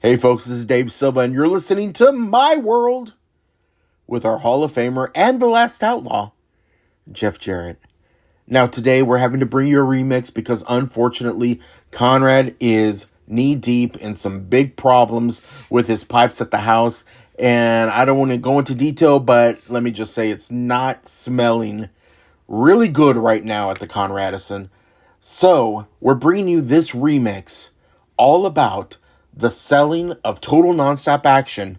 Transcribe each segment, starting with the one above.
Hey folks, this is Dave Silva, and you're listening to My World with our Hall of Famer and the last outlaw, Jeff Jarrett. Now today we're having to bring you a remix because unfortunately Conrad is knee deep in some big problems with his pipes at the house, and I don't want to go into detail, but let me just say it's not smelling really good right now at the Conradison. So we're bringing you this remix all about the selling of Total Nonstop Action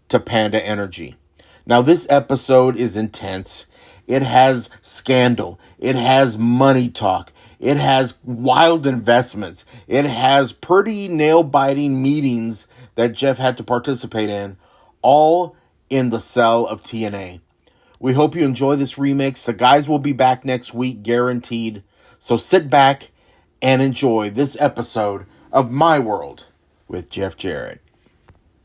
to Panda Energy. Now, this episode is intense. It has scandal. It has money talk. It has wild investments. It has pretty nail-biting meetings that Jeff had to participate in, all in the cell of TNA. We hope you enjoy this remix. The guys will be back next week, guaranteed. So sit back and enjoy this episode of My World with Jeff Jarrett.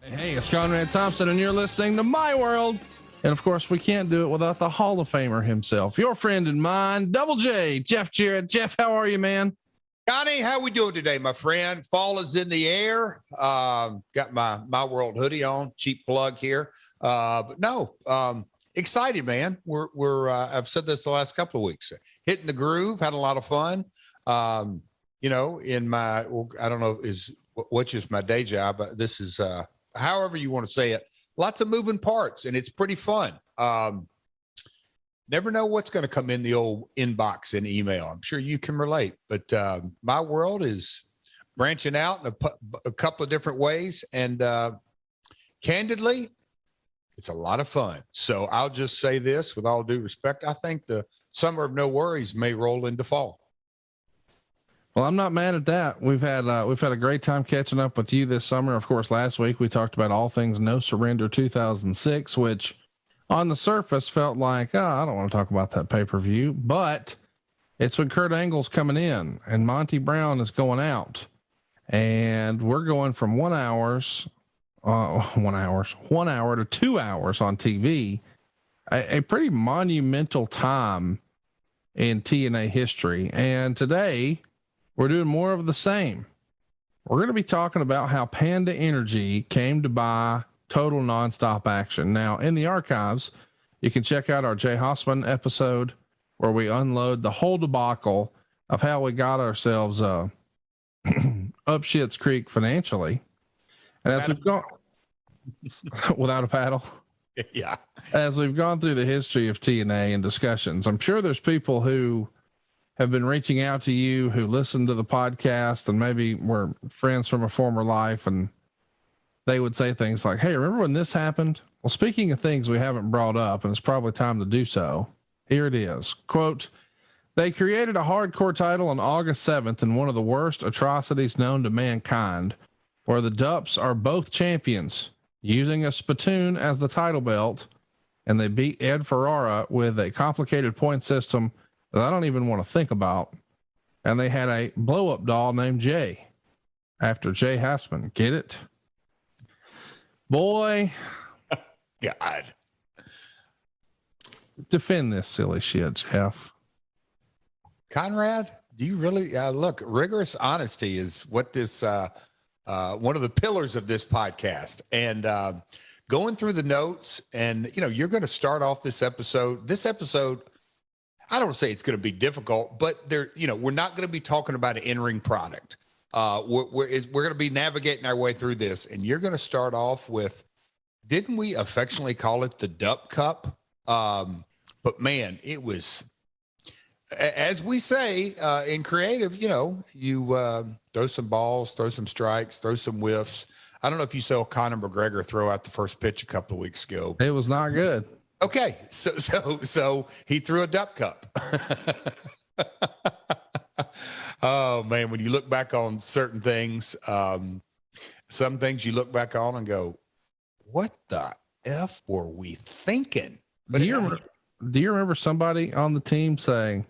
Hey, it's Conrad Thompson, and you're listening to My World. And of course, we can't do it without the Hall of Famer himself, your friend and mine, Double J, Jeff Jarrett. Jeff, how are you, man? Connie, how we doing today, my friend? Fall is in the air. Got my World hoodie on, cheap plug here. But no, excited, man. We're I've said this the last couple of weeks, hitting the groove, had a lot of fun. In my, I don't know, which is my day job. This is, however you want to say it, lots of moving parts, and it's pretty fun. Never know what's going to come in the old inbox and email. I'm sure you can relate, but my world is branching out in a couple of different ways. And candidly, it's a lot of fun. So I'll just say this with all due respect. I think the summer of no worries may roll into fall. Well, I'm not mad at that. We've had a great time catching up with you this summer. Of course, last week we talked about all things No Surrender 2006, which on the surface felt like, I don't want to talk about that pay-per-view, but it's when Kurt Angle's coming in and Monty Brown is going out, and we're going from 1 hour to 2 hours on TV, a pretty monumental time in TNA history. And today we're doing more of the same. We're going to be talking about how Panda Energy came to buy Total Nonstop Action. Now, in the archives, you can check out our Jay Hossman episode where we unload the whole debacle of how we got ourselves up Shit's Creek financially. And as we've gone without a paddle. Yeah. As we've gone through the history of TNA and discussions, I'm sure there's people who have been reaching out to you who listen to the podcast and maybe were friends from a former life, and they would say things like, hey, remember when this happened? Well, speaking of things we haven't brought up, and it's probably time to do so, here it is. Quote, they created a hardcore title on August 7th in one of the worst atrocities known to mankind, where the Dups are both champions using a spittoon as the title belt, and they beat Ed Ferrara with a complicated point system that I don't even want to think about. And they had a blow up doll named Jay after Jay Hassman. Get it? Boy. God. Defend this silly shit, Jeff. Conrad, do you really look? Rigorous honesty is what this one of the pillars of this podcast. And going through the notes, and you're going to start off this episode. I don't say it's going to be difficult, but we're not going to be talking about an in-ring product. We're going to be navigating our way through this, and you're going to start off with, didn't we affectionately call it the Dup Cup? But man, it was, as we say in creative, you throw some balls, throw some strikes, throw some whiffs. I don't know if you saw Conor McGregor throw out the first pitch a couple of weeks ago. It was not good. Okay, so he threw a Dup Cup. Oh man, when you look back on certain things, some things you look back on and go, "What the f were we thinking?" But do you remember somebody on the team saying,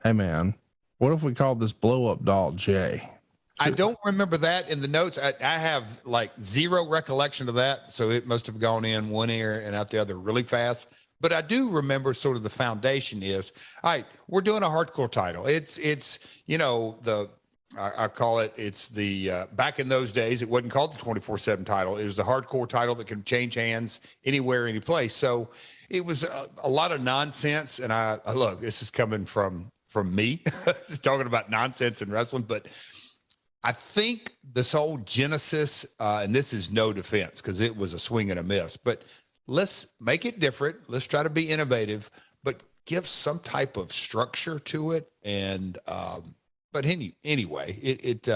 "Hey man, what if we called this blow up doll Jay?" I don't remember that in the notes. I have like zero recollection of that. So it must have gone in one ear and out the other really fast. But I do remember sort of the foundation is, all right, we're doing a hardcore title. It's, the I call it, it's the, back in those days, it wasn't called the 24/7 title. It was the hardcore title that can change hands anywhere, any place. So it was a lot of nonsense. And I look, this is coming from me, just talking about nonsense in wrestling. But I think this whole genesis, and this is no defense because it was a swing and a miss, but let's make it different. Let's try to be innovative, but give some type of structure to it. And, but anyway, it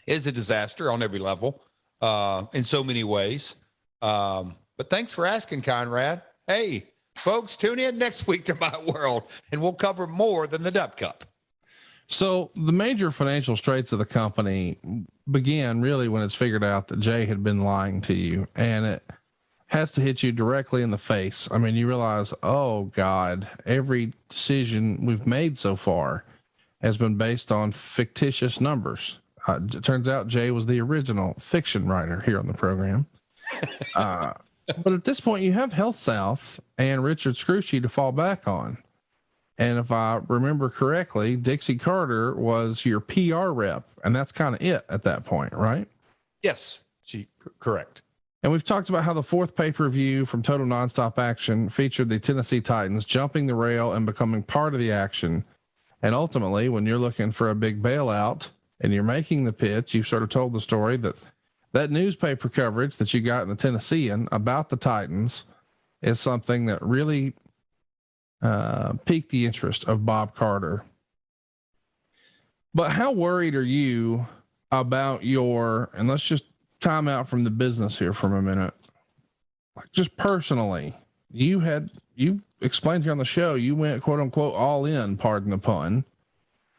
is a disaster on every level, in so many ways. But thanks for asking, Conrad. Hey, folks, tune in next week to My World, and we'll cover more than the Dub Cup. So the major financial straits of the company began really when it's figured out that Jay had been lying to you, and it has to hit you directly in the face. I mean, you realize, oh God, every decision we've made so far has been based on fictitious numbers. It turns out Jay was the original fiction writer here on the program. But at this point, you have HealthSouth and Richard Scrushy to fall back on. And if I remember correctly, Dixie Carter was your PR rep, and that's kind of it at that point, right? Yes, correct. And we've talked about how the fourth pay-per-view from Total Nonstop Action featured the Tennessee Titans jumping the rail and becoming part of the action. And ultimately, when you're looking for a big bailout and you're making the pitch, you've sort of told the story that newspaper coverage that you got in the Tennessean about the Titans is something that really piqued the interest of Bob Carter. But how worried are you about and let's just time out from the business here for a minute. Like, just personally, you explained here on the show, you went quote unquote all in, pardon the pun,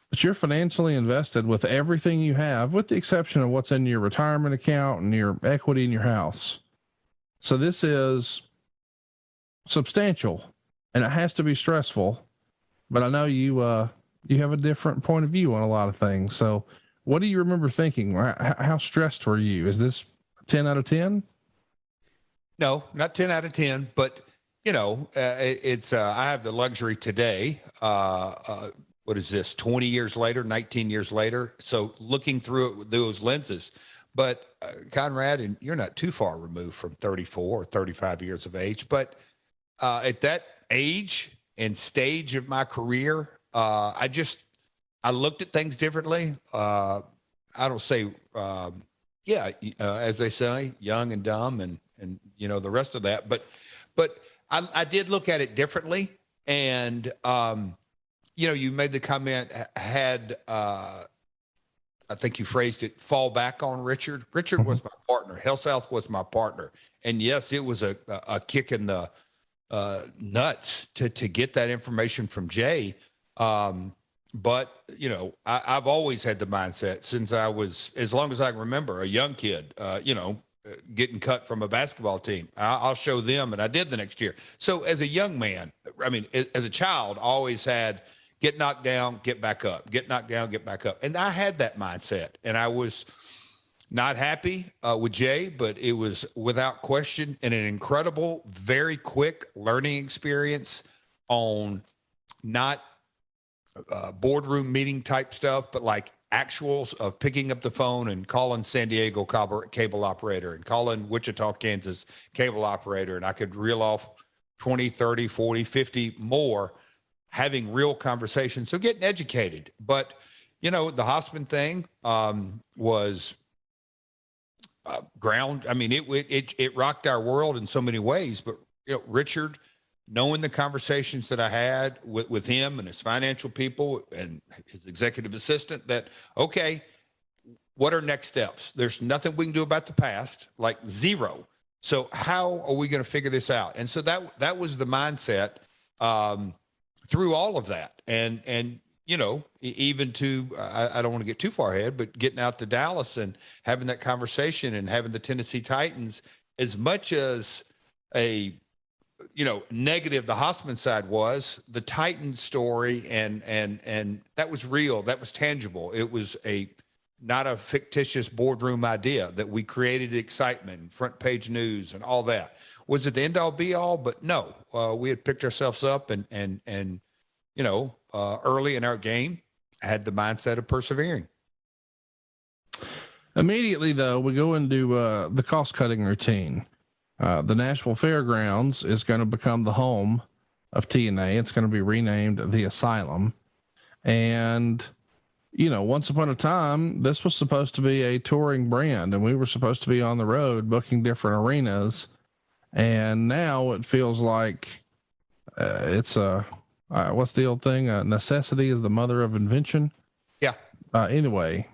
but you're financially invested with everything you have, with the exception of what's in your retirement account and your equity in your house. So this is substantial and it has to be stressful, but I know you have a different point of view on a lot of things. So what do you remember thinking? How stressed were you? Is this 10 out of 10? No, not 10 out of 10, but it's, I have the luxury today. What is this? 20 years later, 19 years later. So looking through it with those lenses, but Conrad, and you're not too far removed from 34 or 35 years of age, but at that age and stage of my career, I looked at things differently. I don't say, as they say, young and dumb and the rest of that, but I did look at it differently. And, you made the comment, I think you phrased it, fall back on Richard. Richard was my partner. HealthSouth was my partner. And yes, it was a kick in the nuts to get that information from Jay. But I've always had the mindset since I was, as long as I can remember, a young kid, getting cut from a basketball team. I'll show them. And I did the next year. So as a young man, as a child, I always had get knocked down, get back up, get knocked down, get back up. And I had that mindset, and I was not happy with Jay, but it was without question an incredible, very quick learning experience on not boardroom meeting type stuff, but like actuals of picking up the phone and calling San Diego cable operator and calling Wichita, Kansas cable operator. And I could reel off 20, 30, 40, 50 more, having real conversations. So getting educated. But, the Hossman thing was ground. It rocked our world in so many ways. But, Richard, knowing the conversations that I had with him and his financial people and his executive assistant, that, okay, what are next steps? There's nothing we can do about the past, like zero. So how are we going to figure this out? And so that was the mindset through all of that. And even to, I don't want to get too far ahead, but getting out to Dallas and having that conversation and having the Tennessee Titans, as much as a, negative the Hossman side was, the Titans story and that was real. That was tangible. It was not a fictitious boardroom idea that we created excitement, front page news and all that. Was it the end all be all? But no, we had picked ourselves up and early in our game. had the mindset of persevering. Immediately, though, we go into the cost cutting routine. The Nashville Fairgrounds is going to become the home of TNA. It's going to be renamed the Asylum. And, once upon a time, this was supposed to be a touring brand, and we were supposed to be on the road booking different arenas. And now it feels like it's what's the old thing? Necessity is the mother of invention. Yeah. Anyway,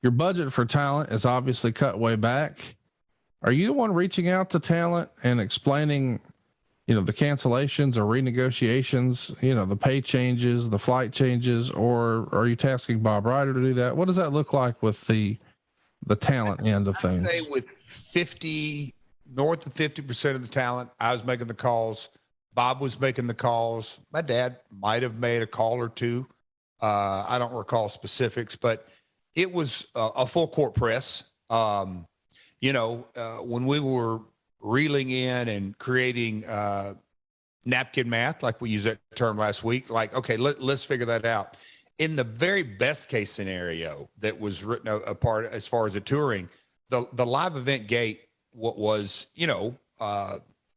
your budget for talent is obviously cut way back. Are you the one reaching out to talent and explaining, the cancellations or renegotiations, the pay changes, the flight changes, or are you tasking Bob Ryder to do that? What does that look like with the talent end of things? I'd say with north of 50% of the talent, I was making the calls. Bob was making the calls. My dad might have made a call or two. I don't recall specifics, but it was a full court press. When we were reeling in and creating napkin math, like we used that term last week, like, okay, let's figure that out. In the very best case scenario that was written apart as far as the touring, the live event gate, what was,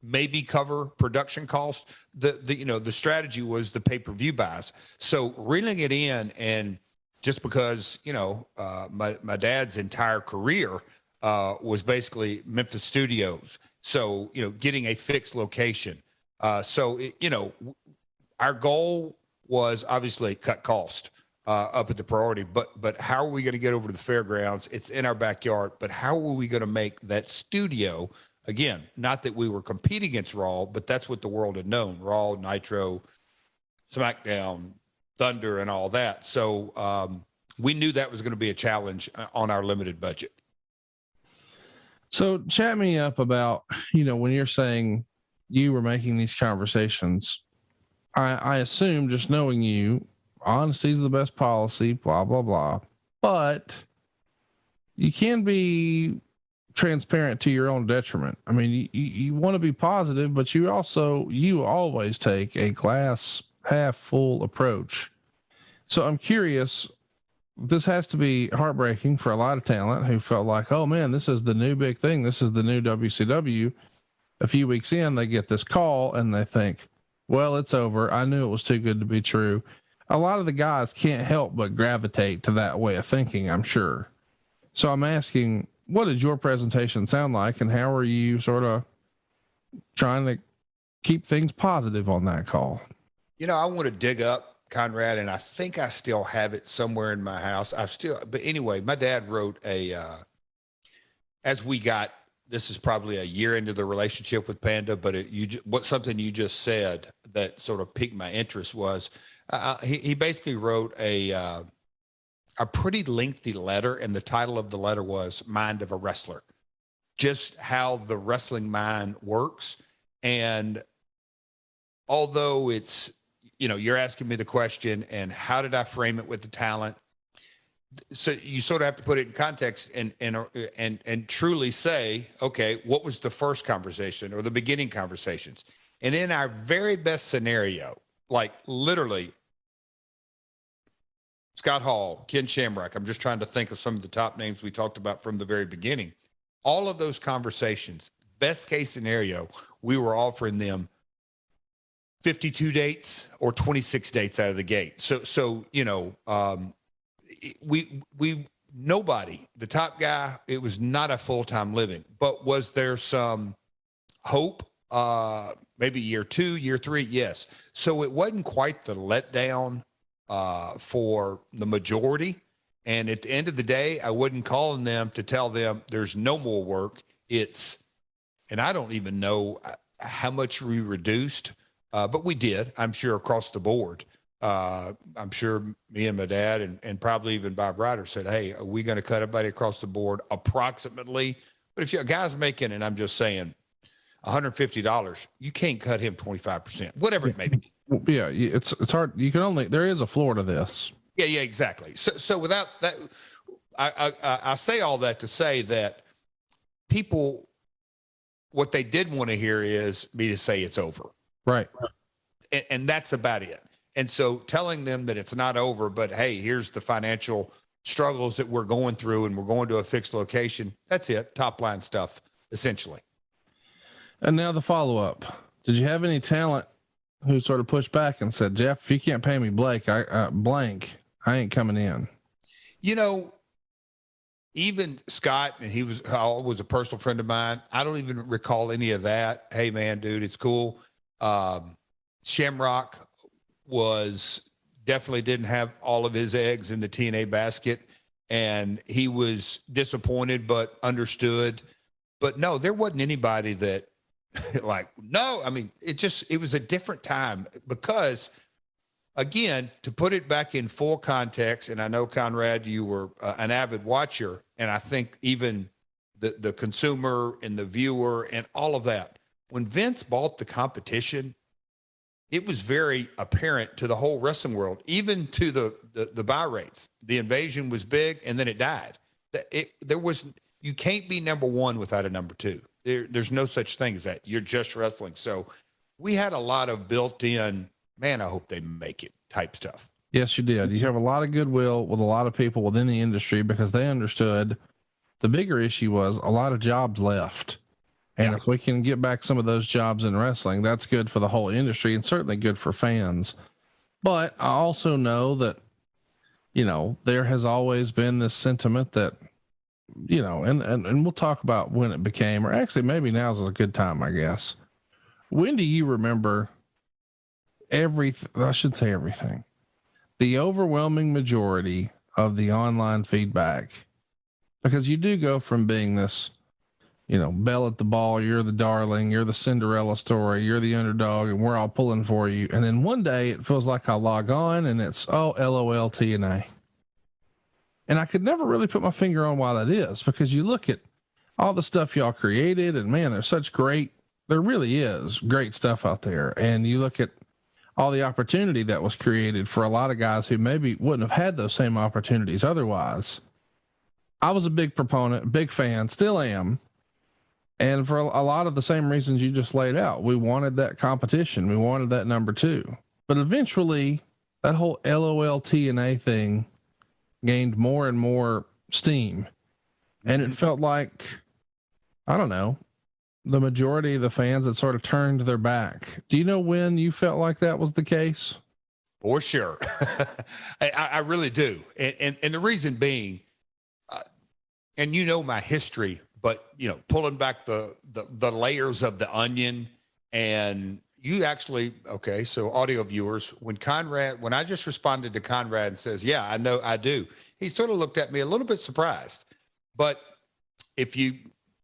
maybe cover production cost. The strategy was the pay-per-view buys. So reeling it in, and just because, my dad's entire career was basically Memphis studios. So, getting a fixed location. Our goal was obviously cut cost up at the priority, but how are we going to get over to the fairgrounds? It's in our backyard, but how are we going to make that studio, again, not that we were competing against Raw, but that's what the world had known, Raw, Nitro, SmackDown, Thunder, and all that. So we knew that was going to be a challenge on our limited budget. So chat me up about, when you're saying you were making these conversations, I assume, just knowing you, honesty is the best policy, blah, blah, blah, but you can be transparent to your own detriment. I mean, you want to be positive, but you always take a glass half full approach. So I'm curious, this has to be heartbreaking for a lot of talent who felt like, oh man, this is the new big thing. This is the new WCW. A few weeks in, they get this call and they think, well, it's over. I knew it was too good to be true. A lot of the guys can't help but gravitate to that way of thinking, I'm sure. So I'm asking, what did your presentation sound like, and how are you sort of trying to keep things positive on that call? I want to dig up, Conrad, and I think I still have it somewhere in my house. But anyway, my dad wrote this is probably a year into the relationship with Panda, but something you just said that sort of piqued my interest was, he basically wrote a pretty lengthy letter, and the title of the letter was Mind of a Wrestler, just how the wrestling mind works. And although it's, you're asking me the question, and how did I frame it with the talent? So you sort of have to put it in context and truly say, okay, what was the first conversation or the beginning conversations? And in our very best scenario, like literally Scott Hall, Ken Shamrock, I'm just trying to think of some of the top names we talked about from the very beginning. All of those conversations, best case scenario, we were offering them 52 dates or 26 dates out of the gate. So nobody, the top guy, it was not a full-time living, but was there some hope? Maybe year 2, year 3. Yes. So it wasn't quite the letdown for the majority. And at the end of the day, I wasn't calling them to tell them there's no more work. And I don't even know how much we reduced, but we did, I'm sure, across the board. I'm sure me and my dad and probably even Bob Ryder said, hey, are we going to cut everybody across the board approximately? But if a guy's making, and I'm just saying, $150, you can't cut him 25%, whatever it may be. Yeah, it's hard. There is a floor to this. Yeah, exactly. So without that, I say all that to say that people, what they did want to hear is me to say it's over. Right. And that's about it. And so telling them that it's not over, but hey, here's the financial struggles that we're going through and we're going to a fixed location. That's it. Top line stuff, essentially. And now the follow up. Did you have any talent who sort of pushed back and said, Jeff, if you can't pay me blank, I ain't coming in? You know, even Scott, and he was a personal friend of mine. I don't even recall any of that. Hey man, dude, it's cool. Shamrock was definitely didn't have all of his eggs in the TNA basket, and he was disappointed, but understood. But no, there wasn't anybody that like, no, I mean, it was a different time because again, to put it back in full context, and I know Conrad, you were an avid watcher, and I think even the consumer and the viewer and all of that, when Vince bought the competition, it was very apparent to the whole wrestling world, even to the buy rates. The invasion was big, and then it died. You can't be number one without a number two. There's no such thing as that. You're just wrestling. So we had a lot of built-in, man, I hope they make it type stuff. Yes, you did. You have a lot of goodwill with a lot of people within the industry because they understood the bigger issue was a lot of jobs left. And if we can get back some of those jobs in wrestling, that's good for the whole industry and certainly good for fans. But I also know that, there has always been this sentiment that, and we'll talk about when it became, or actually maybe now's a good time, I guess. When do you remember I should say everything, the overwhelming majority of the online feedback, because you do go from being this, bell at the ball, you're the darling, you're the Cinderella story, you're the underdog, and we're all pulling for you. And then one day it feels like I log on and it's, LOL TNA. And I could never really put my finger on why that is, because you look at all the stuff y'all created and man, there really is great stuff out there. And you look at all the opportunity that was created for a lot of guys who maybe wouldn't have had those same opportunities otherwise. I was a big proponent, big fan, still am. And for a lot of the same reasons you just laid out, we wanted that competition. We wanted that number two, but eventually that whole LOL TNA thing gained more and more steam. And it felt like, I don't know, the majority of the fans had sort of turned their back. Do you know when you felt like that was the case? For sure. I really do. And the reason being, and my history, but pulling back the layers of the onion, and you actually, okay, so audio viewers, when I just responded to Conrad and says, yeah, I know I do, he sort of looked at me a little bit surprised. But if you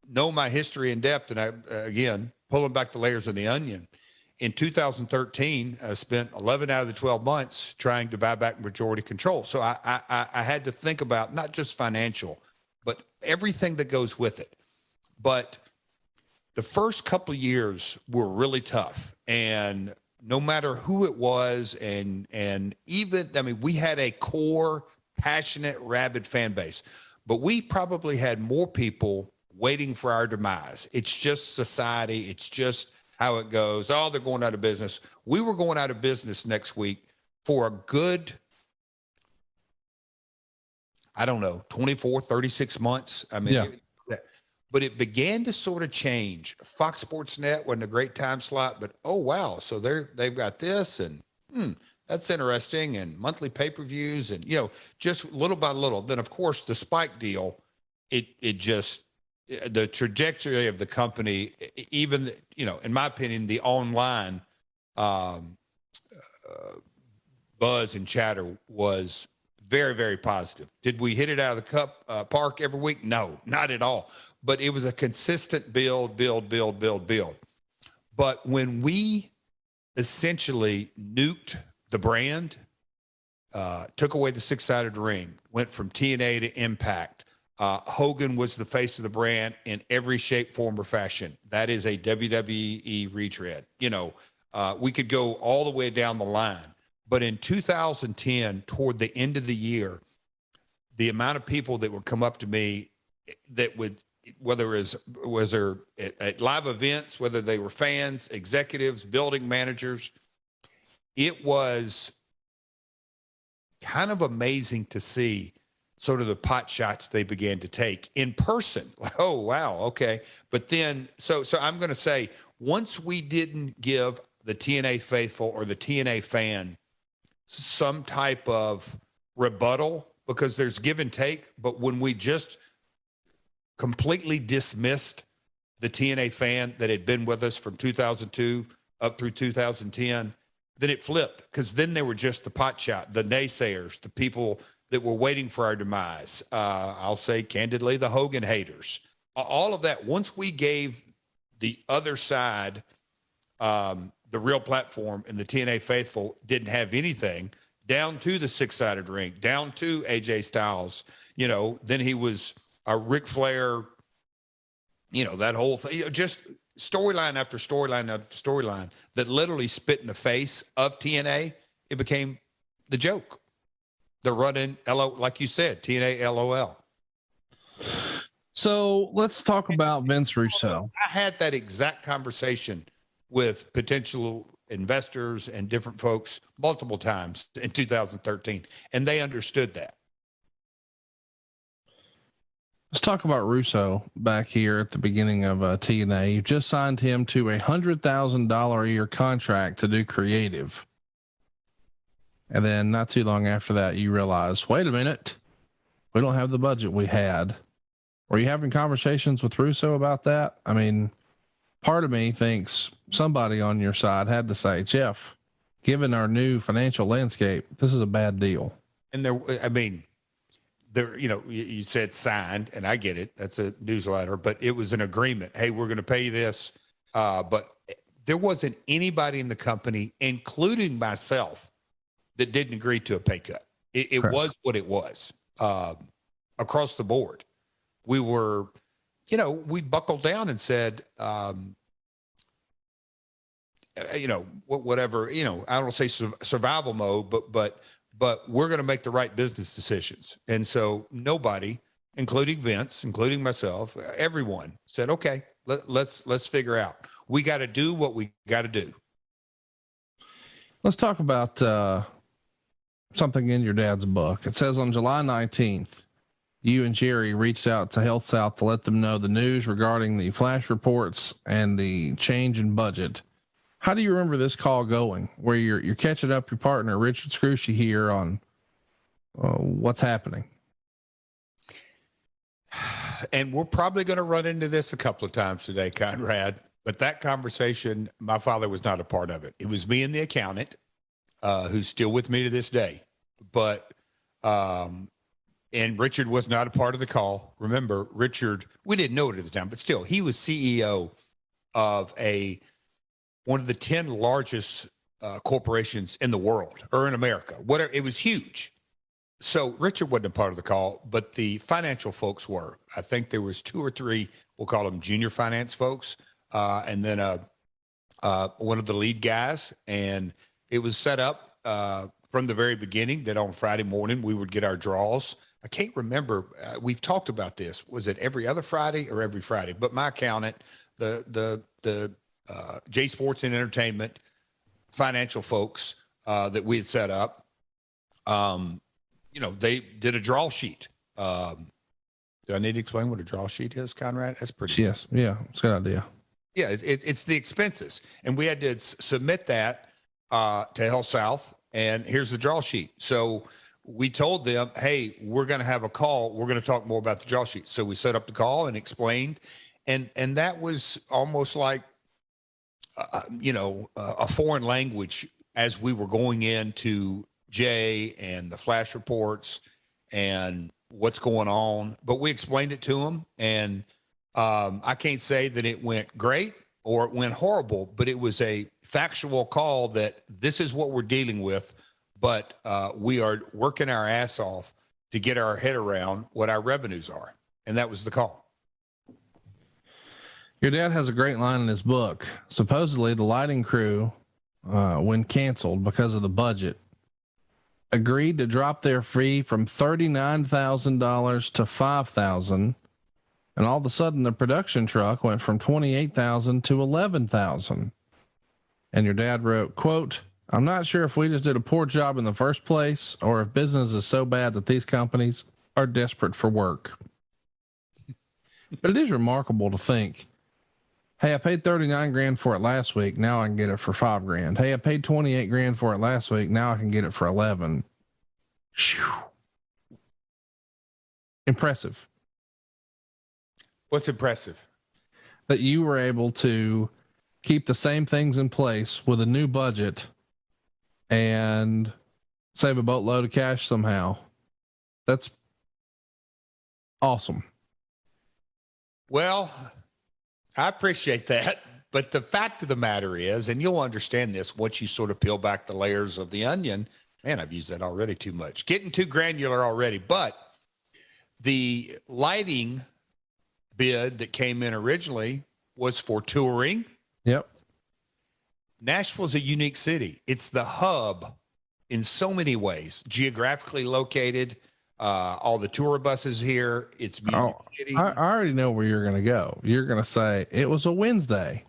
know my history in depth, and again, pulling back the layers of the onion, in 2013, I spent 11 out of the 12 months trying to buy back majority control. So I had to think about not just financial, but everything that goes with it. But the first couple of years were really tough, and no matter who it was, and even, we had a core, passionate, rabid fan base, but we probably had more people waiting for our demise. It's just society. It's just how it goes. Oh, they're going out of business. We were going out of business next week for a good, I don't know, 24, 36 months. But it began to sort of change. Fox Sports Net wasn't a great time slot, but oh wow, so they've got this, and that's interesting, and monthly pay-per-views, and just little by little. Then of course the Spike deal, it just, the trajectory of the company, even in my opinion, the online buzz and chatter was very, very positive. Did we hit it out of the park every week? No, not at all. But it was a consistent build. But when we essentially nuked the brand, took away the six-sided ring, went from TNA to Impact, Hogan was the face of the brand in every shape, form, or fashion. That is a WWE retread. We could go all the way down the line. But in 2010, toward the end of the year, the amount of people that would come up to me that would, whether it was there at live events, whether they were fans, executives, building managers, it was kind of amazing to see sort of the pot shots they began to take in person. Like, oh, wow. Okay. But then, so I'm going to say, once we didn't give the TNA faithful or the TNA fan some type of rebuttal, because there's give and take, but when we just completely dismissed the TNA fan that had been with us from 2002 up through 2010, then it flipped, because then they were just the pot shot, the naysayers, the people that were waiting for our demise. I'll say candidly, the Hogan haters, all of that. Once we gave the other side the real platform, and the TNA faithful didn't have anything, down to the six-sided ring, down to AJ Styles, then he was a Ric Flair, that whole thing, just storyline after storyline after storyline that literally spit in the face of TNA. It became the joke, the run-in, like you said, TNA LOL. So let's talk about Vince Russo. I had that exact conversation with potential investors and different folks multiple times in 2013, and they understood that. Let's talk about Russo back here at the beginning of TNA. You just signed him to $100,000 a year contract to do creative. And then not too long after that, you realize, wait a minute, we don't have the budget we had. Were you having conversations with Russo about that? I mean, part of me thinks somebody on your side had to say, Jeff, given our new financial landscape, this is a bad deal. And you said signed, and I get it. That's a newsletter, but it was an agreement. Hey, we're going to pay you this. But there wasn't anybody in the company, including myself, that didn't agree to a pay cut. It was what it was, across the board. We were, we buckled down and said, whatever, I don't want to say survival mode, but we're going to make the right business decisions. And so nobody, including Vince, including myself, everyone said, okay, let's figure out. We got to do what we got to do. Let's talk about something in your dad's book. It says on July 19th, you and Jerry reached out to HealthSouth to let them know the news regarding the flash reports and the change in budget. How do you remember this call going, where you're catching up your partner, Richard Scrushy, here on what's happening? And we're probably going to run into this a couple of times today, Conrad, but that conversation, my father was not a part of it. It was me and the accountant, who's still with me to this day, but, and Richard was not a part of the call. Remember, Richard, we didn't know it at the time, but still, he was CEO of one of the 10 largest corporations in the world, or in America, whatever. It was huge. So Richard wasn't a part of the call, but the financial folks were. I think there was 2 or 3, we'll call them junior finance folks, and then one of the lead guys. And it was set up from the very beginning that on Friday morning we would get our draws. I can't remember. We've talked about this. Was it every other Friday or every Friday? But my accountant, the J Sports and Entertainment financial folks that we had set up, they did a draw sheet. Do I need to explain what a draw sheet is, Conrad? That's pretty. Yes. Yeah. It's a good idea. Yeah. It's the expenses. And we had to submit that to HealthSouth, and here's the draw sheet. So we told them, hey, we're going to have a call. We're going to talk more about the draw sheet. So we set up the call and explained, and that was almost like, a foreign language as we were going into Jay and the flash reports and what's going on. But we explained it to him, and I can't say that it went great or it went horrible, but it was a factual call that this is what we're dealing with, but we are working our ass off to get our head around what our revenues are. And that was the call. Your dad has a great line in his book. Supposedly the lighting crew, when canceled because of the budget, agreed to drop their fee from $39,000 to $5,000. And all of a sudden the production truck went from $28,000 to $11,000. And your dad wrote, quote, I'm not sure if we just did a poor job in the first place or if business is so bad that these companies are desperate for work. But it is remarkable to think, hey, I paid 39 grand for it last week. Now I can get it for 5 grand. Hey, I paid 28 grand for it last week. Now I can get it for 11. Whew. Impressive. What's impressive? That you were able to keep the same things in place with a new budget and save a boatload of cash somehow. That's awesome. Well, I appreciate that. But the fact of the matter is, and you'll understand this once you sort of peel back the layers of the onion. Man, I've used that already too much. Getting too granular already. But the lighting bid that came in originally was for touring. Yep. Nashville's a unique city. It's the hub in so many ways, geographically located. All the tour buses here. It's Music City. I already know where you're going to go. You're going to say it was a Wednesday.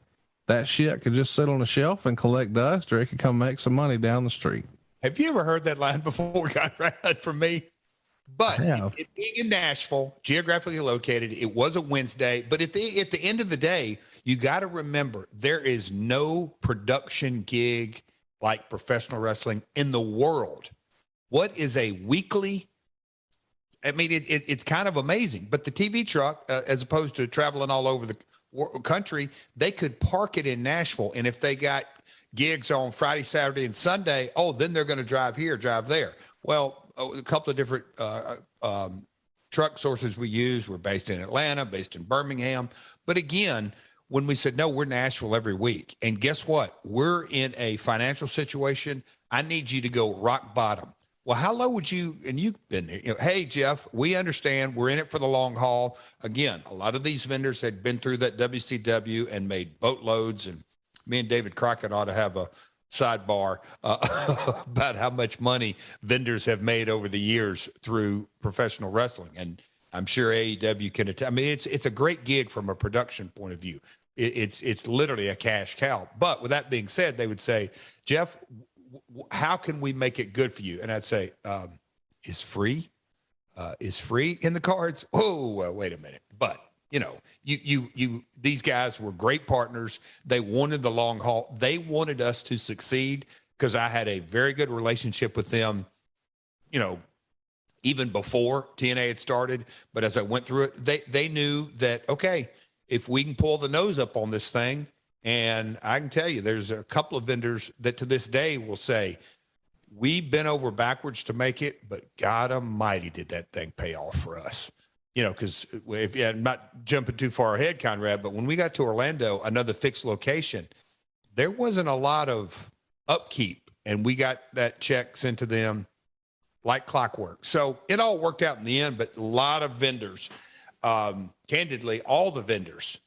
That shit could just sit on a shelf and collect dust, or it could come make some money down the street. Have you ever heard that line before, Conrad, from me? But it being in Nashville, geographically located, it was a Wednesday. But at the end of the day, you got to remember there is no production gig like professional wrestling in the world. What is a weekly? I mean, it's kind of amazing. But the TV truck, as opposed to traveling all over the country, they could park it in Nashville. And if they got gigs on Friday, Saturday, and Sunday, then they're going to drive here, drive there. Well, a couple of different truck sources we used were based in Atlanta, based in Birmingham. But again, when we said, no, we're Nashville every week. And guess what? We're in a financial situation. I need you to go rock bottom. Well, how low would you, and you've been there, hey, Jeff, we understand we're in it for the long haul. Again, a lot of these vendors had been through that WCW and made boatloads. And me and David Crockett ought to have a sidebar about how much money vendors have made over the years through professional wrestling. And I'm sure AEW can attest. I mean, it's a great gig from a production point of view. It's literally a cash cow. But with that being said, they would say, Jeff, how can we make it good for you? And I'd say, is free in the cards? Oh, well, wait a minute. But these guys were great partners. They wanted the long haul. They wanted us to succeed because I had a very good relationship with them, even before TNA had started. But as I went through it, they knew that, okay, if we can pull the nose up on this thing, and I can tell you, there's a couple of vendors that to this day will say, we bent over backwards to make it, but God almighty, did that thing pay off for us? Because I'm not jumping too far ahead, Conrad, but when we got to Orlando, another fixed location, there wasn't a lot of upkeep, and we got that check sent to them like clockwork. So it all worked out in the end, but a lot of vendors, candidly, all the vendors,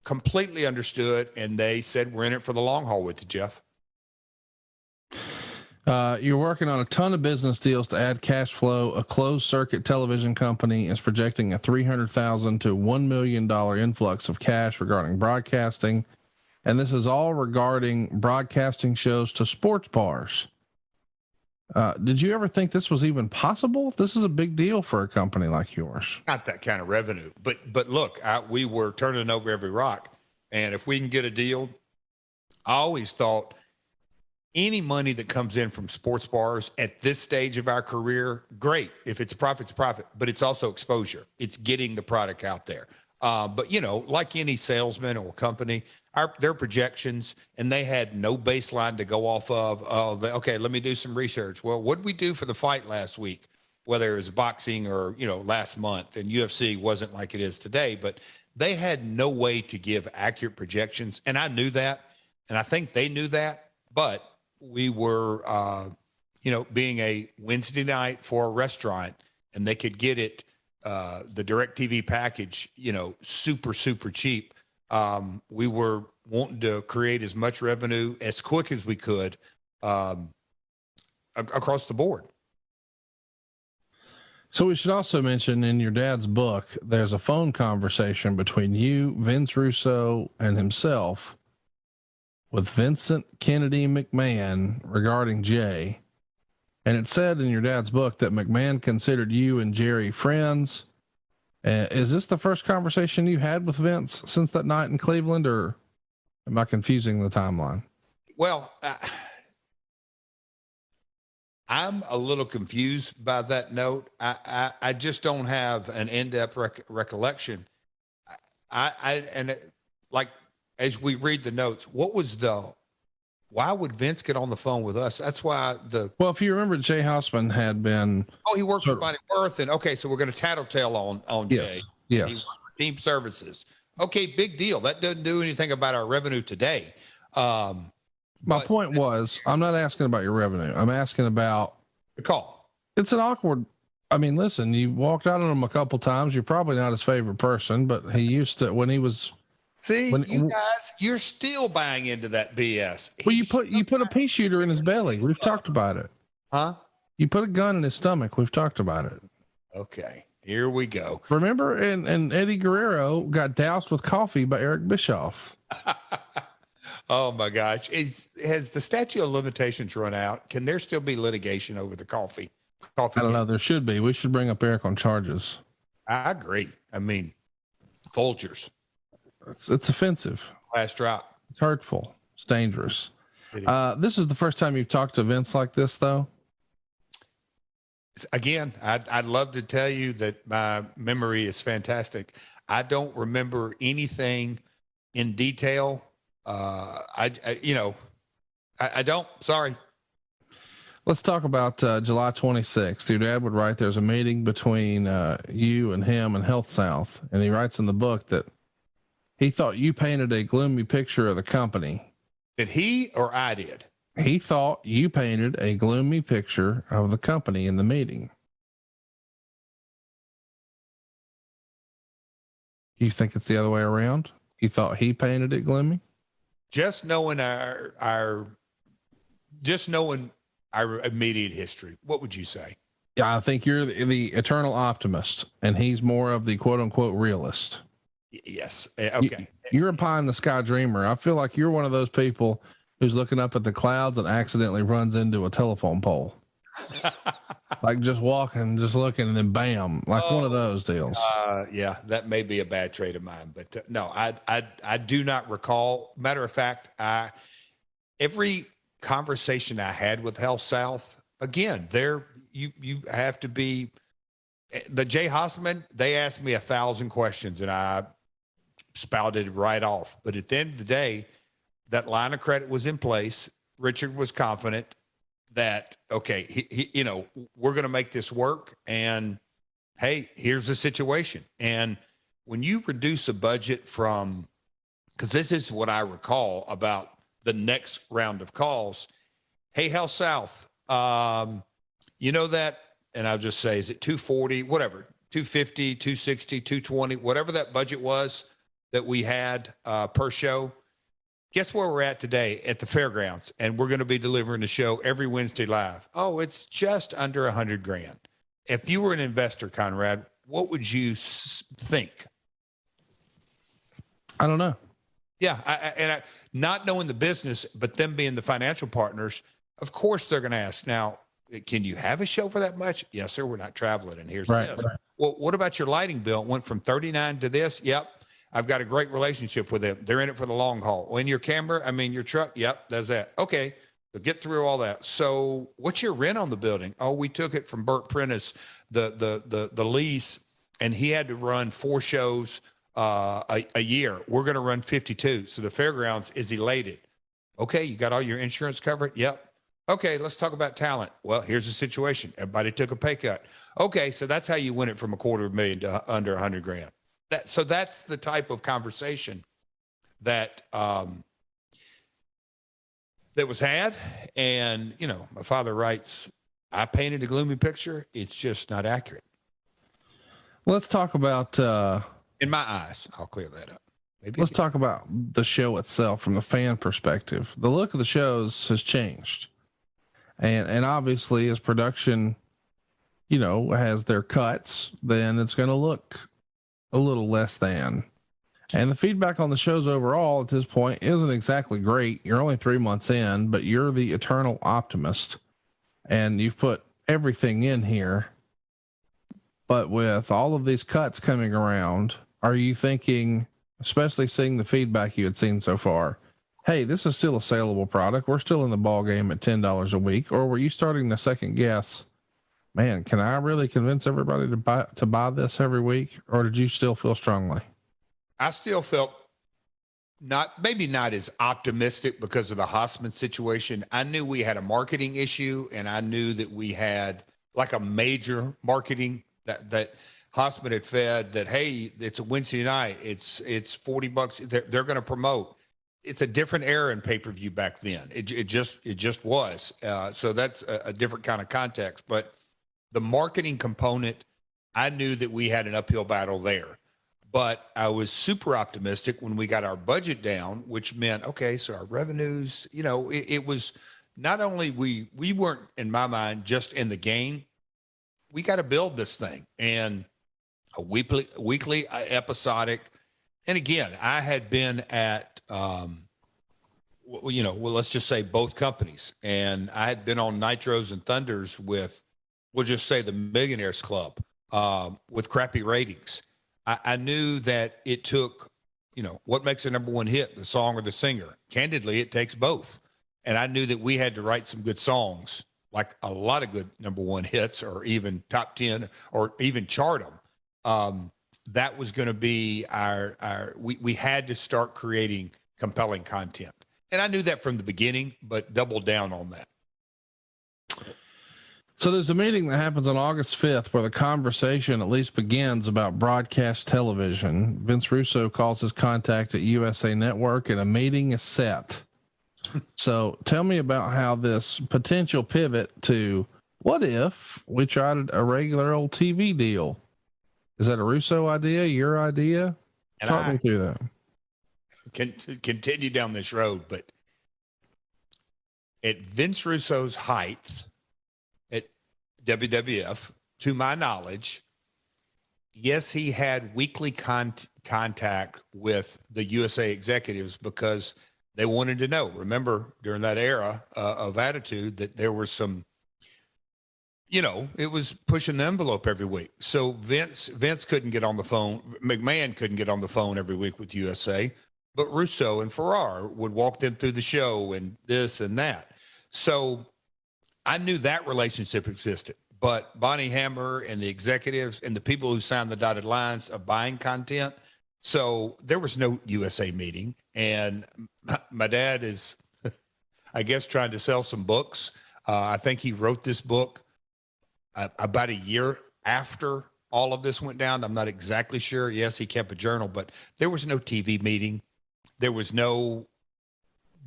completely understood, and they said, we're in it for the long haul with you, Jeff. You're working on a ton of business deals to add cash flow. A closed circuit television company is projecting a $300,000 to $1 million influx of cash regarding broadcasting. And this is all regarding broadcasting shows to sports bars. Did you ever think this was even possible? This is a big deal for a company like yours. Not that kind of revenue, but look, we were turning over every rock, and if we can get a deal, I always thought any money that comes in from sports bars at this stage of our career, great. If it's profit, it's profit, but it's also exposure. It's getting the product out there. But like any salesman or company, their projections, and they had no baseline to go off of. Okay, let me do some research. Well, what did we do for the fight last week? Whether it was boxing or, last month, and UFC wasn't like it is today, but they had no way to give accurate projections. And I knew that. And I think they knew that, but we were, being a Wednesday night for a restaurant, and they could get it, the DirecTV package, super, super cheap. We were wanting to create as much revenue as quick as we could across the board. So we should also mention in your dad's book, there's a phone conversation between you, Vince Russo, and himself, with Vincent Kennedy McMahon regarding Jay. And it said in your dad's book that McMahon considered you and Jerry friends. Is this the first conversation you had with Vince since that night in Cleveland, or am I confusing the timeline? Well, I'm a little confused by that note. I just don't have an in-depth recollection. Like, as we read the notes, why would Vince get on the phone with us? That's why well, if you remember, Jay Hausman had been, he worked for Body Worth, and okay, so we're going to tattletale on Jay. Yes. He worked for Team Services. Okay, big deal. That doesn't do anything about our revenue today. My point was, I'm not asking about your revenue. I'm asking about the call. It's an awkward. I mean, listen, you walked out on him a couple times. You're probably not his favorite person, but he used to when he was. See, you guys, you're still buying into that BS. Well, you put a pea shooter in his belly. We've talked about it. Huh? You put a gun in his stomach. We've talked about it. Okay, here we go. Remember, and Eddie Guerrero got doused with coffee by Eric Bischoff. Oh my gosh. Has the statute of limitations run out? Can there still be litigation over the coffee? I don't know. There should be. We should bring up Eric on charges. I agree. I mean, Folgers. It's offensive. Last drop. It's hurtful. It's dangerous. This is the first time you've talked to Vince like this, though. Again, I'd love to tell you that my memory is fantastic. I don't remember anything in detail. I don't. Sorry. Let's talk about July 26th. Your dad would write there's a meeting between you and him and HealthSouth, and he writes in the book that he thought you painted a gloomy picture of the company. Did he or I did? He thought you painted a gloomy picture of the company in the meeting. You think it's the other way around? You thought he painted it gloomy? Just knowing our immediate history, what would you say? Yeah, I think you're the eternal optimist, and he's more of the quote unquote realist. Yes. Okay. You're a pie in the sky dreamer. I feel like you're one of those people who's looking up at the clouds and accidentally runs into a telephone pole. Like just walking, just looking, and then bam, like one of those deals. Yeah, that may be a bad trait of mine, but no, I do not recall. Matter of fact, every conversation I had with HealthSouth, again, you have to be the Jay Hausman. They asked me 1,000 questions and I spouted right off. But at the end of the day, that line of credit was in place. Richard was confident that, okay, he we're going to make this work. And hey, here's the situation. And when you reduce a budget from, because this is what I recall about the next round of calls. Hey, HealthSouth, you know that, and I'll just say, is it 240, whatever, 250, 260, 220, whatever that budget was that we had per show. Guess where we're at today at the fairgrounds, and we're going to be delivering the show every Wednesday live. Oh, it's just under $100,000. If you were an investor, Conrad, what would you think? I don't know. Yeah, not knowing the business, but them being the financial partners, of course they're going to ask. Now, can you have a show for that much? Yes, sir. We're not traveling, and here's this. Right. Well, what about your lighting bill? It went from 39 to this. Yep. I've got a great relationship with them. They're in it for the long haul. When your camera, your truck, yep, does that. Okay, so get through all that. So what's your rent on the building? Oh, we took it from Burt Prentice, the lease, and he had to run 4 shows a year. We're going to run 52. So the fairgrounds is elated. Okay, you got all your insurance covered? Yep. Okay, let's talk about talent. Well, here's the situation. Everybody took a pay cut. Okay, so that's how you win it from $250,000 to under $100,000. So that's the type of conversation that that was had. And, my father writes, I painted a gloomy picture. It's just not accurate. Let's talk about, in my eyes, I'll clear that up. Let's talk about the show itself from the fan perspective. The look of the shows has changed. And obviously as production, has their cuts, then it's going to look a little less than. And the feedback on the shows overall at this point isn't exactly great. You're only 3 months in, but you're the eternal optimist and you've put everything in here. But with all of these cuts coming around, are you thinking, especially seeing the feedback you had seen so far, hey, this is still a saleable product, we're still in the ball game at $10 a week? Or were you starting to second guess, man, can I really convince everybody to buy this every week? Or did you still feel strongly? I still felt maybe not as optimistic because of the Hosman situation. I knew we had a marketing issue, and I knew that we had like a major marketing that Hosman had fed that, hey, it's a Wednesday night. It's $40. They're going to promote. It's a different era in pay-per-view back then. It just was. So that's a different kind of context. But the marketing component, I knew that we had an uphill battle there. But I was super optimistic when we got our budget down, which meant, okay, so our revenues, it was not only we weren't, in my mind, just in the game. We got to build this thing, and a weekly, episodic. And again, I had been at, let's just say both companies, and I had been on Nitros and Thunders with, we'll just say the Millionaires Club, with crappy ratings. I knew that it took, what makes a number one hit, the song or the singer? Candidly, it takes both. And I knew that we had to write some good songs, like a lot of good number one hits, or even top 10, or even chart them. That was going to be we had to start creating compelling content. And I knew that from the beginning, but doubled down on that. So there's a meeting that happens on August 5th where the conversation at least begins about broadcast television. Vince Russo calls his contact at USA Network and a meeting is set. So tell me about how this potential pivot to, what if we tried a regular old TV deal? Is that a Russo idea, your idea? And talk me through that. Can continue down this road, but at Vince Russo's height at WWF, to my knowledge, yes, he had weekly contact with the USA executives because they wanted to know. Remember, during that era of Attitude, that there were some, it was pushing the envelope every week. So Vince couldn't get on the phone. McMahon couldn't get on the phone every week with USA, but Russo and Ferrara would walk them through the show and this and that. So I knew that relationship existed, but Bonnie Hammer and the executives and the people who signed the dotted lines of buying content. So there was no USA meeting. And my dad is, I guess, trying to sell some books. I think he wrote this book about a year after all of this went down. I'm not exactly sure. Yes, he kept a journal, but there was no TV meeting. There was no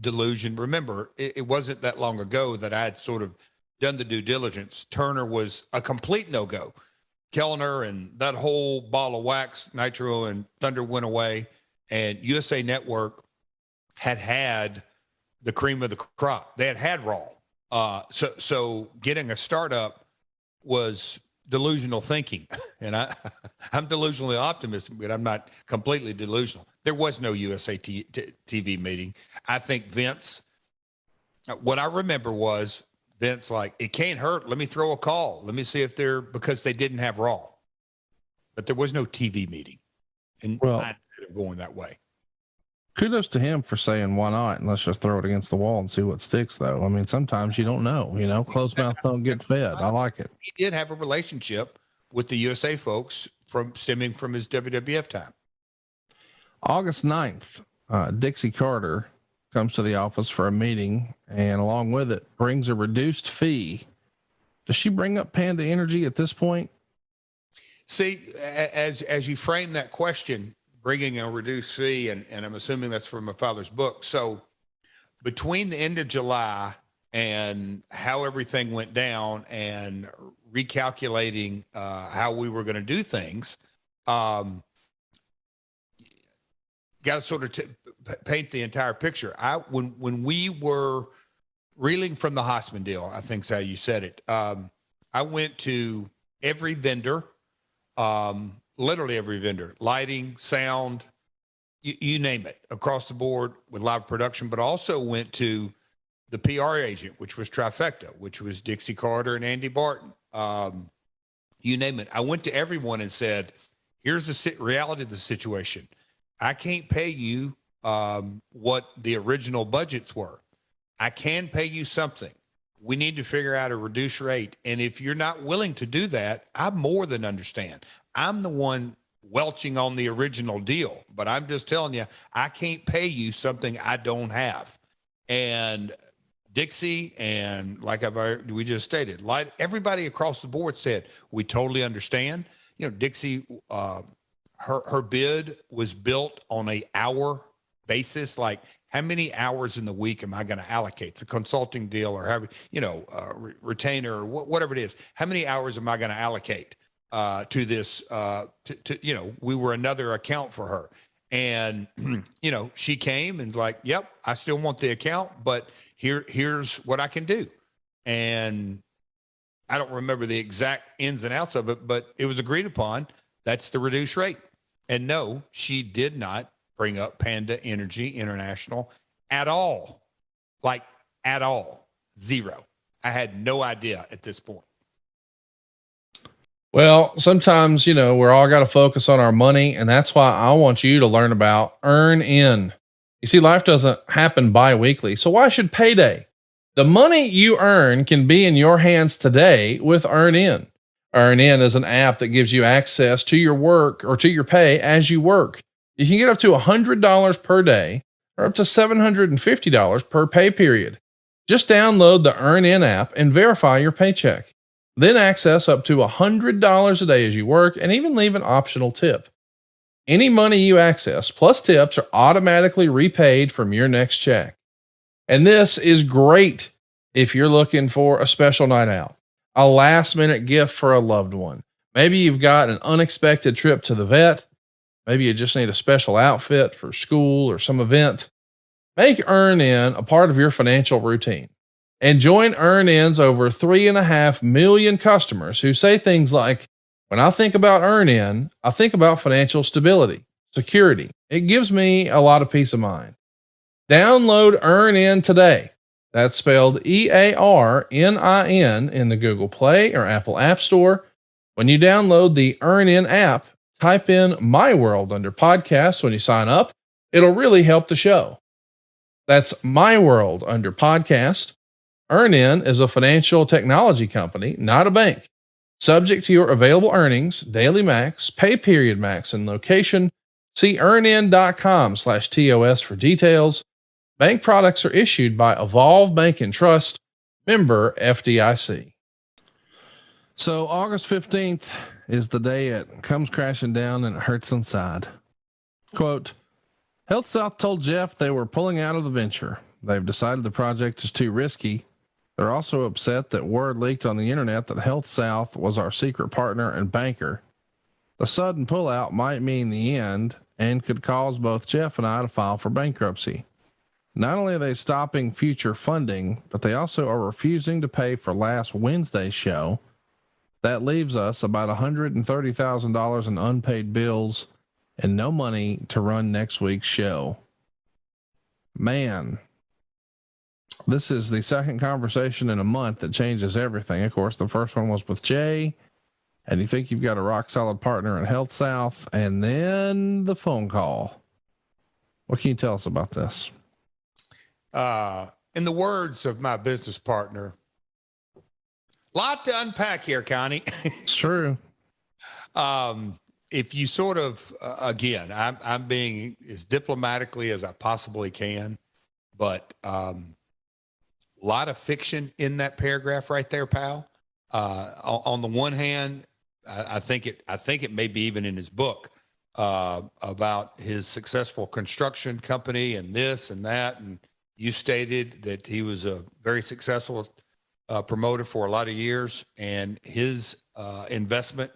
delusion. Remember, it wasn't that long ago that I had sort of done the due diligence. Turner was a complete no-go. Kellner and that whole ball of wax, Nitro and Thunder went away, and USA Network had the cream of the crop. They had Raw. So getting a startup was delusional thinking. And I'm delusionally optimistic, but I'm not completely delusional. There was no USA TV meeting. I think Vince, what I remember was Vince like, it can't hurt. Let me throw a call. Let me see if because they didn't have Raw, but there was no TV meeting. And I ended up going that way. Kudos to him for saying, why not? And let's just throw it against the wall and see what sticks, though. I mean, sometimes you don't know, closed mouths don't get fed. I like it. He did have a relationship with the USA folks stemming from his WWF time. August 9th, Dixie Carter comes to the office for a meeting, and along with it brings a reduced fee. Does she bring up Panda Energy at this point? See, as you frame that question, bringing a reduced fee, and I'm assuming that's from my father's book. So between the end of July and how everything went down and recalculating how we were going to do things, got to sort of paint the entire picture. When we were reeling from the Hosman deal, I think's how you said it. I went to every vendor, literally every vendor, lighting, sound, you name it, across the board with live production, but also went to the PR agent, which was Trifecta, which was Dixie Carter and Andy Barton. You name it. I went to everyone and said, here's the reality of the situation. I can't pay you what the original budgets were. I can pay you something. We need to figure out a reduced rate. And if you're not willing to do that, I more than understand. I'm the one welching on the original deal, but I'm just telling you, I can't pay you something I don't have. And Dixie, and like we just stated, like everybody across the board said, we totally understand. You know, Dixie, her bid was built on a hour basis. Like, how many hours in the week am I going to allocate? The consulting deal, or have, retainer, or whatever it is. How many hours am I going to allocate to this? We were another account for her. And, she came and like, yep, I still want the account, but here's what I can do. And I don't remember the exact ins and outs of it, but it was agreed upon. That's the reduced rate. And no, she did not bring up Panda Energy International at all. Like, at all. Zero. I had no idea at this point. Well, sometimes, we're all got to focus on our money. And that's why I want you to learn about Earn In. You see, life doesn't happen bi-weekly. So why should payday? The money you earn can be in your hands today with Earn In. Earn In is an app that gives you access to your work or to your pay as you work. You can get up to $100 per day or up to $750 per pay period. Just download the Earn In app and verify your paycheck. Then access up to $100 a day as you work, and even leave an optional tip. Any money you access plus tips are automatically repaid from your next check. And this is great if you're looking for a special night out, a last minute gift for a loved one. Maybe you've got an unexpected trip to the vet. Maybe you just need a special outfit for school or some event. Make Earn In a part of your financial routine. And join Earn In's over 3.5 million customers who say things like, when I think about Earn In, I think about financial stability, security. It gives me a lot of peace of mind. Download Earn In today. That's spelled EARNIN in the Google Play or Apple App Store. When you download the Earn In app, type in My World under podcasts when you sign up. It'll really help the show. That's My World under podcast. Earn In is a financial technology company, not a bank. Subject to your available earnings, daily max, pay period max, and location. See earnin.com/TOS for details. Bank products are issued by Evolve Bank and Trust, member FDIC. So August 15th is the day it comes crashing down and it hurts inside. Quote, HealthSouth told Jeff they were pulling out of the venture. They've decided the project is too risky. They're also upset that word leaked on the internet that HealthSouth was our secret partner and banker. The sudden pullout might mean the end and could cause both Jeff and I to file for bankruptcy. Not only are they stopping future funding, but they also are refusing to pay for last Wednesday's show. That leaves us about $130,000 in unpaid bills and no money to run next week's show. Man, this is the second conversation in a month that changes everything. Of course, the first one was with Jay, and you think you've got a rock solid partner in HealthSouth, and then the phone call. What can you tell us about this? In the words of my business partner, lot to unpack here, Connie. It's true. If you sort of, again, I'm being as diplomatically as I possibly can, but a lot of fiction in that paragraph right there, pal. On the one hand, I think it may be even in his book about his successful construction company and this and that. And you stated that he was a very successful promoter for a lot of years, and his investment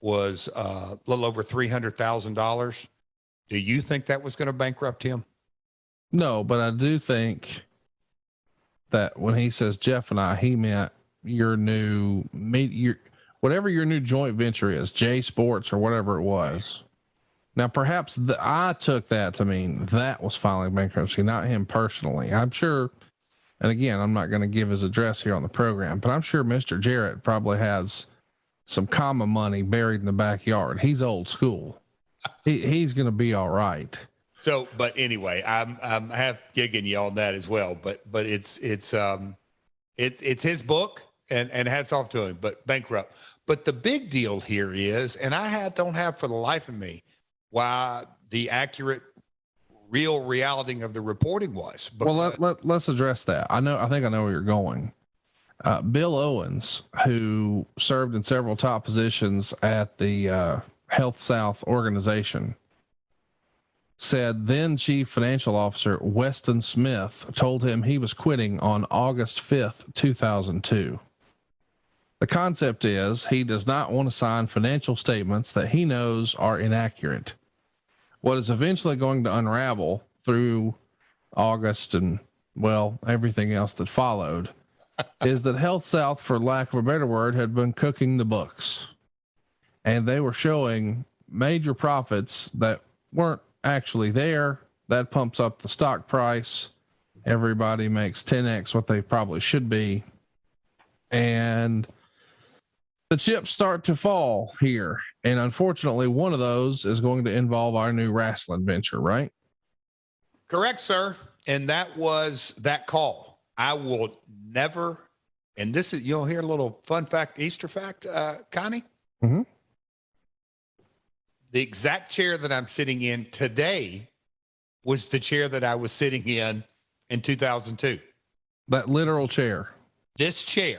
was a little over $300,000. Do you think that was going to bankrupt him? No, but I do think that when he says Jeff and I, he meant your whatever your new joint venture is, J Sports or whatever it was. Now, perhaps I took that to mean that was filing bankruptcy, not him personally. I'm sure. And again, I'm not going to give his address here on the program, but I'm sure Mr. Jarrett probably has some comma money buried in the backyard. He's old school. He's going to be all right. So, but anyway, I'm half gigging you on that as well, but it's his book and hats off to him, but bankrupt. But the big deal here is, and don't have for the life of me why the accurate real reality of the reporting was. But well, let's address that. I think I know where you're going. Bill Owens, who served in several top positions at the HealthSouth organization, said then Chief Financial Officer Weston Smith told him he was quitting on August 5th, 2002. The concept is he does not want to sign financial statements that he knows are inaccurate. What is eventually going to unravel through August and, well, everything else that followed is that HealthSouth, for lack of a better word, had been cooking the books, and they were showing major profits that weren't actually there. That pumps up the stock price. Everybody makes 10x what they probably should be. And the chips start to fall here. And unfortunately, one of those is going to involve our new wrestling venture, right? Correct, sir. And that was that call. I will never, and this is, you'll hear a little fun fact, Easter fact, Connie. Mm-hmm. The exact chair that I'm sitting in today was the chair that I was sitting in 2002. That literal chair. This chair,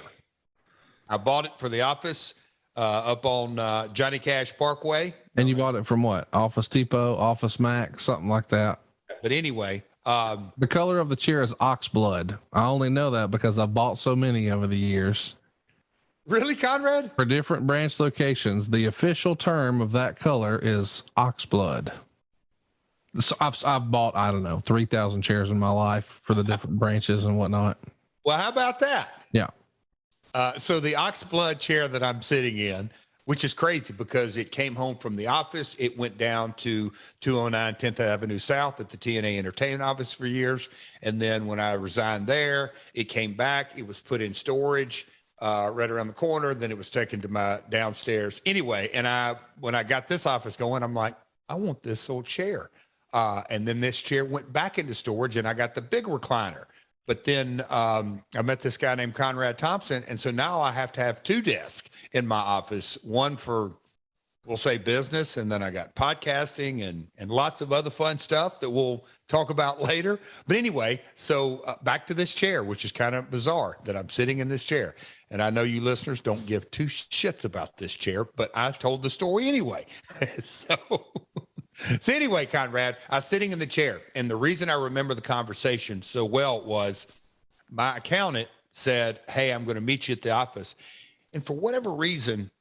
I bought it for the office up on Johnny Cash Parkway. And you bought it from what? Office Depot, Office Max, something like that. But anyway, the color of the chair is ox blood. I only know that because I've bought so many over the years. Really, Conrad? For different branch locations, the official term of that color is ox blood. So I've bought, I don't know, 3,000 chairs in my life for the different branches and whatnot. Well, how about that? Yeah. So the ox blood chair that I'm sitting in, which is crazy because it came home from the office. It went down to 209 10th Avenue South at the TNA Entertainment office for years. And then when I resigned there, it came back. It was put in storage right around the corner. Then it was taken to my downstairs. Anyway, and when I got this office going, I'm like, I want this old chair. And then this chair went back into storage and I got the big recliner. But then I met this guy named Conrad Thompson. And so now I have to have 2 desks in my office, one for, we'll say, business. And then I got podcasting and lots of other fun stuff that we'll talk about later. But anyway, so back to this chair, which is kind of bizarre that I'm sitting in this chair. And I know you listeners don't give 2 shits about this chair, but I told the story anyway. So anyway, Conrad, I was sitting in the chair, and the reason I remember the conversation so well was my accountant said, hey, I'm going to meet you at the office. And for whatever reason,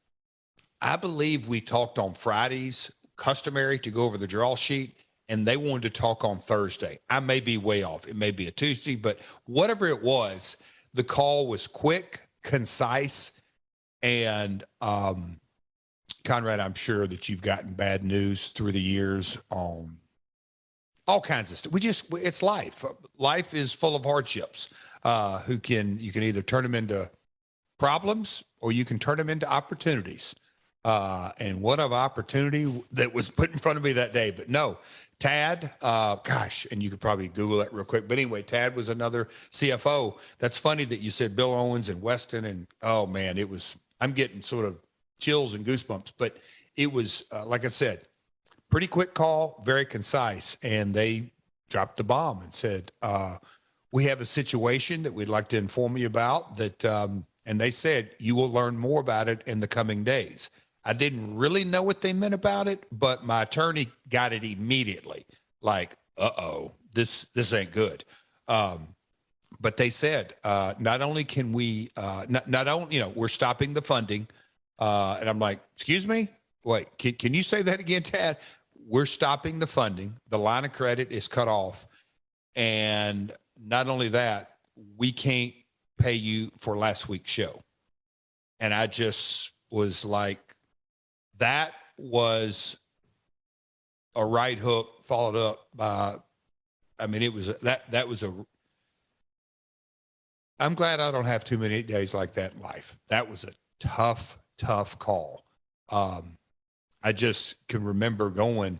I believe we talked on Fridays, customary to go over the draw sheet, and they wanted to talk on Thursday. I may be way off. It may be a Tuesday, but whatever it was, the call was quick, concise, and Conrad, I'm sure that you've gotten bad news through the years on all kinds of stuff. It's life. Life is full of hardships. You can either turn them into problems or you can turn them into opportunities. And what of opportunity that was put in front of me that day. But no, Tad, and you could probably Google that real quick. But anyway, Tad was another CFO. That's funny that you said Bill Owens and Weston. And oh man, I'm getting sort of chills and goosebumps, but it was, like I said, pretty quick call, very concise. And they dropped the bomb and said, we have a situation that we'd like to inform you about that. And they said, you will learn more about it in the coming days. I didn't really know what they meant about it, but my attorney got it immediately. Like, this ain't good. But they said, not only can we, not only, we're stopping the funding. And I'm like, excuse me, wait, can you say that again, Tad? We're stopping the funding. The line of credit is cut off. And not only that, we can't pay you for last week's show. And I just was like, that was a right hook followed up by, I mean, it was that was I'm glad I don't have too many days like that in life. That was a tough call. I just can remember going,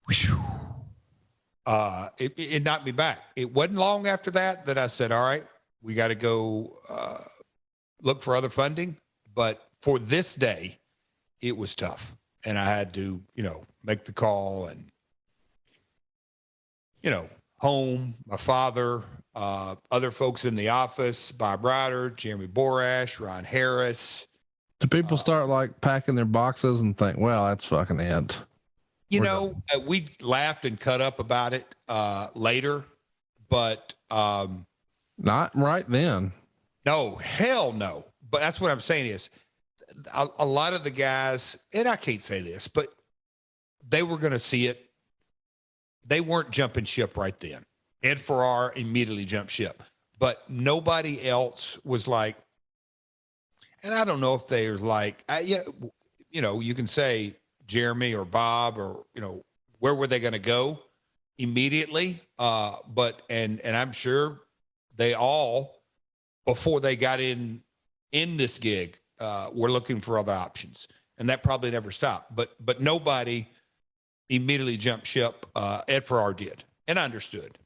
whew, it knocked me back. It wasn't long after that I said, all right, we got to go look for other funding. But for this day, it was tough. And I had to, make the call and, home, my father, other folks in the office, Bob Ryder, Jeremy Borash, Ron Harris. Do people start like packing their boxes and think, well, that's fucking it? We laughed and cut up about it later, but not right then. No, hell no. But that's what I'm saying is a lot of the guys, and I can't say this, but they were going to see it. They weren't jumping ship right then. Ed Ferrara immediately jumped ship, but nobody else was like, and I don't know if they're like, you can say Jeremy or Bob or, where were they going to go immediately? But I'm sure they all, before they got in this gig, were looking for other options, and that probably never stopped, but nobody immediately jumped ship. Ed Ferrara did, and I understood.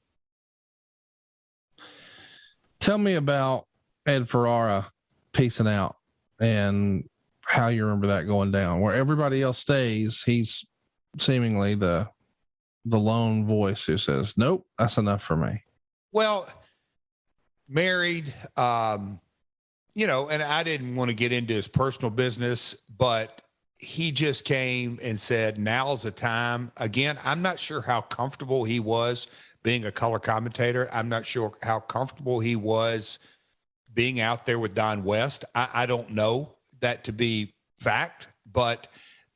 Tell me about Ed Ferrara peacing out and how you remember that going down. Where everybody else stays, he's seemingly the lone voice who says, nope, that's enough for me. Well, married, and I didn't want to get into his personal business, but he just came and said, now's the time. Again, I'm not sure how comfortable he was being a color commentator. I'm not sure how comfortable he was being out there with Don West. I don't know that to be fact, but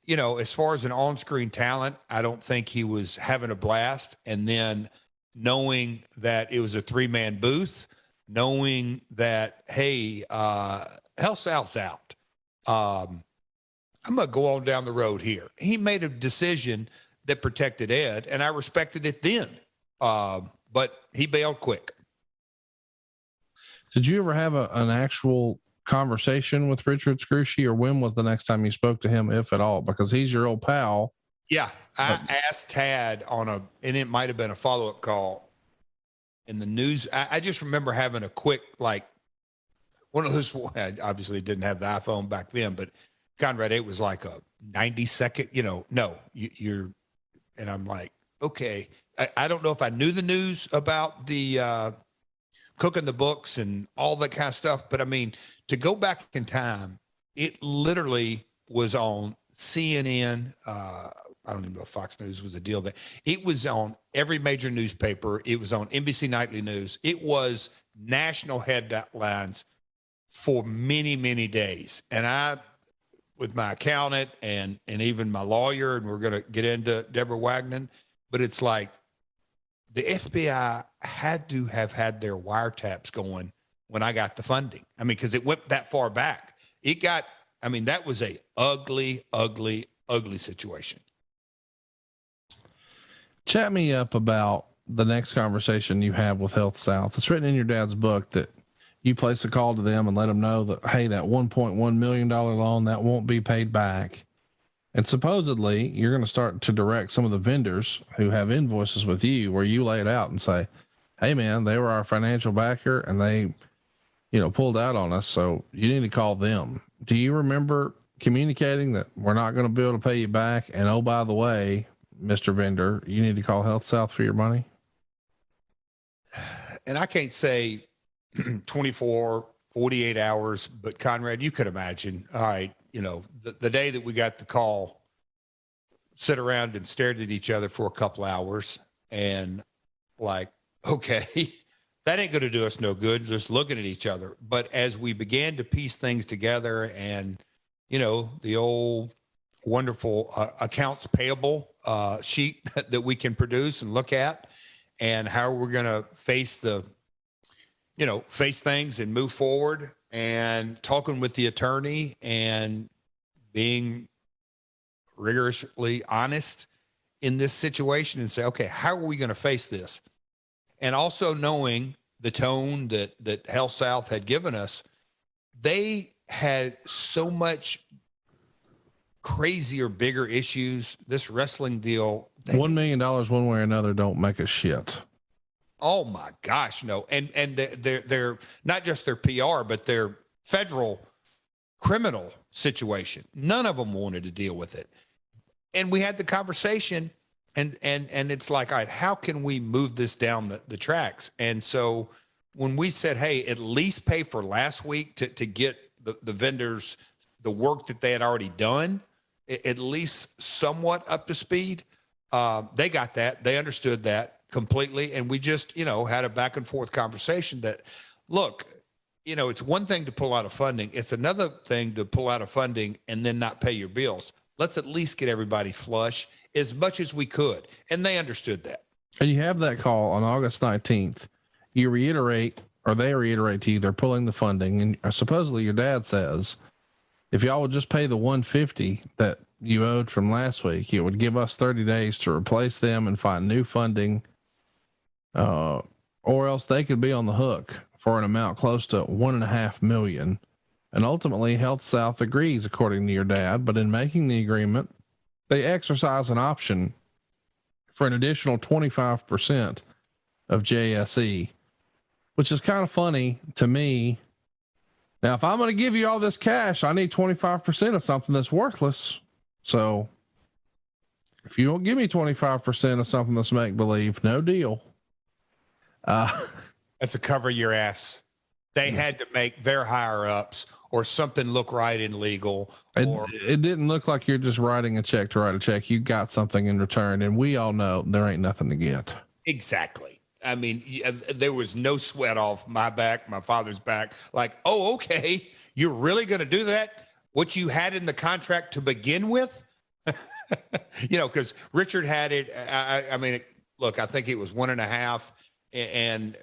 as far as an on-screen talent, I don't think he was having a blast. And then knowing that it was a 3-man booth, knowing that, hey, HealthSouth's out. I'm going to go on down the road here. He made a decision that protected Ed, and I respected it then. But he bailed quick. Did you ever have an actual conversation with Richard Scrushy, or when was the next time you spoke to him, if at all? Because he's your old pal. Yeah. I asked Tad and it might've been a follow-up call in the news. I just remember having a quick, like one of those, I obviously didn't have the iPhone back then, but Conrad, it was like a 90-second, you're, and I'm like, okay. I don't know if I knew the news about the cooking the books and all that kind of stuff, but I mean, to go back in time, it literally was on CNN. I don't even know if Fox News was a deal that it was on every major newspaper. It was on NBC Nightly News. It was national headlines for many, many days. And I, with my accountant and even my lawyer, and we're going to get into Deborah Wagner, but it's like the FBI had to have had their wiretaps going when I got the funding. I mean, because it went that far back. That was a ugly, ugly, ugly situation. Chat me up about the next conversation you have with HealthSouth. It's written in your dad's book that you place a call to them and let them know that, hey, that $1.1 million loan, that won't be paid back. And supposedly you're going to start to direct some of the vendors who have invoices with you, where you lay it out and say, hey man, they were our financial backer and they, pulled out on us. So you need to call them. Do you remember communicating that we're not going to be able to pay you back? And oh, by the way, Mr. Vendor, you need to call HealthSouth for your money. And I can't say 24, 48 hours, but Conrad, you could imagine, all right, the day that we got the call, sit around and stared at each other for a couple hours and like, okay, that ain't going to do us no good, just looking at each other. But as we began to piece things together and, the old wonderful accounts payable sheet that we can produce and look at, and how we're going to face things and move forward, and talking with the attorney and being rigorously honest in this situation and say, okay, how are we going to face this? And also knowing the tone that HealthSouth had given us, they had so much crazier, bigger issues. This wrestling deal, $1 million one way or another don't make a shit. Oh my gosh, no. And they're not just their PR, but their federal criminal situation. None of them wanted to deal with it. And we had the conversation and it's like, all right, how can we move this down the tracks? And so when we said, hey, at least pay for last week to get the vendors, the work that they had already done, at least somewhat up to speed, they got that. They understood that completely. And we just, had a back and forth conversation that, look, it's one thing to pull out of funding. It's another thing to pull out of funding and then not pay your bills. Let's at least get everybody flush as much as we could. And they understood that. And you have that call on August 19th. You reiterate, or they reiterate to you, they're pulling the funding. And supposedly your dad says, if y'all would just pay the $150 that you owed from last week, it would give us 30 days to replace them and find new funding. Or else they could be on the hook for an amount close to $1.5 million. And ultimately HealthSouth agrees, according to your dad, but in making the agreement, they exercise an option for an additional 25% of JSE, which is kind of funny to me. Now, if I'm going to give you all this cash, I need 25% of something that's worthless. So if you don't give me 25% of something that's make believe, no deal. That's a cover your ass. They had to make their higher ups or something look right and legal. It didn't look like you're just writing a check to write a check. You got something in return, and we all know there ain't nothing to get. Exactly. I mean, there was no sweat off my back, my father's back. Like, oh, okay, you're really going to do that? What you had in the contract to begin with? Because Richard had it. I mean, look, I think it was 1.5. And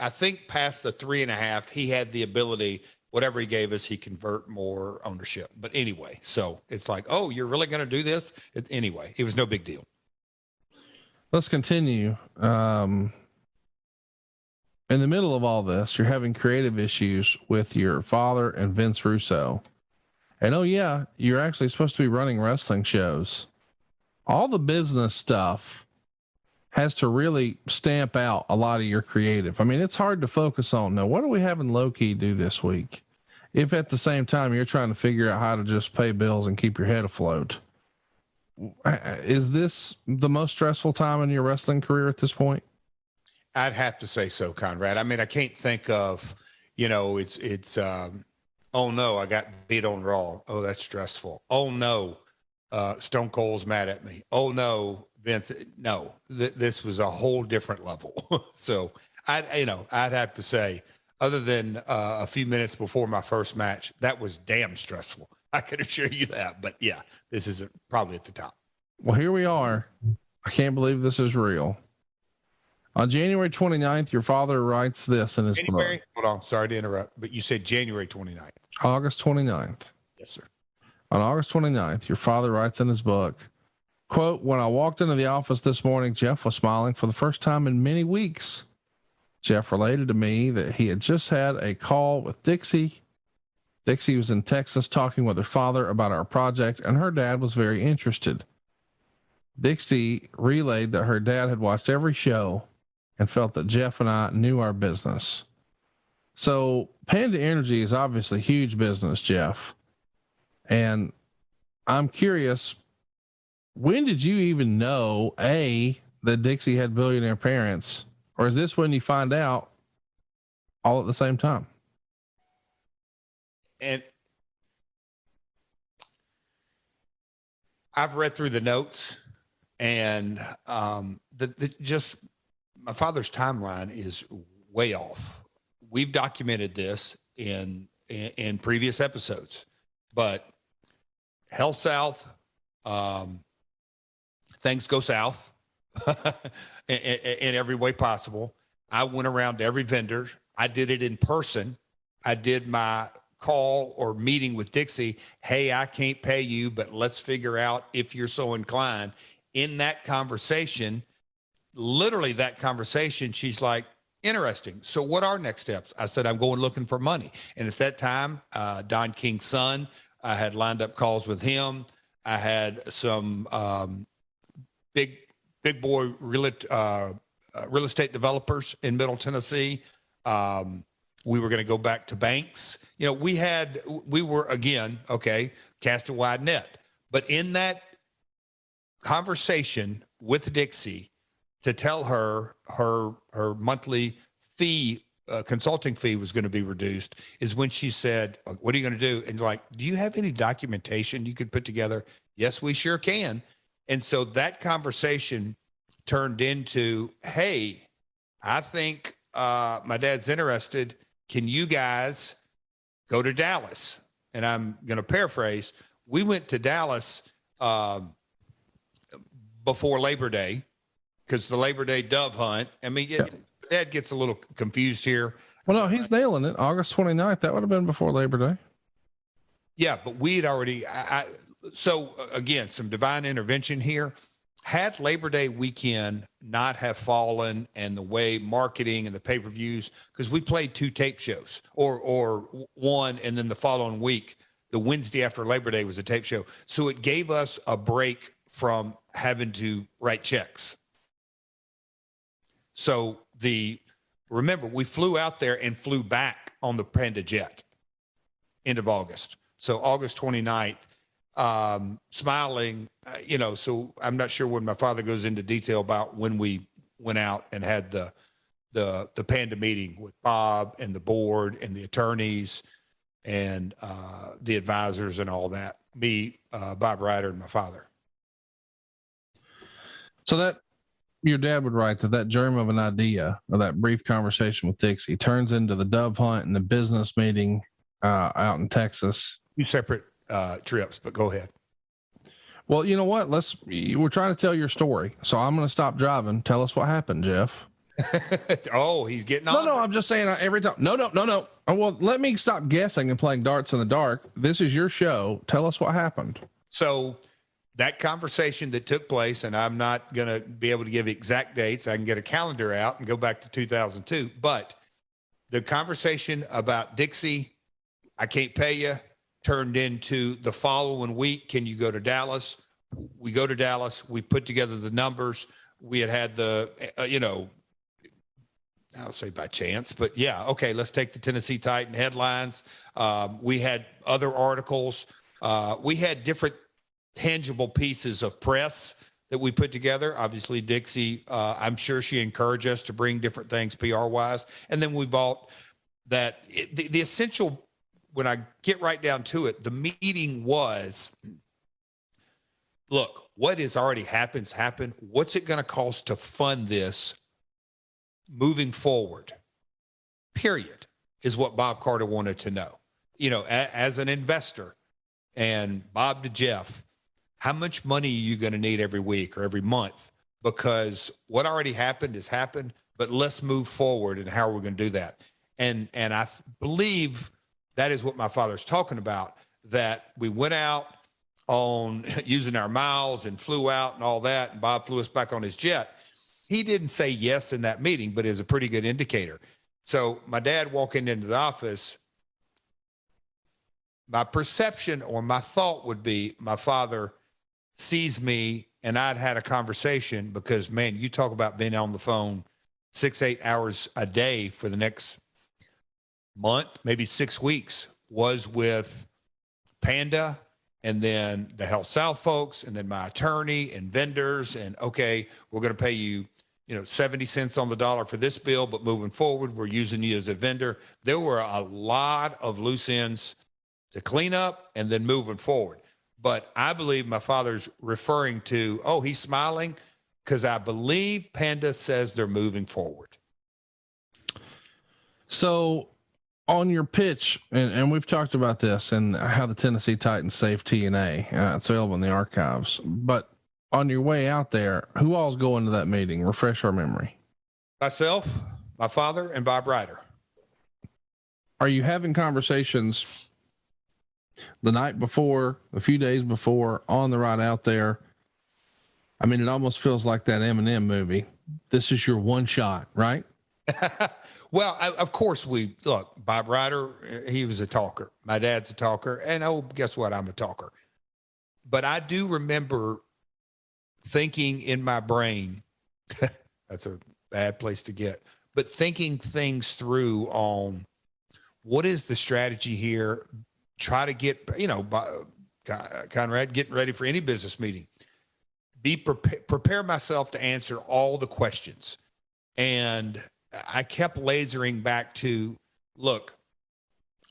I think past the 3.5, he had the ability, whatever he gave us, he convert more ownership. But anyway, so it's like, oh, you're really going to do this? Anyway, it was no big deal. Let's continue. In the middle of all this, you're having creative issues with your father and Vince Russo. And oh yeah, you're actually supposed to be running wrestling shows. All the business stuff has to really stamp out a lot of your creative. I mean, it's hard to focus on. Now, what are we having Loki do this week? If at the same time you're trying to figure out how to just pay bills and keep your head afloat. Is this the most stressful time in your wrestling career at this point? I'd have to say so, Conrad. I mean, I can't think of, it's oh no, I got beat on Raw. Oh, that's stressful. Oh no, Stone Cold's mad at me. Oh no, Vince. No, this was a whole different level. So I'd have to say, other than a few minutes before my first match, that was damn stressful. I can assure you that. But yeah, this is probably at the top. Well, here we are. I can't believe this is real. On January 29th, your father writes this in his book. Hold on. Sorry to interrupt, but you said January 29th. August 29th. Yes, sir. On August 29th, your father writes in his book, quote, when I walked into the office this morning, Jeff was smiling for the first time in many weeks. Jeff related to me that he had just had a call with Dixie. Dixie was in Texas talking with her father about our project, and her dad was very interested. Dixie relayed that her dad had watched every show and felt that Jeff and I knew our business. So Panda Energy is obviously huge business, Jeff. And I'm curious, when did you even know, that Dixie had billionaire parents, or is this when you find out all at the same time? And I've read through the notes, and just my father's timeline is way off. We've documented this in previous episodes, but HealthSouth, things go south in every way possible. I went around to every vendor. I did it in person. I did my call or meeting with Dixie, hey, I can't pay you, but let's figure out if you're so inclined. In that conversation, literally that conversation, she's like, interesting. So what are next steps? I said, I'm going looking for money. And at that time, Don King's son, I had lined up calls with him. I had some big boy real estate developers in Middle Tennessee. We were going to go back to banks. You know, we were again, okay, cast a wide net. But in that conversation with Dixie, to tell her her monthly fee, consulting fee was going to be reduced, is when she said, what are you going to do? And like, do you have any documentation you could put together? Yes, we sure can. And so that conversation turned into, hey, I think my dad's interested. Can you guys go to Dallas? And I'm going to paraphrase. We went to Dallas before Labor Day, because the Labor Day dove hunt. I mean, Dad gets a little confused here. Well, no, he's nailing it. August 29th. That would have been before Labor Day. Yeah, but we had already, so again, some divine intervention here. Had Labor Day weekend not have fallen, and the way marketing and the pay-per-views, because we played 2 tape shows or one, and then the following week, the Wednesday after Labor Day was a tape show. So it gave us a break from having to write checks. So remember, we flew out there and flew back on the Panda jet end of August. So August 29th, smiling, so I'm not sure when my father goes into detail about when we went out and had the Panda meeting with Bob and the board and the attorneys and the advisors and all that, me, Bob Ryder, and my father. So that your dad would write that germ of an idea of that brief conversation with Dixie turns into the dove hunt and the business meeting out in Texas. 2 separate trips, but go ahead. Well, you know what? We're trying to tell your story. So I'm going to stop driving. Tell us what happened, Jeff. Oh, he's getting on. No, I'm just saying every time. No. Oh, well, let me stop guessing and playing darts in the dark. This is your show. Tell us what happened. So that conversation that took place, and I'm not going to be able to give exact dates. I can get a calendar out and go back to 2002. But the conversation about Dixie, I can't pay you, turned into the following week, can you go to Dallas? We go to Dallas. We put together the numbers. We had the, I'll say by chance, but yeah, okay, let's take the Tennessee Titan headlines. We had other articles. We had different tangible pieces of press that we put together. Obviously, Dixie, I'm sure she encouraged us to bring different things PR wise. And then we bought that. The essential, when I get right down to it, the meeting was, look, what has already happened. What's it going to cost to fund this moving forward? Period, is what Bob Carter wanted to know. As an investor, and Bob to Jeff, how much money are you going to need every week or every month? Because what already happened has happened, but let's move forward, and how are we going to do that? And I believe that is what my father's talking about, that we went out on using our miles and flew out and all that, and Bob flew us back on his jet. He didn't say yes in that meeting, but it was a pretty good indicator. So my dad walking into the office, my perception or my thought would be my father sees me, and I'd had a conversation, because, man, you talk about being on the phone 6-8 hours a day for the next month, maybe 6 weeks, was with Panda, and then the HealthSouth folks, and then my attorney and vendors, and okay, we're going to pay you, 70 cents on the dollar for this bill, but moving forward, we're using you as a vendor. There were a lot of loose ends to clean up, and then moving forward. But I believe my father's referring to, he's smiling because I believe Panda says they're moving forward. So on your pitch, and we've talked about this and how the Tennessee Titans saved TNA, it's available in the archives, but on your way out there, who all's going to that meeting? Refresh our memory. Myself, my father, and Bob Ryder. Are you having conversations the night before, a few days before, on the ride out there. I mean, it almost feels like that Eminem movie. This is your one shot, right? Well, of course we look, Bob Ryder, he was a talker. My dad's a talker. And oh, guess what? I'm a talker. But I do remember thinking in my brain, that's a bad place to get, but thinking things through on what is the strategy here? Try to get, Conrad, getting ready for any business meeting. Prepare myself to answer all the questions. And I kept lasering back to, look,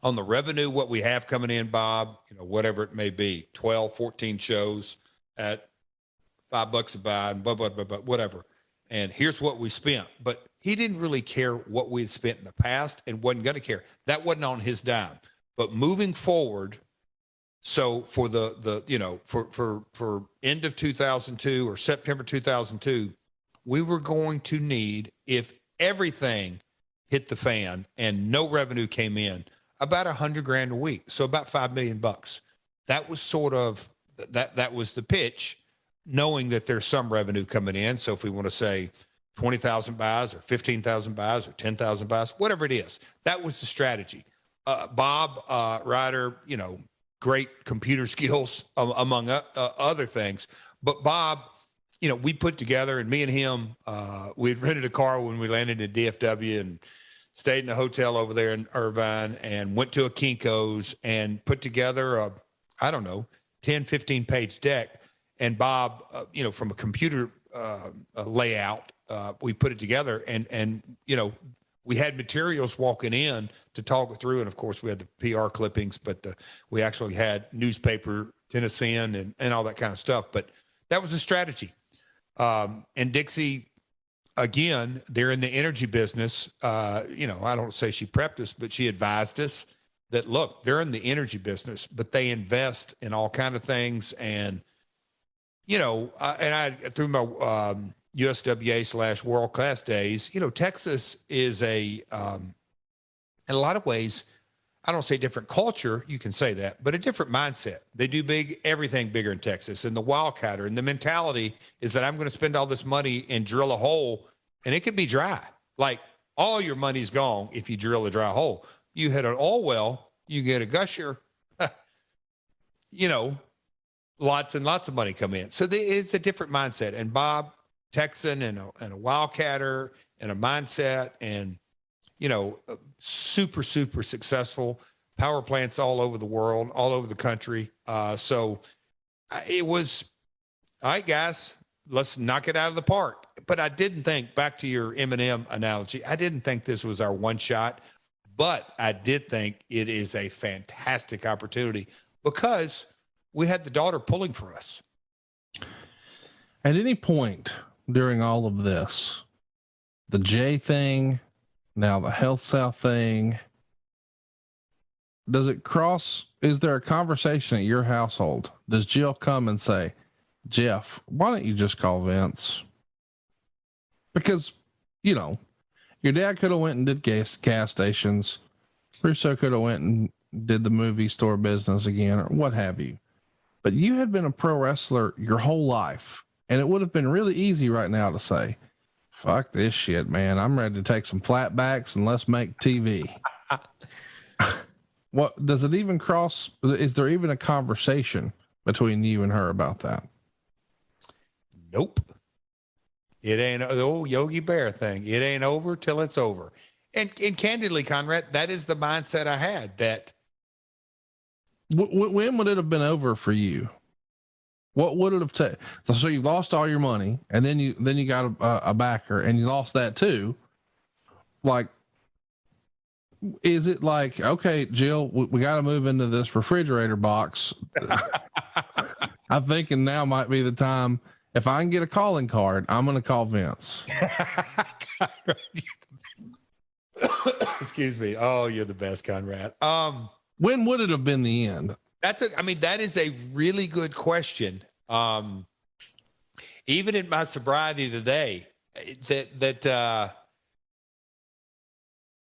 on the revenue, what we have coming in, Bob, whatever it may be, 12, 14 shows at $5 a buy and blah, blah, blah, blah, whatever. And here's what we spent. But he didn't really care what we had spent in the past and wasn't going to care. That wasn't on his dime. But moving forward, so for for end of 2002 or September 2002, we were going to need, if everything hit the fan and no revenue came in, about $100,000 a week. So about $5 million. That was sort of, that was the pitch, knowing that there's some revenue coming in. So if we want to say 20,000 buys or 15,000 buys or 10,000 buys, whatever it is, that was the strategy. Bob Ryder, great computer skills among other things. But Bob, we put together, and me and him, we had rented a car when we landed in DFW and stayed in a hotel over there in Irvine and went to a Kinko's and put together a, 10, 15 page deck. And Bob, from a computer layout, we put it together and we had materials walking in to talk it through. And of course we had the PR clippings, but we actually had newspaper Tennessean and all that kind of stuff. But that was a strategy. And Dixie, again, they're in the energy business. I don't say she prepped us, but she advised us that, look, they're in the energy business, but they invest in all kinds of things. And, and I, through my USWA / world class days, Texas is in a lot of ways, I don't say different culture, you can say that, but a different mindset. They do everything bigger in Texas, and the wildcatter, and the mentality is that I'm going to spend all this money and drill a hole, and it could be dry. Like, all your money's gone if you drill a dry hole. You hit an oil well, you get a gusher, lots and lots of money come in. So it's a different mindset. And Bob, Texan and a wildcatter and a mindset, and super, super successful power plants all over the world, all over the country. So it was, all right, guys, let's knock it out of the park. But I didn't think, back to your Eminem analogy, I didn't think this was our one shot, but I did think it is a fantastic opportunity because we had the daughter pulling for us. At any point during all of this, the J thing, now the HealthSouth thing, is there a conversation at your household? Does Jill come and say, Jeff, why don't you just call Vince? Because, your dad could have went and did gas stations. Russo could have went and did the movie store business again, or what have you. But you had been a pro wrestler your whole life. And it would have been really easy right now to say, fuck this shit, man. I'm ready to take some flatbacks and let's make TV. What does it even cross? Is there even a conversation between you and her about that? Nope. It ain't the old Yogi Bear thing. It ain't over till it's over. And candidly, Conrad, that is the mindset I had. That when would it have been over for you? What would it have taken? So you lost all your money, and then you got a backer, and you lost that too. Like, is it like, okay, Jill, we got to move into this refrigerator box? I'm thinking now might be the time. If I can get a calling card, I'm going to call Vince. Excuse me. Oh, you're the best, Conrad. When would it have been the end? That is a really good question. Even in my sobriety today,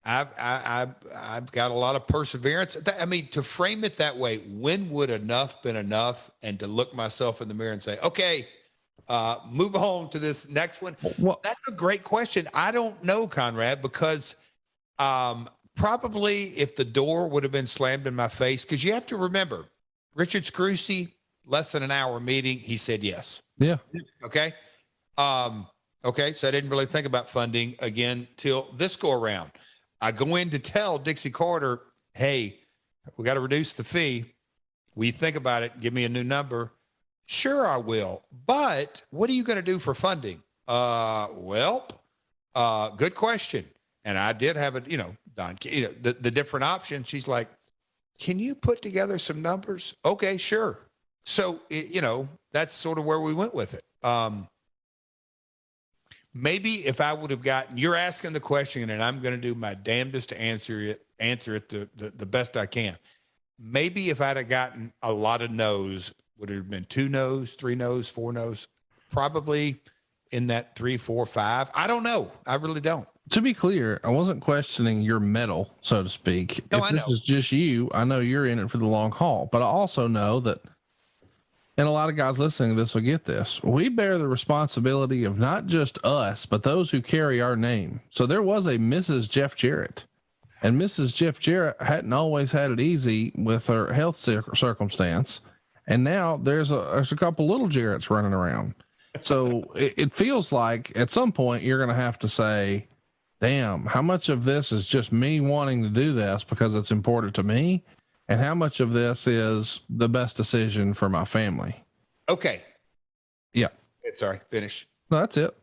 I've got a lot of perseverance. I mean, to frame it that way, when would enough been enough? And to look myself in the mirror and say, okay, move on to this next one. Well, That's a great question. I don't know, Conrad, because probably if the door would have been slammed in my face, because you have to remember, Richard Scrushy, less than an hour meeting, he said yes. yeah. Okay. Okay. So I didn't really think about funding again till this go around. I go in to tell Dixie Carter, hey, we got to reduce the fee. We think about it. Give me a new number. Sure, I will. But what are you going to do for funding? Good question. And I did have it, Don, the different options. She's like, can you put together some numbers? Okay, sure. So, that's sort of where we went with it. Maybe if I would have gotten, you're asking the question and I'm going to do my damnedest to answer it the best I can. Maybe if I'd have gotten a lot of no's, would it have been 2 no's, 3 no's, 4 no's? Probably in that 3, 4, 5. I don't know. I really don't. To be clear, I wasn't questioning your mettle, so to speak. No, if I this know. is just you, I know you're in it for the long haul, but I also know that, and a lot of guys listening to this will get this. We bear the responsibility of not just us, but those who carry our name. So there was a Mrs. Jeff Jarrett, and Mrs. Jeff Jarrett hadn't always had it easy with her health circumstance. And now there's a couple little Jarretts running around. So it feels like at some point you're going to have to say, damn, how much of this is just me wanting to do this because it's important to me? And how much of this is the best decision for my family? Okay. Yeah. Sorry, finish. No, that's it.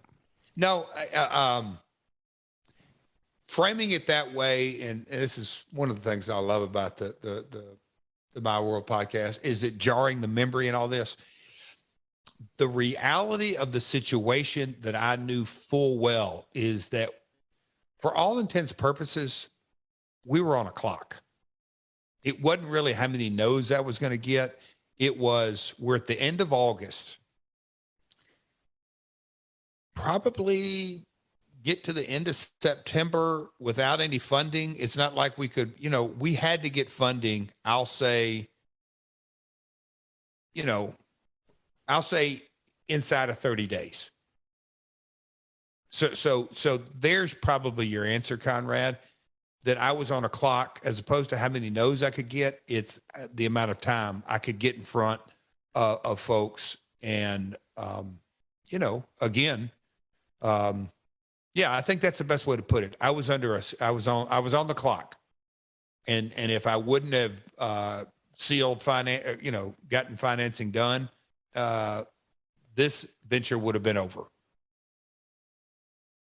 No, framing it that way, and this is one of the things I love about the My World podcast, is it jarring the memory and all this. The reality of the situation that I knew full well is that for all intents and purposes, we were on a clock. It wasn't really how many no's I was going to get. It was, we're at the end of August. Probably get to the end of September without any funding. It's not like we could, we had to get funding. I'll say inside of 30 days. So there's probably your answer, Conrad, that I was on a clock as opposed to how many no's I could get. It's the amount of time I could get in front of folks. And, again, I think that's the best way to put it. I was on the clock, and if I wouldn't have sealed gotten financing done, this venture would have been over.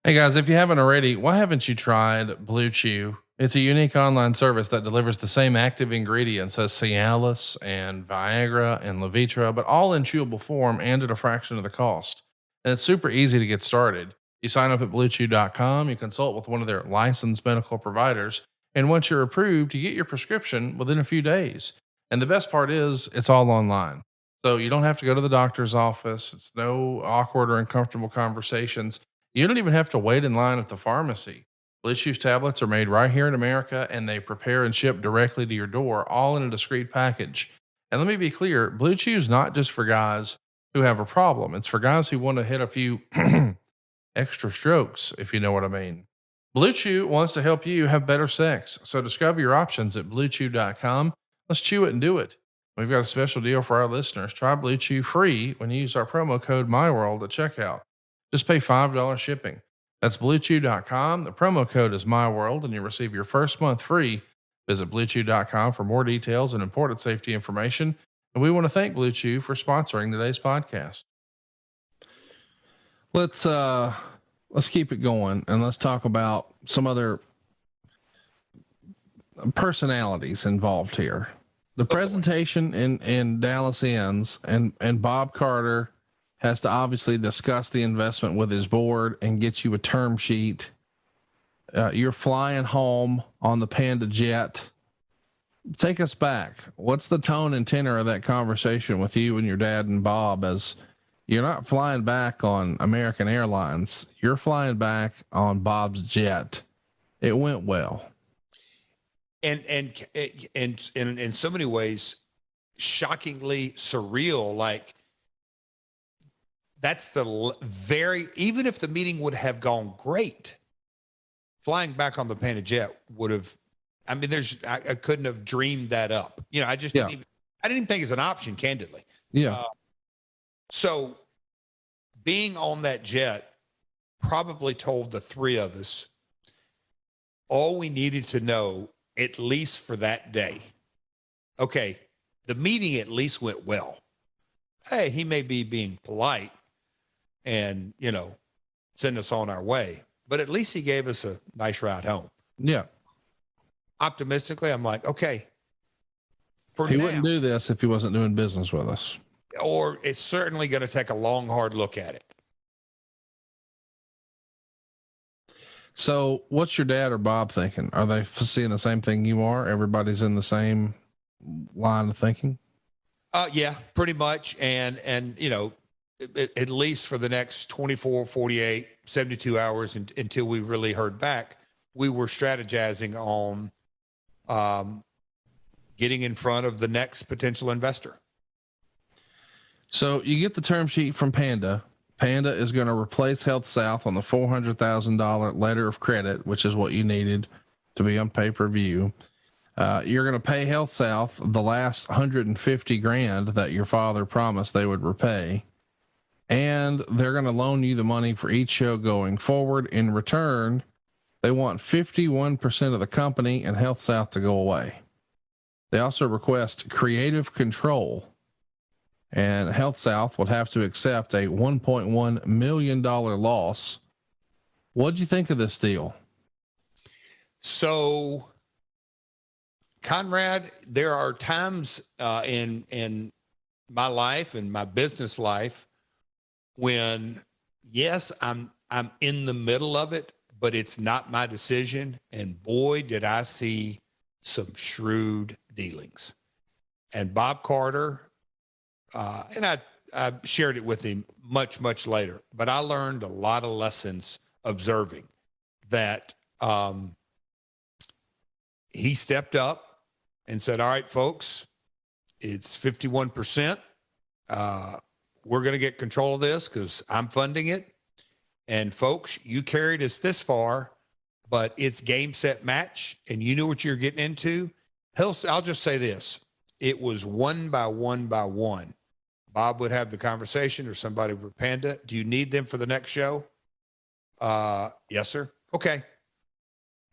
Hey guys, if you haven't already, why haven't you tried Blue Chew? It's a unique online service that delivers the same active ingredients as Cialis and Viagra and Levitra, but all in chewable form and at a fraction of the cost. And it's super easy to get started. You sign up at bluechew.com, you consult with one of their licensed medical providers, and once you're approved, you get your prescription within a few days. And the best part is it's all online. So you don't have to go to the doctor's office. It's no awkward or uncomfortable conversations. You don't even have to wait in line at the pharmacy. Blue Chew's tablets are made right here in America, and they prepare and ship directly to your door, all in a discreet package. And let me be clear, Blue Chew's not just for guys who have a problem. It's for guys who want to hit a few extra strokes, if you know what I mean. Blue Chew wants to help you have better sex. So discover your options at bluechew.com. Let's chew it and do it. We've got a special deal for our listeners. Try Blue Chew free when you use our promo code MyWorld at checkout. Just pay $5 shipping. That's bluechew.com. The promo code is MyWorld, and you receive your first month free. Visit bluechew.com for more details and important safety information. And we want to thank Blue Chew for sponsoring today's podcast. Let's keep it going, and let's talk about some other personalities involved here. The presentation in Dallas ends, and Bob Carter has to obviously discuss the investment with his board and get you a term sheet. You're flying home on the Panda jet. Take us back. What's the tone and tenor of that conversation with you and your dad and Bob, as you're not flying back on American Airlines. You're flying back on Bob's jet. It went well. And in so many ways, shockingly surreal. Like, that's even if the meeting would have gone great, flying back on the Panda jet would have, I mean, I couldn't have dreamed that up. You know, I didn't even think it's an option, candidly. Yeah. So being on that jet probably told the three of us all we needed to know, at least for that day. Okay, the meeting at least went well. Hey, he may be being polite and, you know, send us on our way, but at least he gave us a nice ride home. Yeah. Optimistically, I'm like, okay. He wouldn't do this if he wasn't doing business with us. Or it's certainly going to take a long, hard look at it. So what's your dad or Bob thinking? Are they seeing the same thing you are? Everybody's in the same line of thinking? Yeah, pretty much. And you know, at least for the next 24, 48, 72 hours until we really heard back, we were strategizing on getting in front of the next potential investor. So you get the term sheet from Panda. Panda is going to replace HealthSouth on the $400,000 letter of credit, which is what you needed to be on pay-per-view. You're going to pay HealthSouth the last $150,000 that your father promised they would repay. And they're going to loan you the money for each show going forward. In return, they want 51% of the company and HealthSouth to go away. They also request creative control, and HealthSouth would have to accept a $1.1 million loss. What'd you think of this deal? So, Conrad, there are times in my life and my business life when, yes, I'm in the middle of it, but it's not my decision. And boy, did I see some shrewd dealings. And Bob Carter, and I shared it with him much, much later, but I learned a lot of lessons observing that he stepped up and said, all right, folks, it's 51%. We're going to get control of this because I'm funding it. And folks, you carried us this far, but it's game, set, match, and you knew what you're getting into. I'll just say this. It was one by one by one. Bob would have the conversation, or somebody with Panda. Do you need them for the next show? Yes, sir. Okay.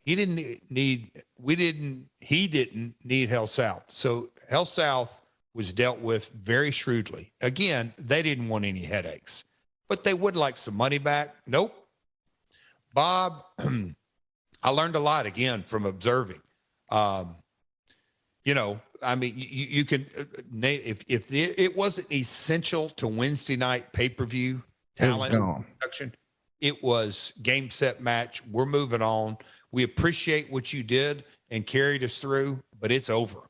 He didn't need HealthSouth. So HealthSouth was dealt with very shrewdly. Again, they didn't want any headaches, but they would like some money back. Nope. Bob, I learned a lot again from observing. You know, I mean, you can name, if it wasn't essential to Wednesday night pay-per-view talent production, it was game, set, match. We're moving on. We appreciate what you did and carried us through, but it's over.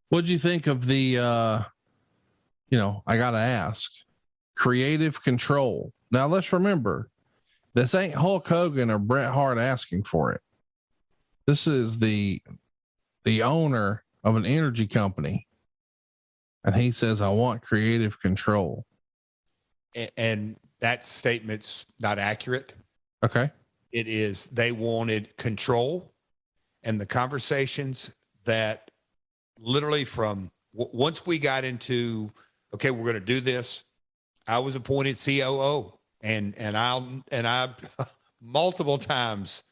What'd you think of the, you know, I got to ask, creative control? Now let's remember, this ain't Hulk Hogan or Bret Hart asking for it. This is the owner of an energy company. And he says, I want creative control. And that statement's not accurate. Okay. It is, they wanted control, and the conversations that literally from once we got into, okay, we're going to do this. I was appointed COO and I multiple times,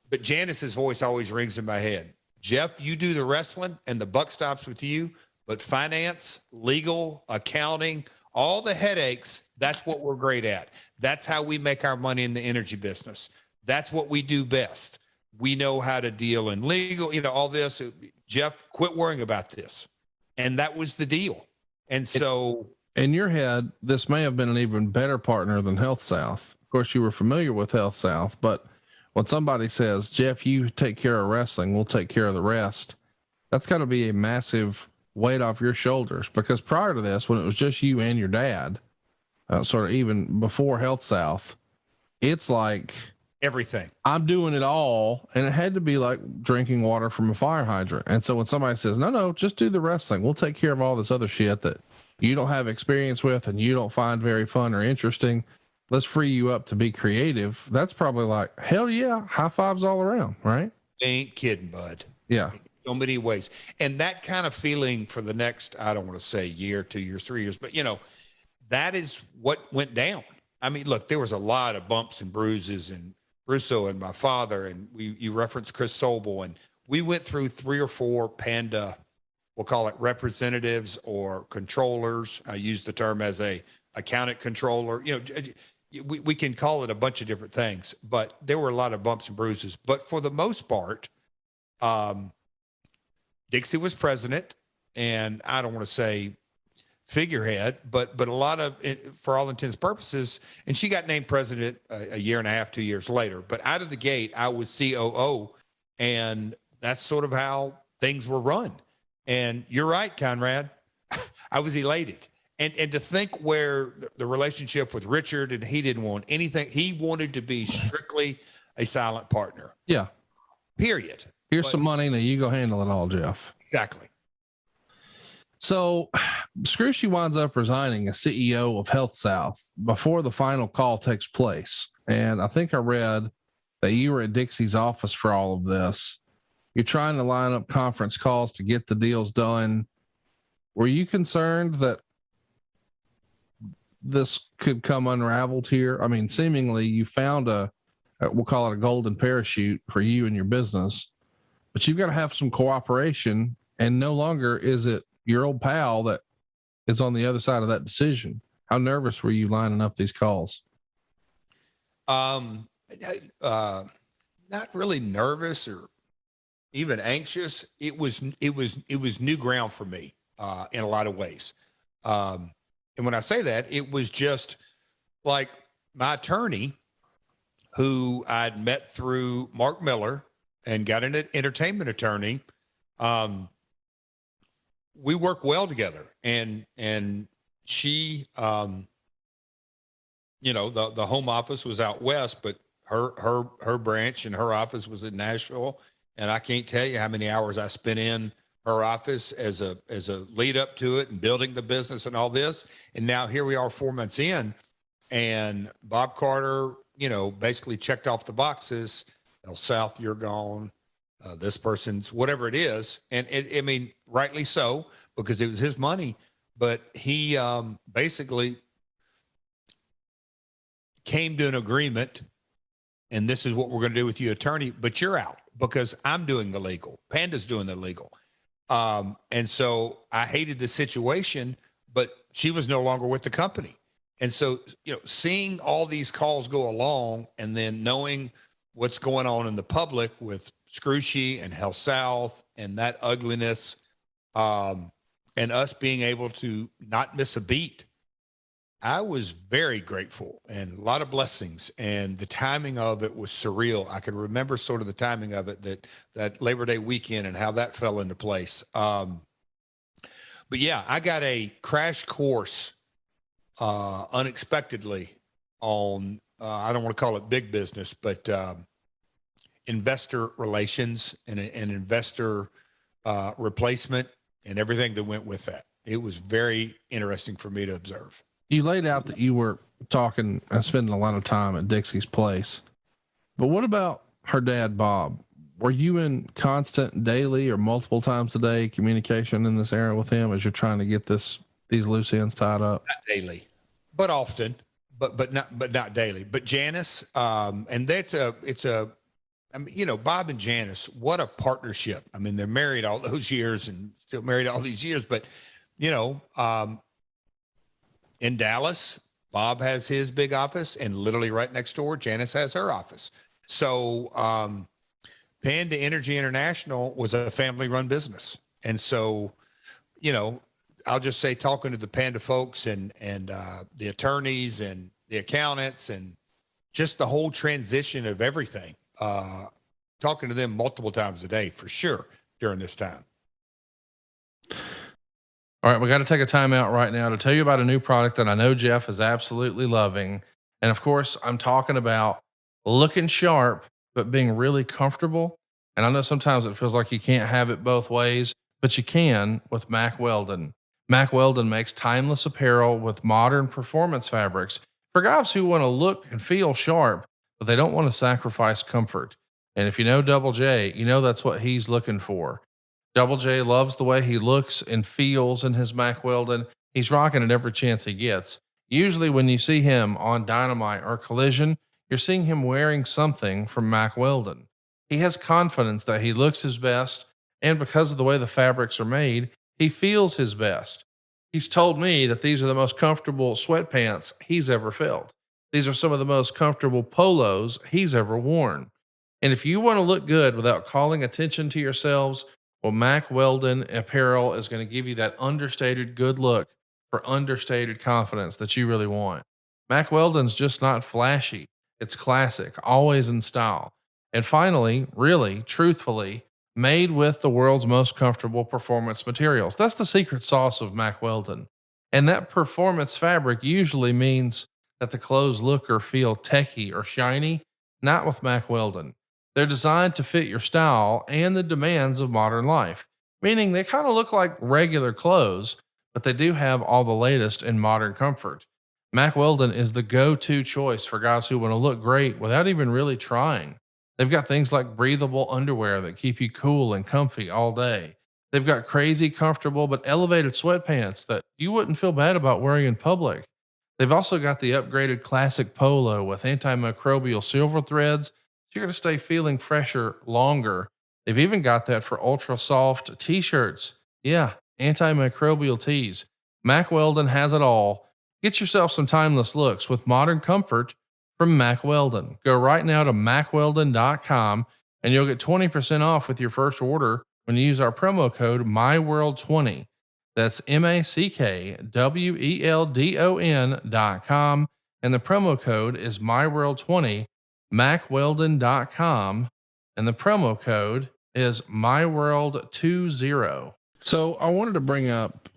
but Janice's voice always rings in my head. Jeff, you do the wrestling and the buck stops with you, but finance, legal, accounting, all the headaches, that's what we're great at. That's how we make our money in the energy business. That's what we do best. We know how to deal in legal, you know, all this. Jeff, quit worrying about this. And that was the deal. And so in your head, this may have been an even better partner than HealthSouth. Of course, you were familiar with HealthSouth, but when somebody says, Jeff, you take care of wrestling, we'll take care of the rest, that's got to be a massive weight off your shoulders, because prior to this, when it was just you and your dad, sort of even before HealthSouth, it's like everything. I'm doing it all. And it had to be like drinking water from a fire hydrant. And so when somebody says, no, just do the wrestling, we'll take care of all this other shit that you don't have experience with and you don't find very fun or interesting. Let's free you up to be creative. That's probably like, hell yeah, high fives all around, right? Ain't kidding, bud. Yeah. So many ways. And that kind of feeling for the next, I don't want to say year, 2 years, 3 years, but that is what went down. I mean, look, there was a lot of bumps and bruises, and Russo and my father, and you referenced Chris Sobel, and we went through 3 or 4 Panda, we'll call it representatives or controllers. I use the term as a accountant controller. We can call it a bunch of different things, but there were a lot of bumps and bruises. But for the most part, Dixie was president, and I don't want to say figurehead, but a lot of it, for all intents and purposes, and she got named president a year and a half, 2 years later. But out of the gate, I was COO, and that's sort of how things were run. And you're right, Conrad. I was elated. And to think where the relationship with Richard, and he didn't want anything. He wanted to be strictly a silent partner. Yeah. Period. Here's some money. Now you go handle it all, Jeff. Exactly. So Scrushy winds up resigning as CEO of HealthSouth before the final call takes place. And I think I read that you were at Dixie's office for all of this. You're trying to line up conference calls to get the deals done. Were you concerned that this could come unraveled here? I mean, seemingly you found we'll call it a golden parachute for you and your business, but you've got to have some cooperation, and no longer is it your old pal that is on the other side of that decision. How nervous were you lining up these calls? Not really nervous or even anxious. It was new ground for me, in a lot of ways. And when I say that, it was just like my attorney, who I'd met through Mark Miller and got an entertainment attorney. We work well together, and she, the home office was out west, but her branch and her office was in Nashville. And I can't tell you how many hours I spent in her office as a lead up to it and building the business and all this. And now here we are 4 months in, and Bob Carter, basically checked off the boxes. HealthSouth, you're gone. This person's whatever it is. And I mean, rightly so, because it was his money, but he basically came to an agreement, and this is what we're going to do with you, attorney, but you're out because I'm doing the legal. Panda's doing the legal. And so I hated the situation, but she was no longer with the company. And so, seeing all these calls go along, and then knowing what's going on in the public with Scrushy and HealthSouth and that ugliness, and us being able to not miss a beat, I was very grateful, and a lot of blessings, and the timing of it was surreal. I could remember sort of the timing of it, that Labor Day weekend and how that fell into place. But yeah, I got a crash course unexpectedly on, I don't want to call it big business, but investor relations and investor replacement and everything that went with that. It was very interesting for me to observe. You laid out that you were talking and spending a lot of time at Dixie's place, but what about her dad, Bob? Were you in constant daily or multiple times a day communication in this era with him as you're trying to get these loose ends tied up? Not daily, but often, but not daily. But Janice, and I mean, Bob and Janice, what a partnership. I mean, they're married all those years and still married all these years, but in Dallas, Bob has his big office, and literally right next door, Janice has her office. So Panda Energy International was a family-run business. And so, I'll just say, talking to the Panda folks and the attorneys and the accountants and just the whole transition of everything, talking to them multiple times a day for sure during this time. All right, we got to take a time out right now to tell you about a new product that I know Jeff is absolutely loving. And of course, I'm talking about looking sharp, but being really comfortable. And I know sometimes it feels like you can't have it both ways, but you can with Mack Weldon. Mack Weldon makes timeless apparel with modern performance fabrics for guys who want to look and feel sharp, but they don't want to sacrifice comfort. And if you know Double J, you know that's what he's looking for. Double J loves the way he looks and feels in his Mack Weldon. He's rocking it every chance he gets. Usually when you see him on Dynamite or Collision, you're seeing him wearing something from Mack Weldon. He has confidence that he looks his best, and because of the way the fabrics are made, he feels his best. He's told me that these are the most comfortable sweatpants he's ever felt. These are some of the most comfortable polos he's ever worn. And if you want to look good without calling attention to yourselves, well, Mack Weldon apparel is going to give you that understated good look for understated confidence that you really want. Mack Weldon's just not flashy. It's classic, always in style. And finally, really, truthfully, made with the world's most comfortable performance materials. That's the secret sauce of Mack Weldon. And that performance fabric usually means that the clothes look or feel techy or shiny, not with Mack Weldon. They're designed to fit your style and the demands of modern life, meaning they kind of look like regular clothes, but they do have all the latest in modern comfort. Mack Weldon is the go-to choice for guys who want to look great without even really trying. They've got things like breathable underwear that keep you cool and comfy all day. They've got crazy comfortable but elevated sweatpants that you wouldn't feel bad about wearing in public. They've also got the upgraded classic polo with antimicrobial silver threads, so you're going to stay feeling fresher longer. They've even got that for ultra soft t-shirts. Yeah, antimicrobial tees. Mack Weldon has it all. Get yourself some timeless looks with modern comfort from Mack Weldon. Go right now to MackWeldon.com and you'll get 20% off with your first order when you use our promo code MyWorld20. That's MackWeldon.com. And the promo code is MyWorld20, MackWeldon.com. And the promo code is MyWorld20. So I wanted to bring up,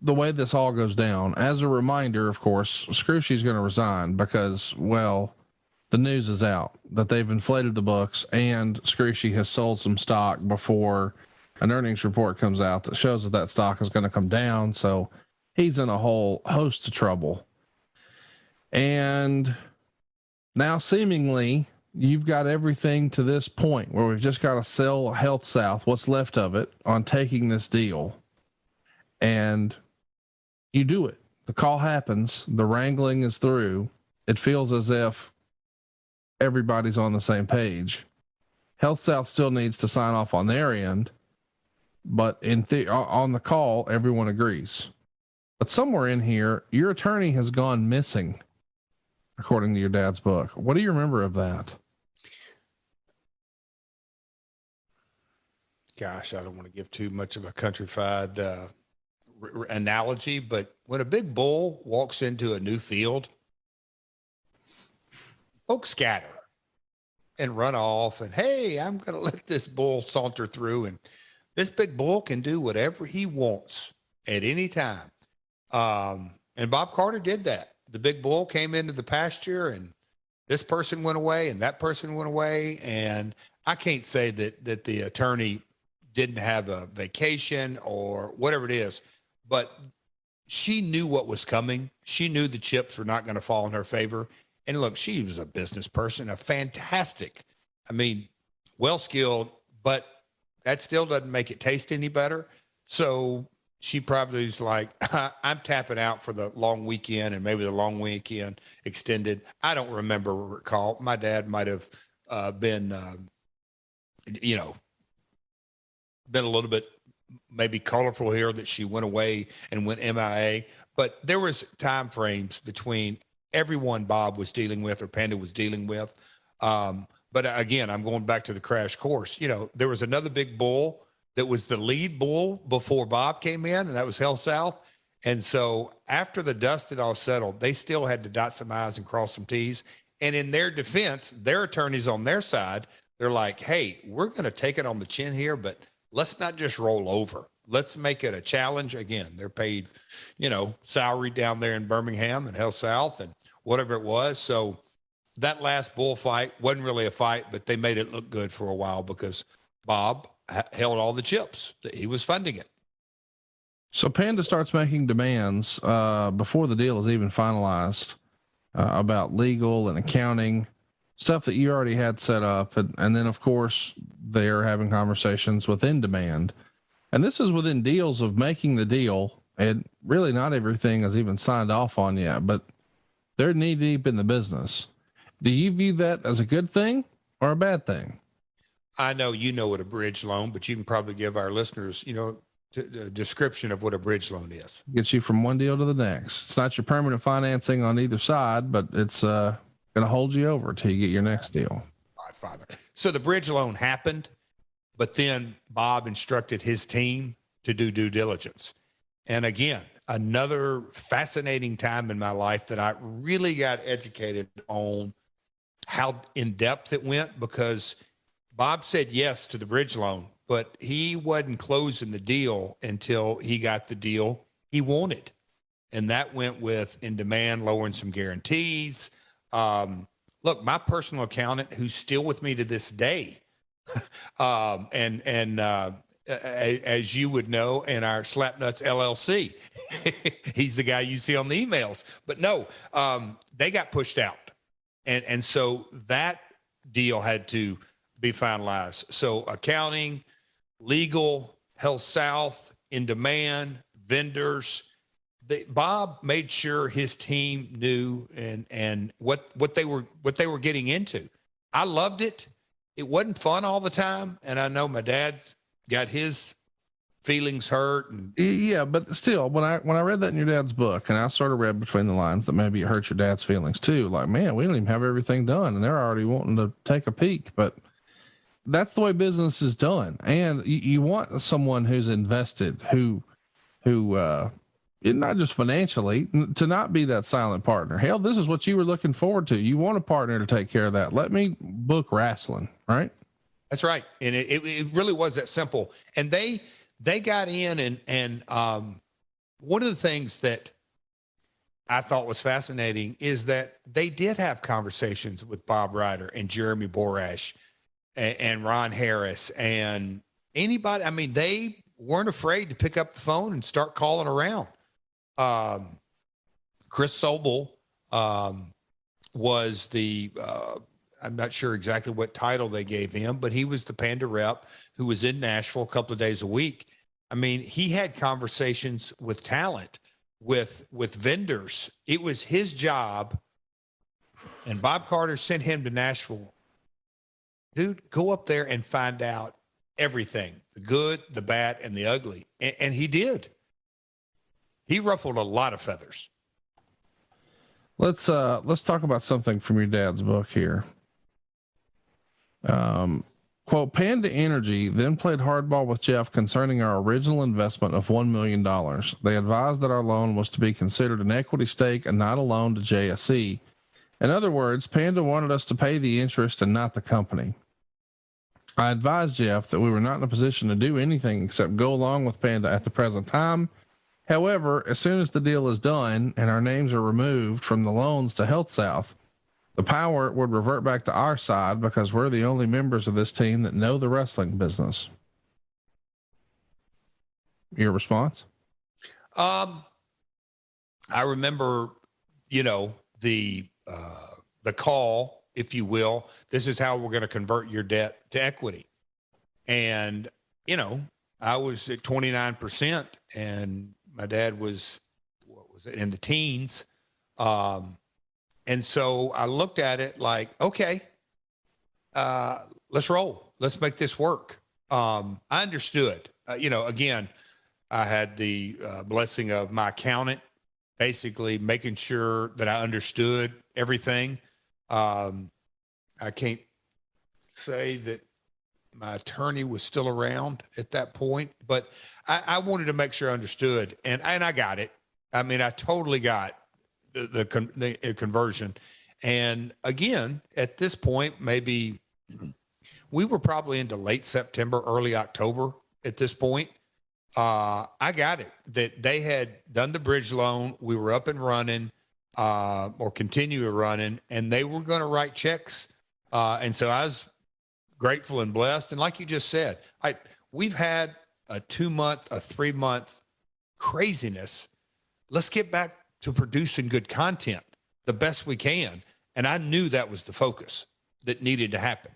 the way this all goes down. As a reminder, of course, Scrushy's going to resign because, well, the news is out that they've inflated the books and Scrushy has sold some stock before an earnings report comes out that shows that stock is going to come down. So he's in a whole host of trouble. And now seemingly you've got everything to this point where we've just got to sell HealthSouth, what's left of it, on taking this deal. And you do it. The call happens. The wrangling is through. It feels as if everybody's on the same page. HealthSouth still needs to sign off on their end, but on the call, everyone agrees. But somewhere in here, your attorney has gone missing, according to your dad's book. What do you remember of that? Gosh, I don't want to give too much of a countrified analogy, but when a big bull walks into a new field, folks scatter and run off and, hey, I'm going to let this bull saunter through, and this big bull can do whatever he wants at any time. And Bob Carter did that. The big bull came into the pasture and this person went away and that person went away. And I can't say that the attorney didn't have a vacation or whatever it is, but she knew what was coming. She knew the chips were not going to fall in her favor. And look, she was a business person, well-skilled, but that still doesn't make it taste any better. So she probably is like, I'm tapping out for the long weekend, and maybe the long weekend extended. I don't recall. My dad might have been a little bit maybe colorful here that she went away and went MIA, but there was time frames between everyone Bob was dealing with or Panda was dealing with. But again, I'm going back to the crash course. There was another big bull that was the lead bull before Bob came in, and that was HealthSouth. And so after the dust had all settled, they still had to dot some I's and cross some T's. And in their defense, their attorneys on their side, they're like, hey, we're going to take it on the chin here, but let's not just roll over. Let's make it a challenge. Again, they're paid, salary down there in Birmingham and HealthSouth and whatever it was. So that last bullfight wasn't really a fight, but they made it look good for a while because Bob held all the chips. He was funding it. So Panda starts making demands before the deal is even finalized about legal and accounting stuff that you already had set up. And then, of course, they're having conversations within demand. And this is within deals of making the deal. And really not everything is even signed off on yet, but they're knee deep in the business. Do you view that as a good thing or a bad thing? I know you know what a bridge loan, but you can probably give our listeners, a description of what a bridge loan is. Gets you from one deal to the next. It's not your permanent financing on either side, but it's going to hold you over till you get your next deal. Father. So the bridge loan happened, but then Bob instructed his team to do due diligence. And again, another fascinating time in my life that I really got educated on how in depth it went, because Bob said yes to the bridge loan, but he wasn't closing the deal until he got the deal he wanted. And that went with in demand, lowering some guarantees. Look, my personal accountant, who's still with me to this day, as you would know, in our Slapnuts LLC, he's the guy you see on the emails. But no, they got pushed out, and so that deal had to be finalized. So accounting, legal, HealthSouth, in demand, vendors. Bob made sure his team knew and what they were getting into. I loved it. It wasn't fun all the time, and I know my dad's got his feelings hurt. And yeah, but still, when I read that in your dad's book, and I sort of read between the lines that maybe it hurt your dad's feelings too. Like, man, we don't even have everything done, and they're already wanting to take a peek. But that's the way business is done, and you want someone who's invested, who not just financially, to not be that silent partner. Hell, this is what you were looking forward to. You want a partner to take care of that. Let me book wrestling, right? That's right. And it really was that simple. And they got in and one of the things that I thought was fascinating is that they did have conversations with Bob Ryder and Jeremy Borash and Ron Harris and anybody. I mean, they weren't afraid to pick up the phone and start calling around. Chris Sobel was the, I'm not sure exactly what title they gave him, but he was the Panda rep who was in Nashville a couple of days a week. I mean, he had conversations with talent, with vendors. It was his job. And Bob Carter sent him to Nashville. Dude, go up there and find out everything, the good, the bad, and the ugly. And he did. He ruffled a lot of feathers. Let's talk about something from your dad's book here. Quote, Panda Energy then played hardball with Jeff concerning our original investment of $1 million. They advised that our loan was to be considered an equity stake and not a loan to JSE. In other words, Panda wanted us to pay the interest and not the company. I advised Jeff that we were not in a position to do anything except go along with Panda at the present time. However, as soon as the deal is done and our names are removed from the loans to HealthSouth, the power would revert back to our side because we're the only members of this team that know the wrestling business. Your response? I remember, the call, if you will. This is how we're going to convert your debt to equity. And, I was at 29% and my dad was, in the teens. And so I looked at it like, okay, let's roll. Let's make this work. I understood, again, I had the blessing of my accountant, basically making sure that I understood everything. I can't say that my attorney was still around at that point, but I wanted to make sure I understood, and I got it. I mean, I totally got the conversion. And again, at this point, maybe we were probably into late September, early October at this point. I got it that they had done the bridge loan. We were up and running, or continue running, and they were going to write checks. And so I was grateful and blessed. And like you just said, we've had a 2-month, a 3-month craziness. Let's get back to producing good content the best we can. And I knew that was the focus that needed to happen.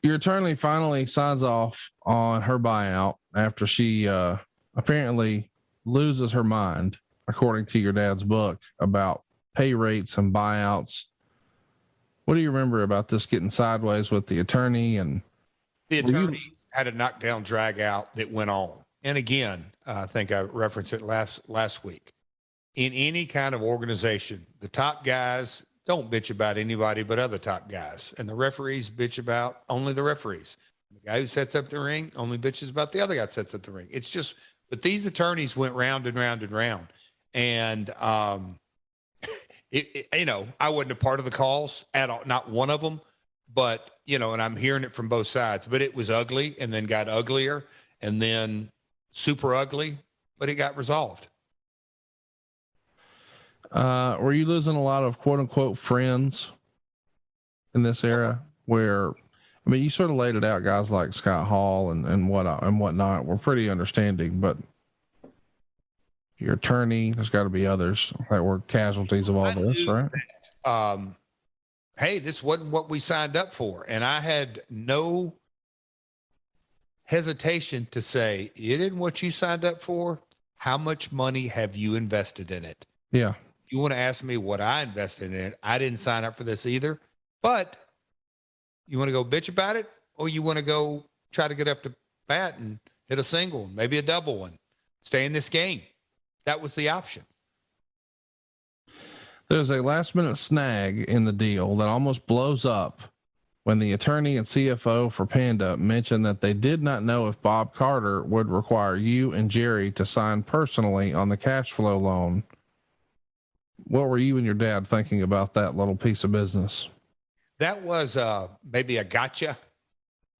Your attorney finally signs off on her buyout after she apparently loses her mind, according to your dad's book, about pay rates and buyouts. What do you remember about this getting sideways with the attorney? And the attorneys had a knockdown drag out that went on. And again, I think I referenced it last week. In any kind of organization, the top guys don't bitch about anybody but other top guys. And the referees bitch about only the referees. The guy who sets up the ring only bitches about the other guy that sets up the ring. It's just, but these attorneys went round and round and round. And, I wasn't a part of the calls at all, not one of them, but, and I'm hearing it from both sides, but it was ugly and then got uglier and then super ugly, but it got resolved. Were you losing a lot of quote unquote friends in this era where, you sort of laid it out, guys like Scott Hall and whatnot were pretty understanding, but your attorney, there's got to be others that were casualties of all this, right? Hey, this wasn't what we signed up for. And I had no hesitation to say, it isn't what you signed up for. How much money have you invested in it? Yeah. You want to ask me what I invested in it? I didn't sign up for this either, but you want to go bitch about it, or you want to go try to get up to bat and hit a single, maybe a double one, stay in this game. That was the option. There's a last minute snag in the deal that almost blows up when the attorney and CFO for Panda mentioned that they did not know if Bob Carter would require you and Jerry to sign personally on the cash flow loan. What were you and your dad thinking about that little piece of business? That was maybe a gotcha.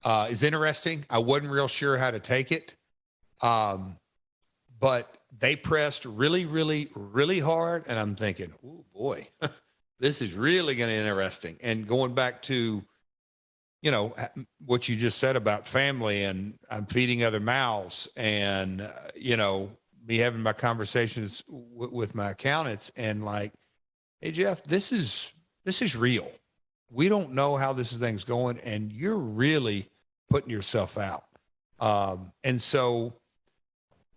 Is interesting. I wasn't real sure how to take it. But they pressed really, really, really hard. And I'm thinking, oh boy, this is really going to be interesting. And going back to, what you just said about family, and I'm feeding other mouths, and, me having my conversations with my accountants and like, hey, Jeff, this is real. We don't know how this thing's going, and you're really putting yourself out. And so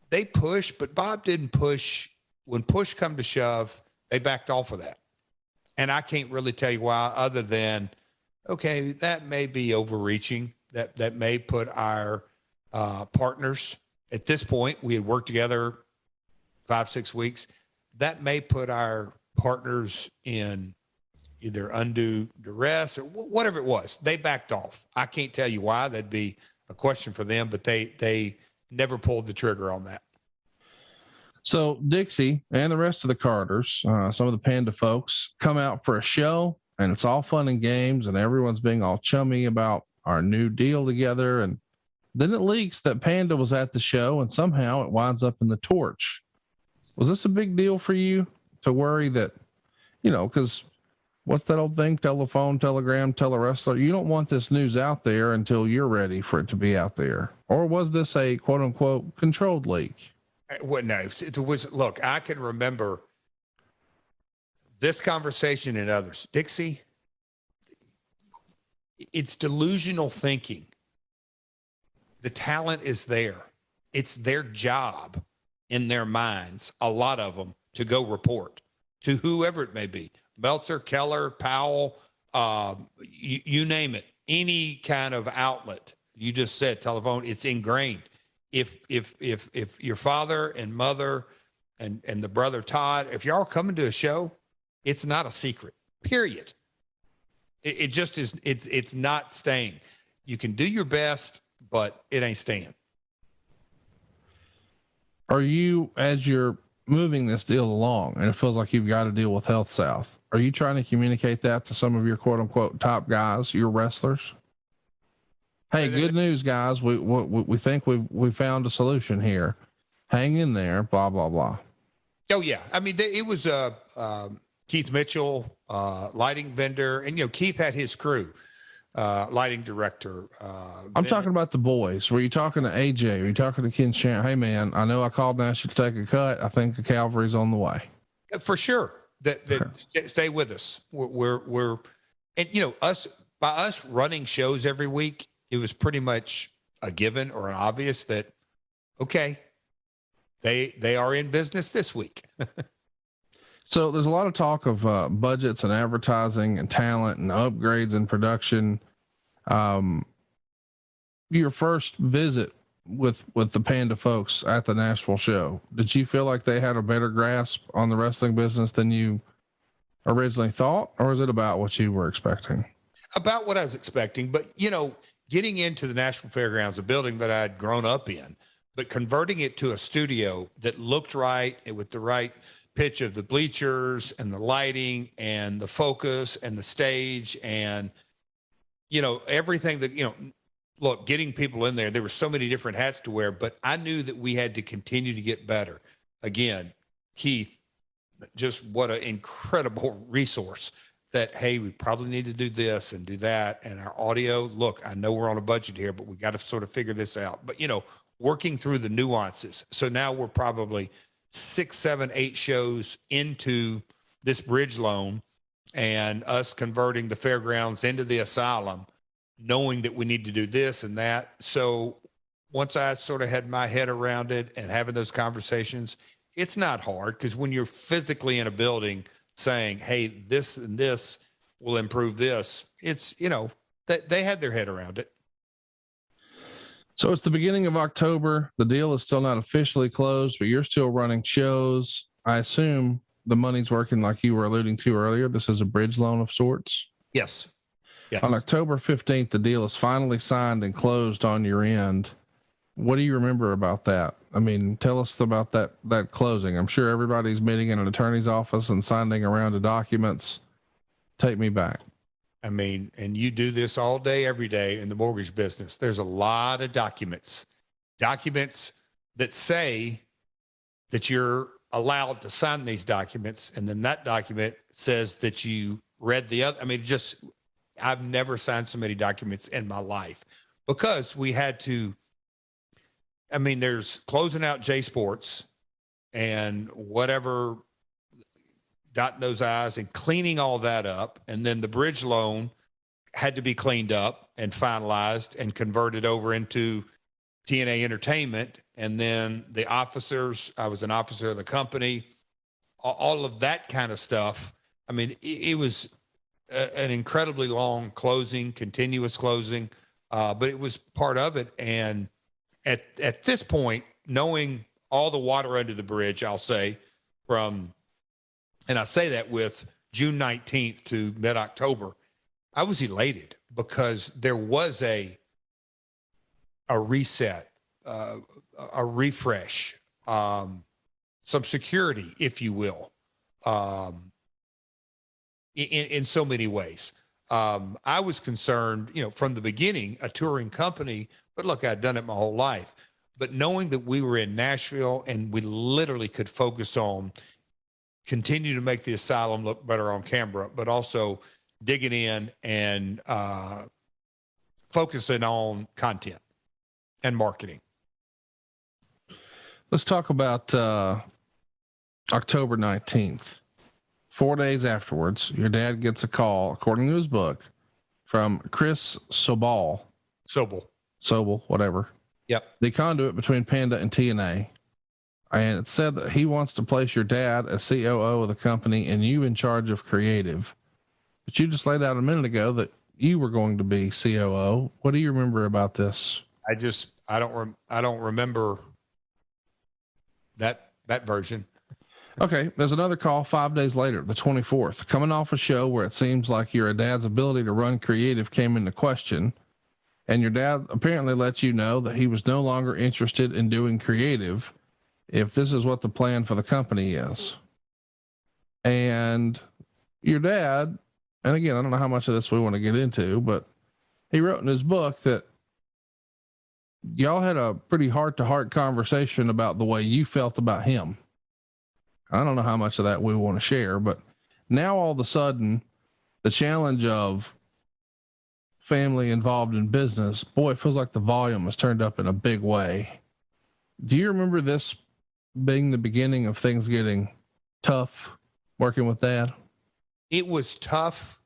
they pushed, but Bob didn't push. When push come to shove, they backed off of that. And I can't really tell you why, other than, okay, that may be overreaching. That may put our partners, at this point, we had worked together 5-6 weeks. That may put our partners in either undue duress or whatever it was. They backed off. I can't tell you why. That'd be a question for them, but they never pulled the trigger on that. So Dixie and the rest of the Carters, some of the Panda folks, come out for a show, and it's all fun and games, and everyone's being all chummy about our new deal together. And then it leaks that Panda was at the show, and somehow it winds up in the Torch. Was this a big deal for you to worry that, because what's that old thing? Telephone, telegram, tell a wrestler. You don't want this news out there until you're ready for it to be out there. Or was this a quote unquote controlled leak? Well, no, it was, look, I can remember this conversation and others. Dixie, it's delusional thinking. The talent is there. It's their job in their minds, a lot of them, to go report to whoever it may be. Meltzer, Keller, Powell, you name it, any kind of outlet. You just said telephone, it's ingrained. If your father and mother and the brother Todd, if y'all coming to a show, it's not a secret, period. It just is. It's not staying. You can do your best, but it ain't staying. Are you, as you're moving this deal along and it feels like you've got to deal with HealthSouth, are you trying to communicate that to some of your quote unquote top guys, your wrestlers? Hey, good news, guys. We think we found a solution here. Hang in there. Blah blah blah. Oh yeah, I mean it was Keith Mitchell, lighting vendor, and Keith had his crew, lighting director. I'm talking about the boys. Were you talking to AJ? Were you talking to Ken Shan? Hey man, I know I called and asked you to take a cut. I think the cavalry's on the way. For sure. Stay with us. We're and by us running shows every week, it was pretty much a given or an obvious that okay, they are in business this week. So there's a lot of talk of budgets and advertising and talent and upgrades in production. Your first visit with the Panda folks at the Nashville show, did you feel like they had a better grasp on the wrestling business than you originally thought, or is it about what you were expecting? About what I was expecting, but getting into the Nashville Fairgrounds, a building that I'd grown up in, but converting it to a studio that looked right and with the right pitch of the bleachers and the lighting and the focus and the stage and everything that look, getting people in there were so many different hats to wear, but I knew that we had to continue to get better. Again, Keith, just what an incredible resource that, hey, we probably need to do this and do that. And our audio, look, I know we're on a budget here, but we got to sort of figure this out. But working through the nuances. So now we're probably 6, 7, 8 shows into this bridge loan and us converting the fairgrounds into the asylum, knowing that we need to do this and that. So once I sort of had my head around it and having those conversations, it's not hard because when you're physically in a building saying, hey, this and this will improve this, it's, they had their head around it. So it's the beginning of October. The deal is still not officially closed, but you're still running shows. I assume the money's working like you were alluding to earlier. This is a bridge loan of sorts. Yes. Yes. On October 15th, the deal is finally signed and closed on your end. What do you remember about that? I mean, tell us about that closing. I'm sure everybody's meeting in an attorney's office and signing around the documents. Take me back. I mean, and you do this all day, every day in the mortgage business. There's a lot of documents that say that you're allowed to sign these documents. And then that document says that you read the other. I mean, I've never signed so many documents in my life because we had to, there's closing out J Sports and whatever, dotting those I's and cleaning all that up. And then the bridge loan had to be cleaned up and finalized and converted over into TNA Entertainment. And then the officers, I was an officer of the company, all of that kind of stuff. I mean, it was an incredibly long closing, continuous closing, but it was part of it. And at this point, knowing all the water under the bridge, I'll say and I say that with June 19th to mid-October, I was elated because there was a reset, a refresh, some security, if you will, in so many ways. I was concerned, from the beginning, a touring company, but look, I'd done it my whole life. But knowing that we were in Nashville and we literally could focus on continue to make the asylum look better on camera, but also digging in and focusing on content and marketing. Let's talk about October 19th. 4 days afterwards, your dad gets a call, according to his book, from Chris Sobel, whatever. Yep. The conduit between Panda and TNA. And it said that he wants to place your dad as COO of the company and you in charge of creative. But you just laid out a minute ago that you were going to be COO. What do you remember about this? I don't remember that version. Okay. There's another call 5 days later, the 24th, coming off a show where it seems like your dad's ability to run creative came into question. And your dad apparently let you know that he was no longer interested in doing creative if this is what the plan for the company is. And your dad, and again, I don't know how much of this we want to get into, but he wrote in his book that y'all had a pretty heart to heart conversation about the way you felt about him. I don't know how much of that we want to share, but now all of a sudden the challenge of family involved in business, boy, it feels like the volume has turned up in a big way. Do you remember this being the beginning of things getting tough working with Dad? It was tough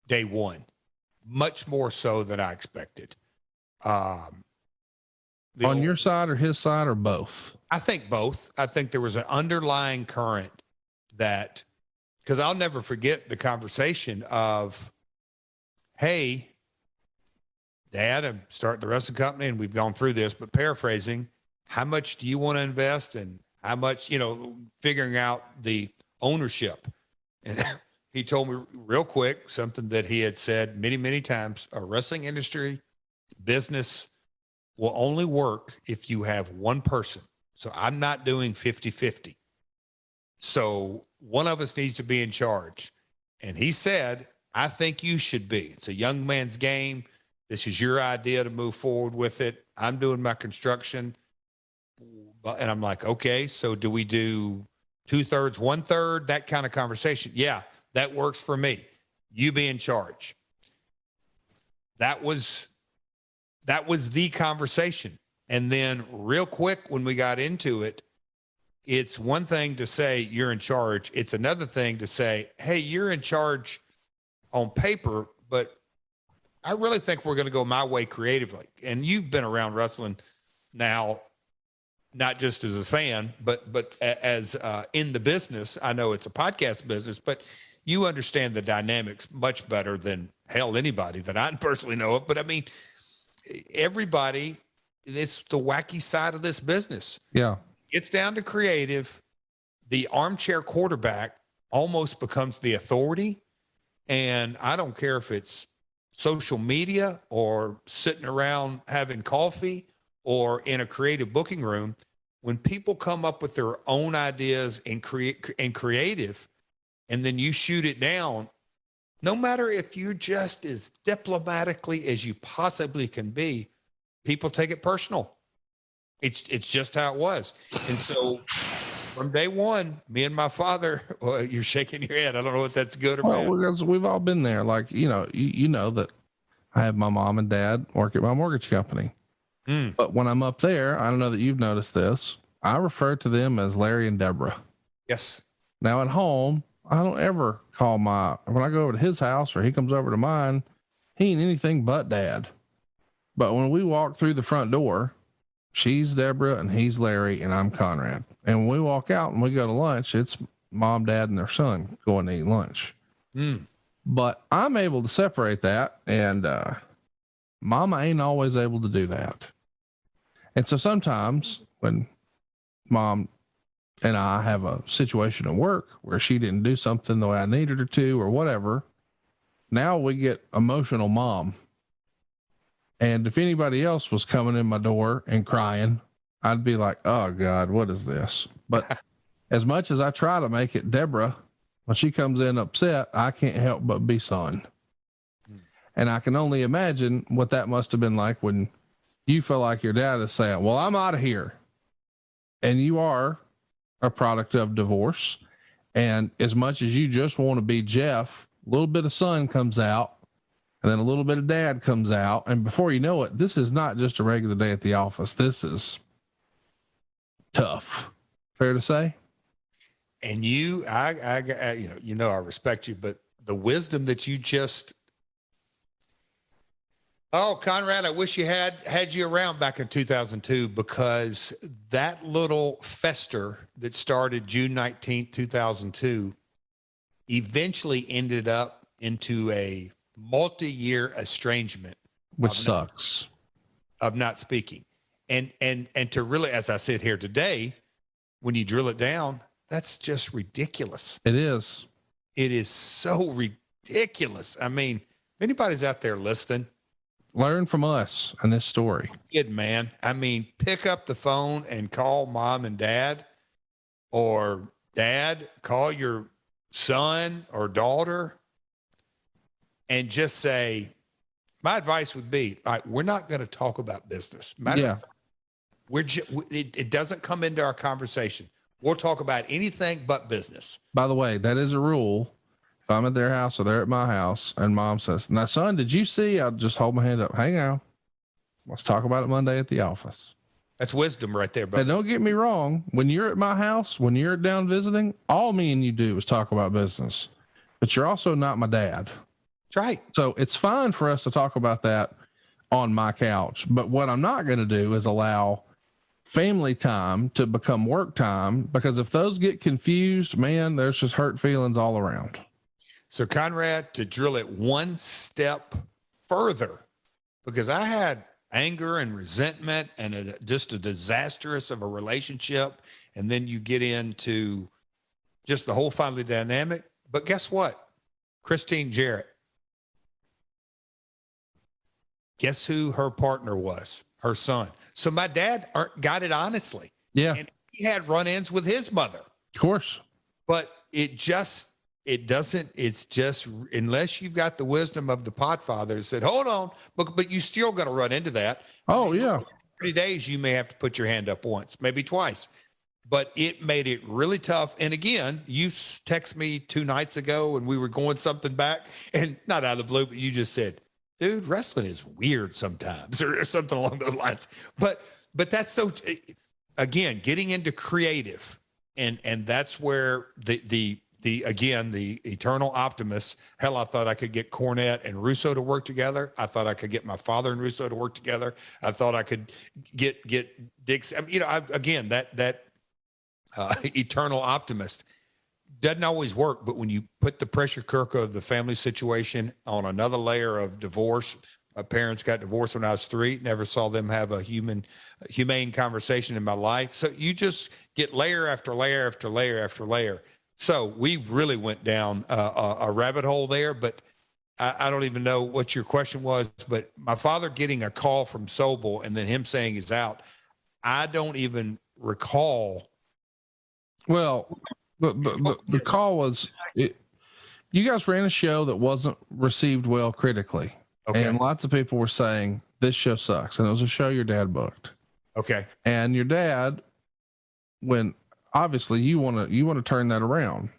day one, much more so than I expected. On your side or his side or both? I think both. I think there was an underlying current that, because I'll never forget the conversation of, hey, Dad, I'm starting the rest of the company and we've gone through this, but paraphrasing, how much do you want to invest and how much, figuring out the ownership. And he told me real quick something that he had said many, many times: a wrestling industry business will only work if you have one person. So I'm not doing 50-50. So one of us needs to be in charge. And he said, I think you should be. It's a young man's game. This is your idea to move forward with it. I'm doing my construction. And I'm like, okay, so do we do 2/3, 1/3, that kind of conversation? Yeah, that works for me. You be in charge. That was the conversation. And then real quick, when we got into it, it's one thing to say you're in charge. It's another thing to say, hey, you're in charge on paper, but I really think we're going to go my way creatively. And you've been around wrestling now, not just as a fan, but as in the business. I know it's a podcast business, but you understand the dynamics much better than hell anybody that I personally know of. But I mean, everybody, it's the wacky side of this business. Yeah. It's down to creative. The armchair quarterback almost becomes the authority. And I don't care if it's social media or sitting around having coffee or in a creative booking room. When people come up with their own ideas and creative, and then you shoot it down, no matter if you're just as diplomatically as you possibly can be, people take it personal. It's just how it was. And so from day one, me and my father, well, you're shaking your head. I don't know if that's good or bad. Well, because we've all been there. Like, you know that I have my mom and dad work at my mortgage company. But when I'm up there, I don't know that you've noticed this, I refer to them as Larry and Deborah. Yes. Now at home, I don't ever call when I go over to his house or he comes over to mine, he ain't anything but Dad. But when we walk through the front door, she's Deborah and he's Larry and I'm Conrad. And when we walk out and we go to lunch, it's Mom, Dad, and their son going to eat lunch. But I'm able to separate that, and Mama ain't always able to do that. And so sometimes when Mom and I have a situation at work where she didn't do something the way I needed her to or whatever, now we get emotional mom. And if anybody else was coming in my door and crying, I'd be like, oh God, what is this? But as much as I try to make it Deborah, when she comes in upset, I can't help but be son. And I can only imagine what that must have been like when you feel like your dad is saying, well, I'm out of here. And you are a product of divorce. And as much as you just want to be Jeff, a little bit of son comes out and then a little bit of dad comes out. And before you know it, this is not just a regular day at the office. This is tough. Fair to say? And I respect you, but the wisdom that you just, oh, Conrad, I wish you had you around back in 2002, because that little fester that started June 19th, 2002, eventually ended up into a multi-year estrangement, which sucks, of not speaking. And to really, as I sit here today, when you drill it down, that's just ridiculous. It is. It is so ridiculous. I mean, if anybody's out there listening, learn from us and this story. Good man. I mean, pick up the phone and call mom and dad, or dad, call your son or daughter and just say, my advice would be, all right, we're not going to talk about business. It doesn't come into our conversation. We'll talk about anything but business. By the way, that is a rule. If I'm at their house or they're at my house and mom says, now son, did you see? I'll just hold my hand up. Hang on. Let's talk about it Monday at the office. That's wisdom right there, brother. And don't get me wrong. When you're at my house, when you're down visiting, all me and you do is talk about business, but you're also not my dad. That's right. So it's fine for us to talk about that on my couch. But what I'm not going to do is allow family time to become work time, because if those get confused, man, there's just hurt feelings all around. So Conrad, to drill it one step further, because I had anger and resentment and just a disastrous of a relationship. And then you get into just the whole family dynamic. But guess what? Christine Jarrett. Guess who her partner was? Her son. So my dad got it honestly. Yeah. And he had run-ins with his mother. Of course. But it's just, unless you've got the wisdom of the podfather, said, hold on, but you still going to run into that. Oh yeah. 30 days, you may have to put your hand up once, maybe twice, but it made it really tough. And again, you text me 2 nights ago and we were going something back, and not out of the blue, but you just said, dude, wrestling is weird sometimes, or something along those lines. But that's so, again, getting into creative. And that's where the eternal optimist, hell, I thought I could get Cornette and Russo to work together. I thought I could get my father and Russo to work together. I thought I could get Dix. I mean, that eternal optimist doesn't always work. But when you put the pressure cooker of the family situation on another layer of divorce, my parents got divorced when I was 3, never saw them have a humane conversation in my life. So you just get layer after layer after layer after layer. So we really went down a rabbit hole there, but I don't even know what your question was. But my father getting a call from Sobel and then him saying he's out, I don't even recall. Well, the call was, you guys ran a show that wasn't received well critically. Okay. And lots of people were saying this show sucks. And it was a show your dad booked. Okay. And your dad, when obviously you want to turn that around.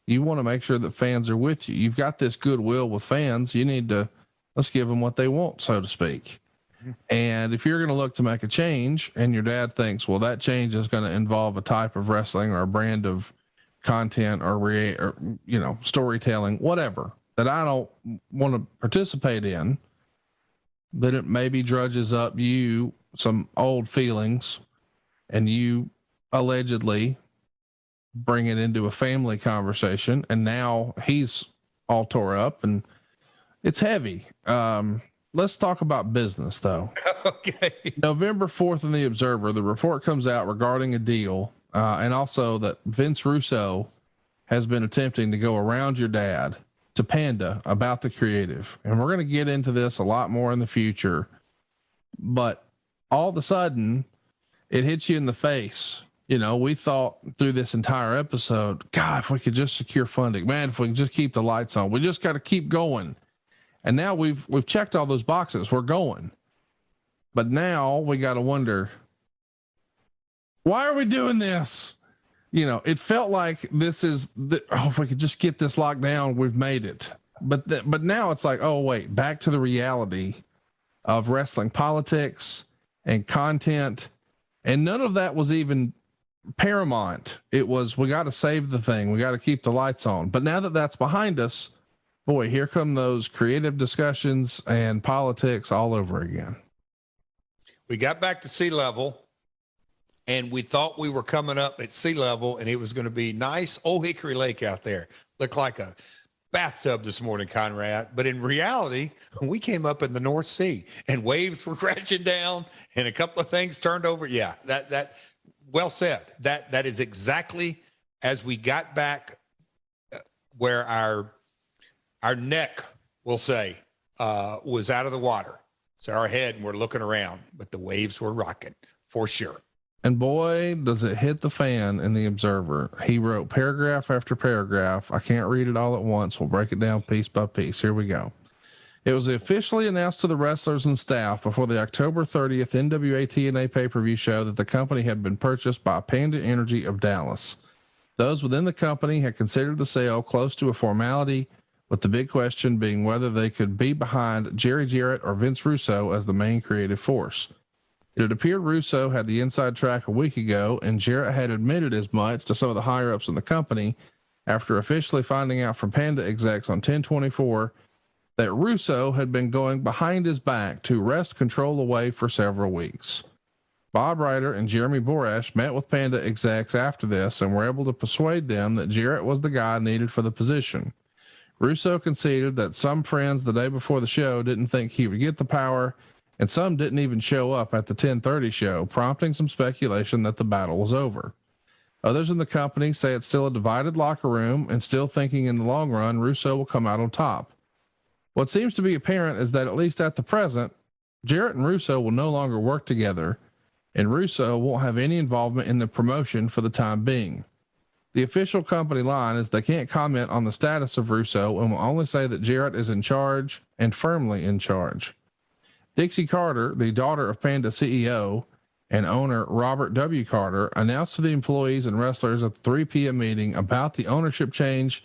You want to make sure that fans are with you. You've got this goodwill with fans. You need to, let's give them what they want, so to speak. And if you're going to look to make a change and your dad thinks, well, that change is going to involve a type of wrestling or a brand of content or storytelling, whatever, that I don't want to participate in, that it maybe drudges up you some old feelings, and you allegedly bring it into a family conversation, and now he's all tore up and it's heavy. Let's talk about business though. Okay. November 4th in the Observer, the report comes out regarding a deal, and also that Vince Russo has been attempting to go around your dad to Panda about the creative. And we're going to get into this a lot more in the future, but all of a sudden it hits you in the face. We thought through this entire episode, God, if we could just secure funding, man, if we can just keep the lights on, we just got to keep going. And now we've checked all those boxes. We're going, but now we got to wonder, why are we doing this? It felt like this is if we could just get this locked down, we've made it. But now it's like, oh wait, back to the reality of wrestling politics and content. And none of that was even paramount. It was, we got to save the thing. We got to keep the lights on. But now that that's behind us, boy, here come those creative discussions and politics all over again. We got back to sea level, and we thought we were coming up at sea level, and it was going to be nice old Hickory Lake out there. Looked like a bathtub this morning, Conrad. But in reality, we came up in the North Sea, and waves were crashing down, and a couple of things turned over. Yeah, that well said. That is exactly as we got back where our neck, we'll say, was out of the water. So our head, and we're looking around, but the waves were rocking for sure. And boy, does it hit the fan in the Observer. He wrote paragraph after paragraph. I can't read it all at once. We'll break it down piece by piece. Here we go. It was officially announced to the wrestlers and staff before the October 30th NWA TNA pay-per-view show that the company had been purchased by Panda Energy of Dallas. Those within the company had considered the sale close to a formality, with the big question being whether they could be behind Jerry Jarrett or Vince Russo as the main creative force. It had appeared Russo had the inside track a week ago, and Jarrett had admitted as much to some of the higher-ups in the company after officially finding out from Panda execs on 10/24 that Russo had been going behind his back to wrest control away for several weeks. Bob Ryder and Jeremy Borash met with Panda execs after this and were able to persuade them that Jarrett was the guy needed for the position. Russo conceded that some friends the day before the show didn't think he would get the power, and some didn't even show up at the 10:30 show, prompting some speculation that the battle was over. Others in the company say it's still a divided locker room and still thinking in the long run Russo will come out on top. What seems to be apparent is that at least at the present, Jarrett and Russo will no longer work together, and Russo won't have any involvement in the promotion for the time being. The official company line is they can't comment on the status of Russo and will only say that Jarrett is in charge and firmly in charge. Dixie Carter, the daughter of Panda CEO and owner Robert W. Carter, announced to the employees and wrestlers at the 3 p.m. meeting about the ownership change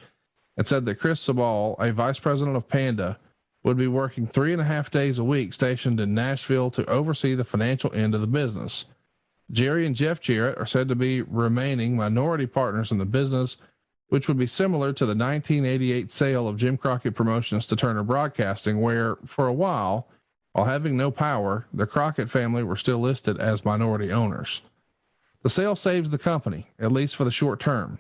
and said that Chris Sabal, a vice president of Panda, would be working 3.5 days a week stationed in Nashville to oversee the financial end of the business. Jerry and Jeff Jarrett are said to be remaining minority partners in the business, which would be similar to the 1988 sale of Jim Crockett Promotions to Turner Broadcasting, where, for a while having no power, the Crockett family were still listed as minority owners. The sale saves the company, at least for the short term.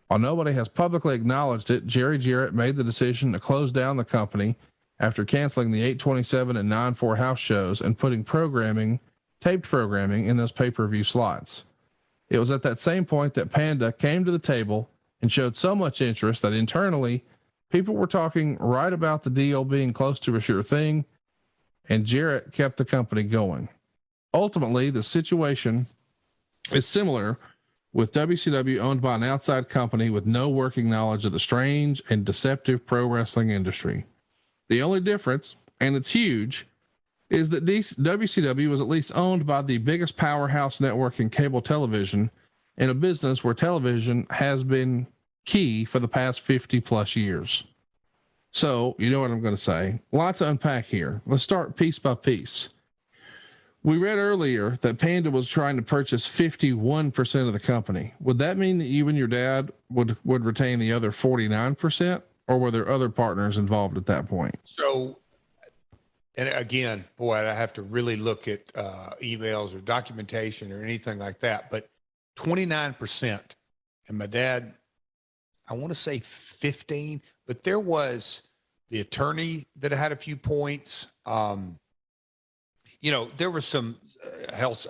While nobody has publicly acknowledged it, Jerry Jarrett made the decision to close down the company after canceling the 8/27 and 9/4 house shows and putting taped programming in those pay-per-view slots. It was at that same point that Panda came to the table and showed so much interest that internally people were talking right about the deal being close to a sure thing, and Jarrett kept the company going. Ultimately, the situation is similar with WCW owned by an outside company with no working knowledge of the strange and deceptive pro wrestling industry. The only difference, and it's huge, is that WCW was at least owned by the biggest powerhouse network in cable television in a business where television has been key for the past 50 plus years. So, you know what I'm going to say. Lots to unpack here. Let's start piece by piece. We read earlier that Panda was trying to purchase 51% of the company. Would that mean that you and your dad would retain the other 49%, or were there other partners involved at that point? So, and again, boy, I have to really look at emails or documentation or anything like that, but 29%. And my dad, I want to say 15, but there was the attorney that had a few points. There was some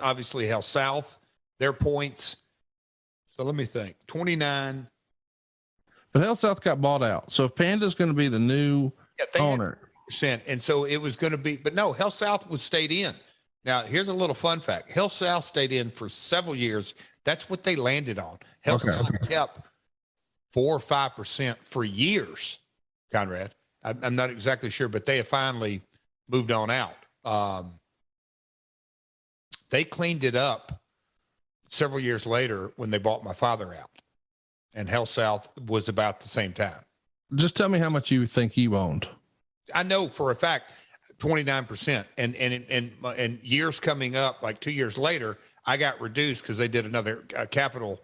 obviously HealthSouth, their points. So let me think, 29. But HealthSouth got bought out. So if Panda's going to be the new owner. And so it was going to be, but no, HealthSouth was stayed in. Now, here's a little fun fact. HealthSouth stayed in for several years. That's what they landed on. HealthSouth kept 4 or 5% for years, Conrad. I'm not exactly sure, but they have finally moved on out. They cleaned it up several years later when they bought my father out, and HealthSouth was about the same time. Just tell me how much you think you owned. I know for a fact, 29%, and years coming up, like 2 years later, I got reduced because they did another capital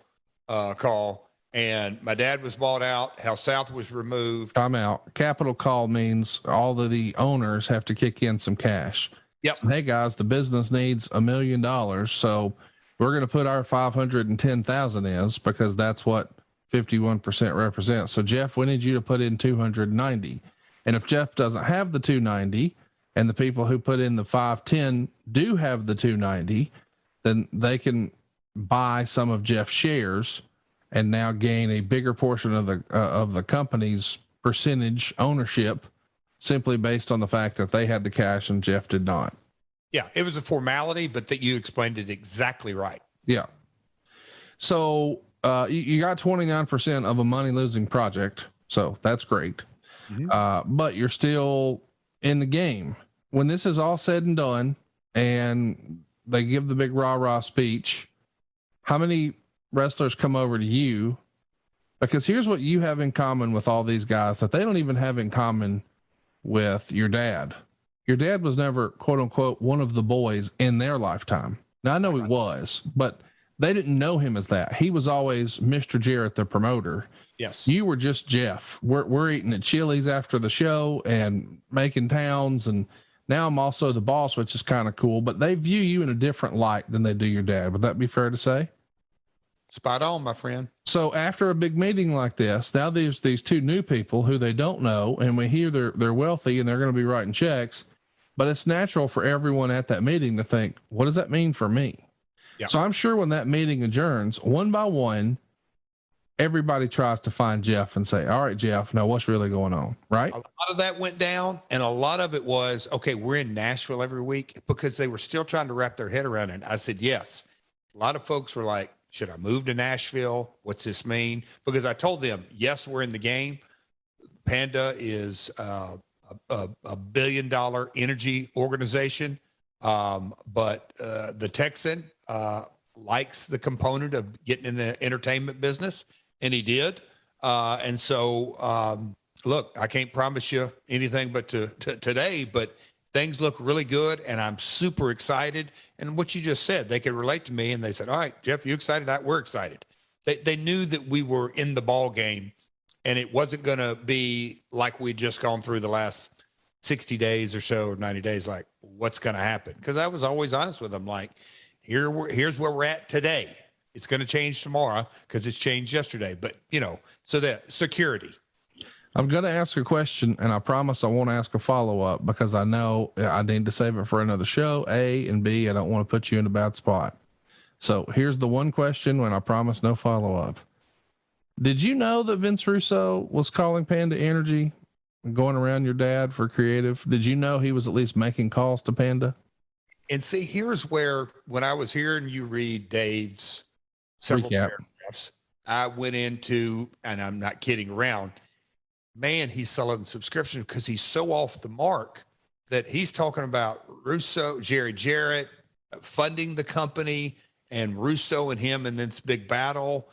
call, and my dad was bought out. HealthSouth was removed. I'm out. Capital call means all of the owners have to kick in some cash. Yep. So, hey guys, the business needs $1 million, so we're going to put our 510,000 in because that's what 51% represents. So Jeff, we need you to put in 290. And if Jeff doesn't have the 290 and the people who put in the 510 do have the 290, then they can buy some of Jeff's shares and now gain a bigger portion of the company's percentage ownership, simply based on the fact that they had the cash and Jeff did not. Yeah, it was a formality, but that you explained it exactly right. Yeah. So you got 29% of a money losing project. So that's great. Mm-hmm. But you're still in the game, when this is all said and done and they give the big rah-rah speech, how many wrestlers come over to you? Because here's what you have in common with all these guys that they don't even have in common with your dad. Your dad was never, quote unquote, one of the boys in their lifetime. Now I know he was, but they didn't know him as that. He was always Mr. Jarrett, the promoter. Yes. You were just Jeff. We're eating at Chili's after the show and making towns. And now I'm also the boss, which is kind of cool, but they view you in a different light than they do your dad. Would that be fair to say? Spot on, my friend. So after a big meeting like this, now there's these two new people who they don't know, and we hear they're wealthy and they're going to be writing checks, but it's natural for everyone at that meeting to think, what does that mean for me? Yeah. So I'm sure when that meeting adjourns, one by one, everybody tries to find Jeff and say, all right, Jeff, now what's really going on? Right. A lot of that went down, and a lot of it was, okay, we're in Nashville every week, because they were still trying to wrap their head around it. I said, yes. A lot of folks were like, should I move to Nashville? What's this mean? Because I told them, yes, we're in the game. Panda is a $1 billion energy organization. But the Texan likes the component of getting in the entertainment business, and he did. And so, look, I can't promise you anything but to today, but things look really good, and I'm super excited. And what you just said, they could relate to me, and they said, all right, Jeff, you excited? We're excited. They knew that we were in the ball game, and it wasn't going to be like we'd just gone through the last 60 days or so, or 90 days, like what's going to happen. Because I was always honest with them, like, here's where we're at today. It's going to change tomorrow because it's changed yesterday. But, so that security. I'm going to ask a question, and I promise I won't ask a follow-up because I know I need to save it for another show, A, and B, I don't want to put you in a bad spot. So here's the one question when I promise no follow-up. Did you know that Vince Russo was calling Panda Energy and going around your dad for creative? Did you know he was at least making calls to Panda? And see, here's where, when I was hearing you read Dave's several paragraphs, I went into, and I'm not kidding around, man, he's selling subscription because he's so off the mark that he's talking about Jerry Jarrett funding the company, and Russo and him in this big battle.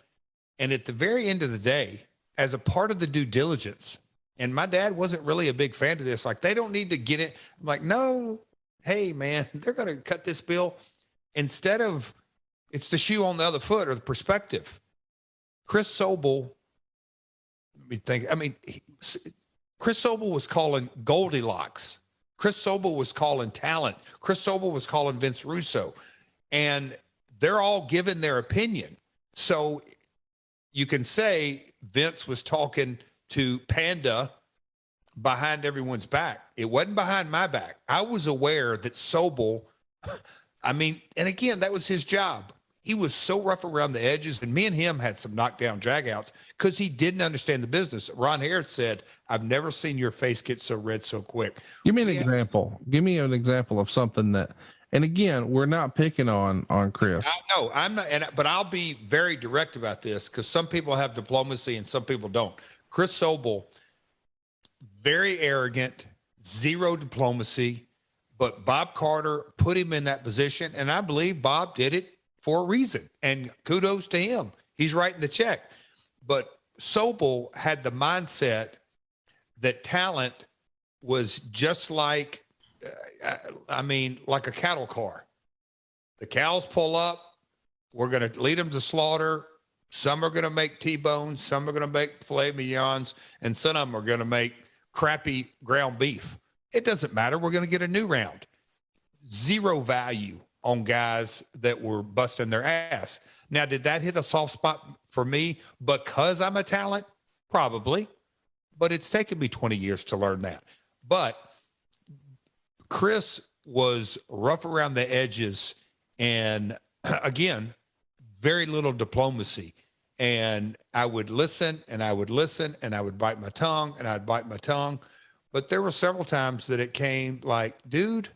And at the very end of the day, as a part of the due diligence, and my dad wasn't really a big fan of this, like, they don't need to get it. I'm like, no, hey man, they're going to cut this bill. Instead of, it's the shoe on the other foot, or the perspective. Chris Sobel, Chris Sobel was calling Goldilocks. Chris Sobel was calling talent. Chris Sobel was calling Vince Russo, and they're all giving their opinion. So you can say Vince was talking to Panda behind everyone's back. It wasn't behind my back. I was aware that Sobel, and again, that was his job. He was so rough around the edges, and me and him had some knockdown dragouts because he didn't understand the business. Ron Harris said, I've never seen your face get so red so quick. Give me an example. Give me an example of something that, and again, we're not picking on Chris. No, I'm not, but I'll be very direct about this because some people have diplomacy and some people don't. Chris Sobel, very arrogant, zero diplomacy, but Bob Carter put him in that position, and I believe Bob did it for a reason, and kudos to him. He's writing the check. But Sobel had the mindset that talent was just like, like a cattle car. The cows pull up, we're going to lead them to slaughter. Some are going to make T-bones, some are going to make filet mignons, and some of them are going to make crappy ground beef. It doesn't matter. We're going to get a new round. Zero value on guys that were busting their ass. Now, did that hit a soft spot for me because I'm a talent? Probably, but it's taken me 20 years to learn that. But Chris was rough around the edges, and again, very little diplomacy. And I would listen and I would listen and I would bite my tongue and I'd bite my tongue. But there were several times that it came like, dude,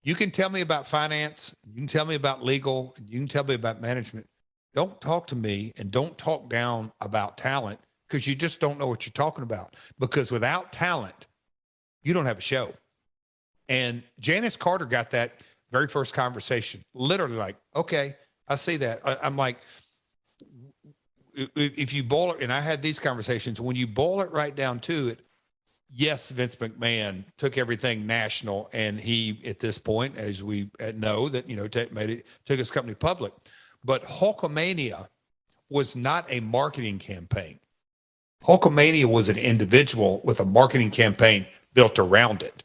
you can tell me about finance, you can tell me about legal, you can tell me about management. Don't talk to me and don't talk down about talent, because you just don't know what you're talking about. Because without talent, you don't have a show. And Janice Carter got that very first conversation, literally like, okay, I see that. I'm like, if you boil it, and I had these conversations, when you boil it right down to it, yes, Vince McMahon took everything national, and he, at this point, as we know, that took his company public. But Hulkamania was not a marketing campaign. Hulkamania was an individual with a marketing campaign built around it,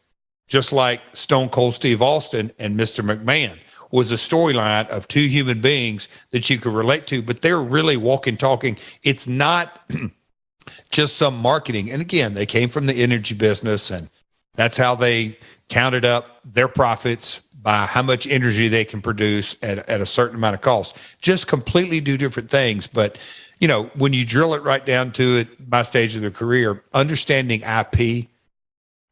just like Stone Cold Steve Austin and Mr. McMahon was a storyline of two human beings that you could relate to, but they're really walking, talking. It's not just some marketing. And again, they came from the energy business, and that's how they counted up their profits by how much energy they can produce at a certain amount of cost. Just completely do different things. But, when you drill it right down to it, my stage of their career, understanding IP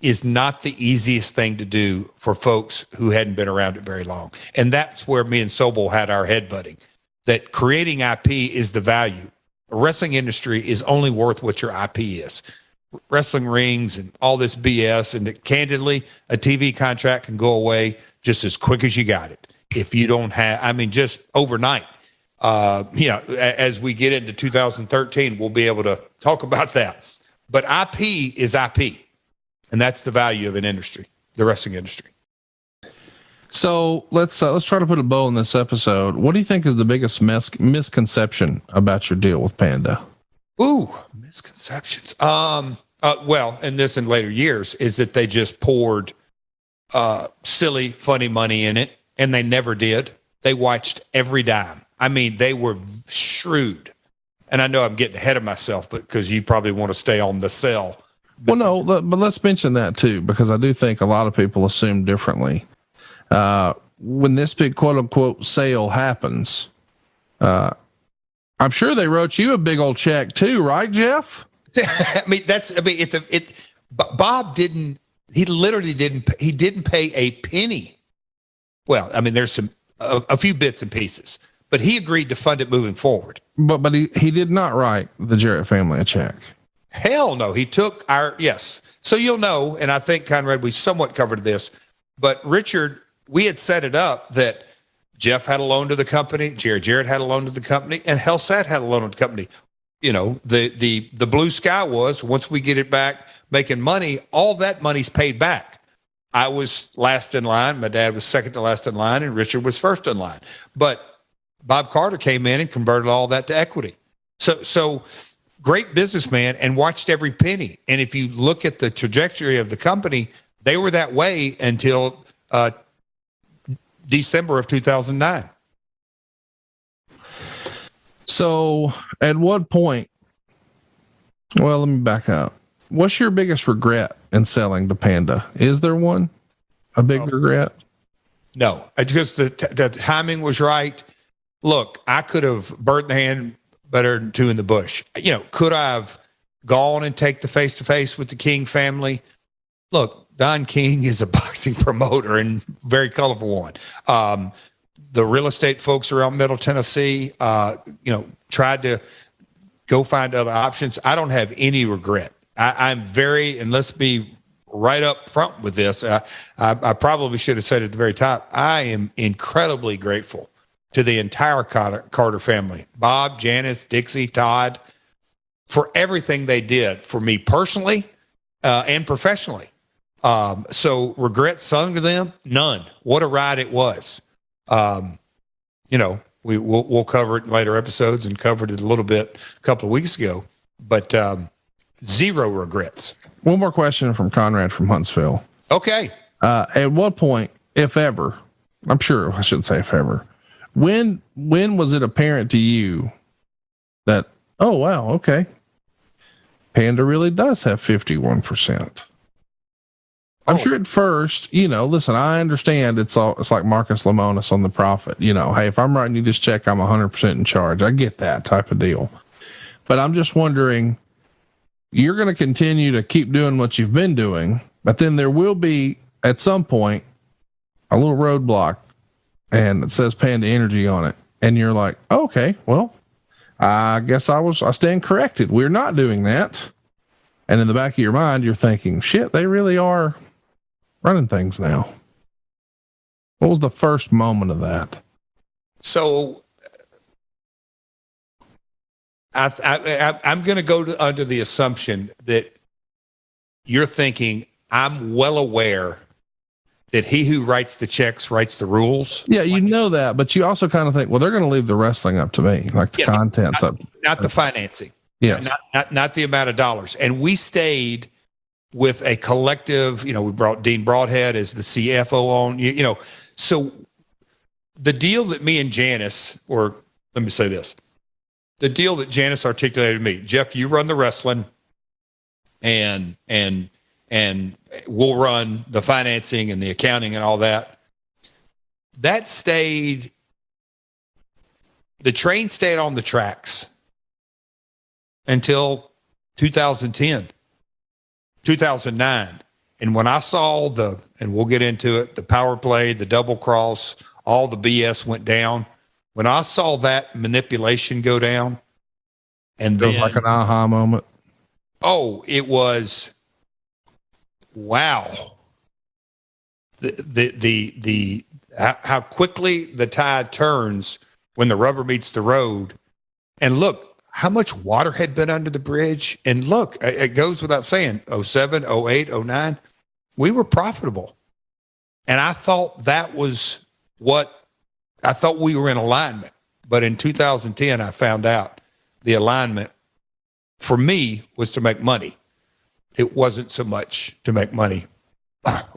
is not the easiest thing to do for folks who hadn't been around it very long. And that's where me and Sobel had our head butting, that creating IP is the value. The wrestling industry is only worth what your IP is. Wrestling rings and all this BS, and that candidly, a TV contract can go away just as quick as you got it. If you don't have, just overnight. As we get into 2013, we'll be able to talk about that. But IP is IP. And that's the value of an industry, the wrestling industry. So let's try to put a bow on this episode. What do you think is the biggest misconception about your deal with Panda? Ooh, misconceptions. Well, and this in later years is that they just poured silly, funny money in it, and they never did. They watched every dime. They were shrewd. And I know I'm getting ahead of myself, but because you probably want to stay on the sell. Well, no, but let's mention that too, because I do think a lot of people assume differently. When this big quote unquote sale happens, I'm sure they wrote you a big old check too, right, Jeff? Bob didn't, he literally didn't pay a penny. Well, there's a few bits and pieces, but he agreed to fund it moving forward. But he did not write the Jarrett family a check. Hell no. He took yes. So you'll know, and I think, Conrad, we somewhat covered this, but Richard, we had set it up that Jeff had a loan to the company, Jarrett had a loan to the company, and HealthSouth had a loan to the company. The blue sky was, once we get it back making money, all that money's paid back. I was last in line. My dad was second to last in line, and Richard was first in line. But Bob Carter came in and converted all that to equity. So great businessman, and watched every penny. And if you look at the trajectory of the company, they were that way until December of 2009. So at what point, well, let me back up. What's your biggest regret in selling to Panda? Is there one? A big regret? No, because the timing was right. Look, I could have burnt the hand better than two in the bush. Could I have gone and take the face-to-face with the King family? Look, Don King is a boxing promoter, and very colorful one. The real estate folks around Middle Tennessee, tried to go find other options. I don't have any regret. I'm very, and let's be right up front with this. I probably should have said at the very top, I am incredibly grateful to the entire Carter family, Bob, Janice, Dixie, Todd, for everything they did for me personally and professionally. So regrets sung to them? None. What a ride it was. We'll cover it in later episodes, and covered it a little bit a couple of weeks ago, but zero regrets. One more question from Conrad from Huntsville. Okay. At what point, if ever, I'm sure I shouldn't say if ever, when was it apparent to you that, oh, wow, okay, Panda really does have 51%? I'm sure at first, listen, I understand it's like Marcus Lemonis on the Prophet, hey, if I'm writing you this check, I'm 100% in charge. I get that type of deal. But I'm just wondering, you're going to continue to keep doing what you've been doing, but then there will be at some point a little roadblock and it says Panda Energy on it. And you're like, okay, well, I guess I stand corrected. We're not doing that. And in the back of your mind, you're thinking, shit, they really are running things now. What was the first moment of that? So I'm going to go under the assumption that you're thinking, I'm well aware that he who writes the checks writes the rules. Yeah, you know that, but you also kind of think, well, they're going to leave the wrestling up to me, like the content's up. Not the financing. Yes. Not the amount of dollars. And we stayed with a collective, we brought Dean Broadhead as the CFO on, so the deal that me and Janice, or let me say this, the deal that Janice articulated to me, Jeff, you run the wrestling and we'll run the financing and the accounting and all that. That stayed, the train stayed on the tracks until 2010, 2009. And when I saw and we'll get into it, the power play, the double cross, all the BS went down. When I saw that manipulation go down, and it was like an aha moment. Oh, it was, wow. How quickly the tide turns when the rubber meets the road. And look, how much water had been under the bridge. And look, it goes without saying, 07, 08, 09, we were profitable. And I thought that was I thought we were in alignment. But in 2010, I found out the alignment for me was to make money. It wasn't so much to make money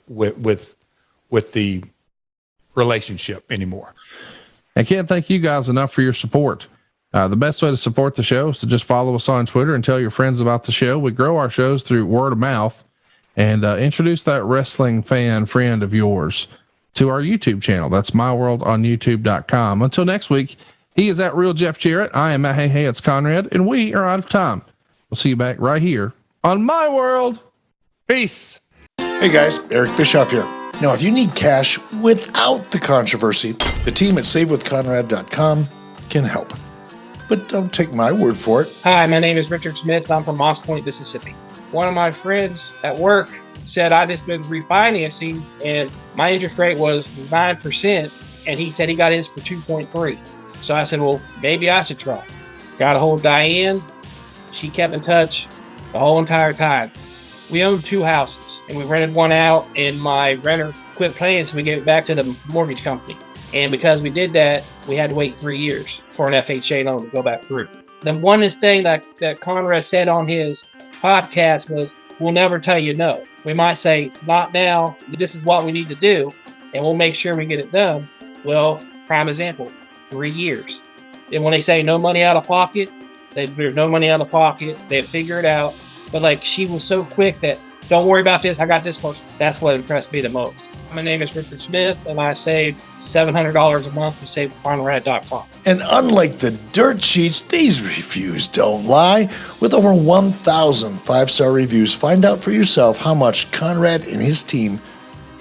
with the relationship anymore. I can't thank you guys enough for your support. The best way to support the show is to just follow us on Twitter and tell your friends about the show. We grow our shows through word of mouth, and introduce that wrestling fan friend of yours to our YouTube channel. That's My World on YouTube.com. Until next week, he is at Real Jeff Jarrett. I am at Hey, it's Conrad, and we are out of time. We'll see you back right here on My World. Peace. Hey guys, Eric Bischoff here. Now, if you need cash without the controversy, the team at SaveWithConrad.com can help. But don't take my word for it. Hi, my name is Richard Smith. I'm from Moss Point, Mississippi. One of my friends at work said I just been refinancing and my interest rate was 9%, and he said he got his for 2.3. So I said, well, maybe I should try. Got a hold of Diane. She kept in touch the whole entire time. We owned 2 houses, and we rented one out, and my renter quit paying, so we gave it back to the mortgage company. And because we did that, we had to wait 3 years for an FHA loan to go back through. The one thing that Conrad said on his podcast was, we'll never tell you no. We might say, not now, this is what we need to do, and we'll make sure we get it done. Well, prime example, 3 years. And when they say no money out of pocket, there's no money out of pocket. They figure it out. But she was so quick that, don't worry about this, I got this person. That's what impressed me the most. My name is Richard Smith, and I saved $700 a month with SaveWithConrad.com. And unlike the dirt sheets, these reviews don't lie. With over 1,000 5-star reviews, find out for yourself how much Conrad and his team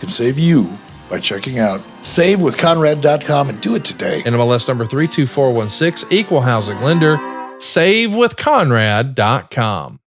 can save you by checking out SaveWithConrad.com and do it today. NMLS number 32416, equal housing lender, SaveWithConrad.com.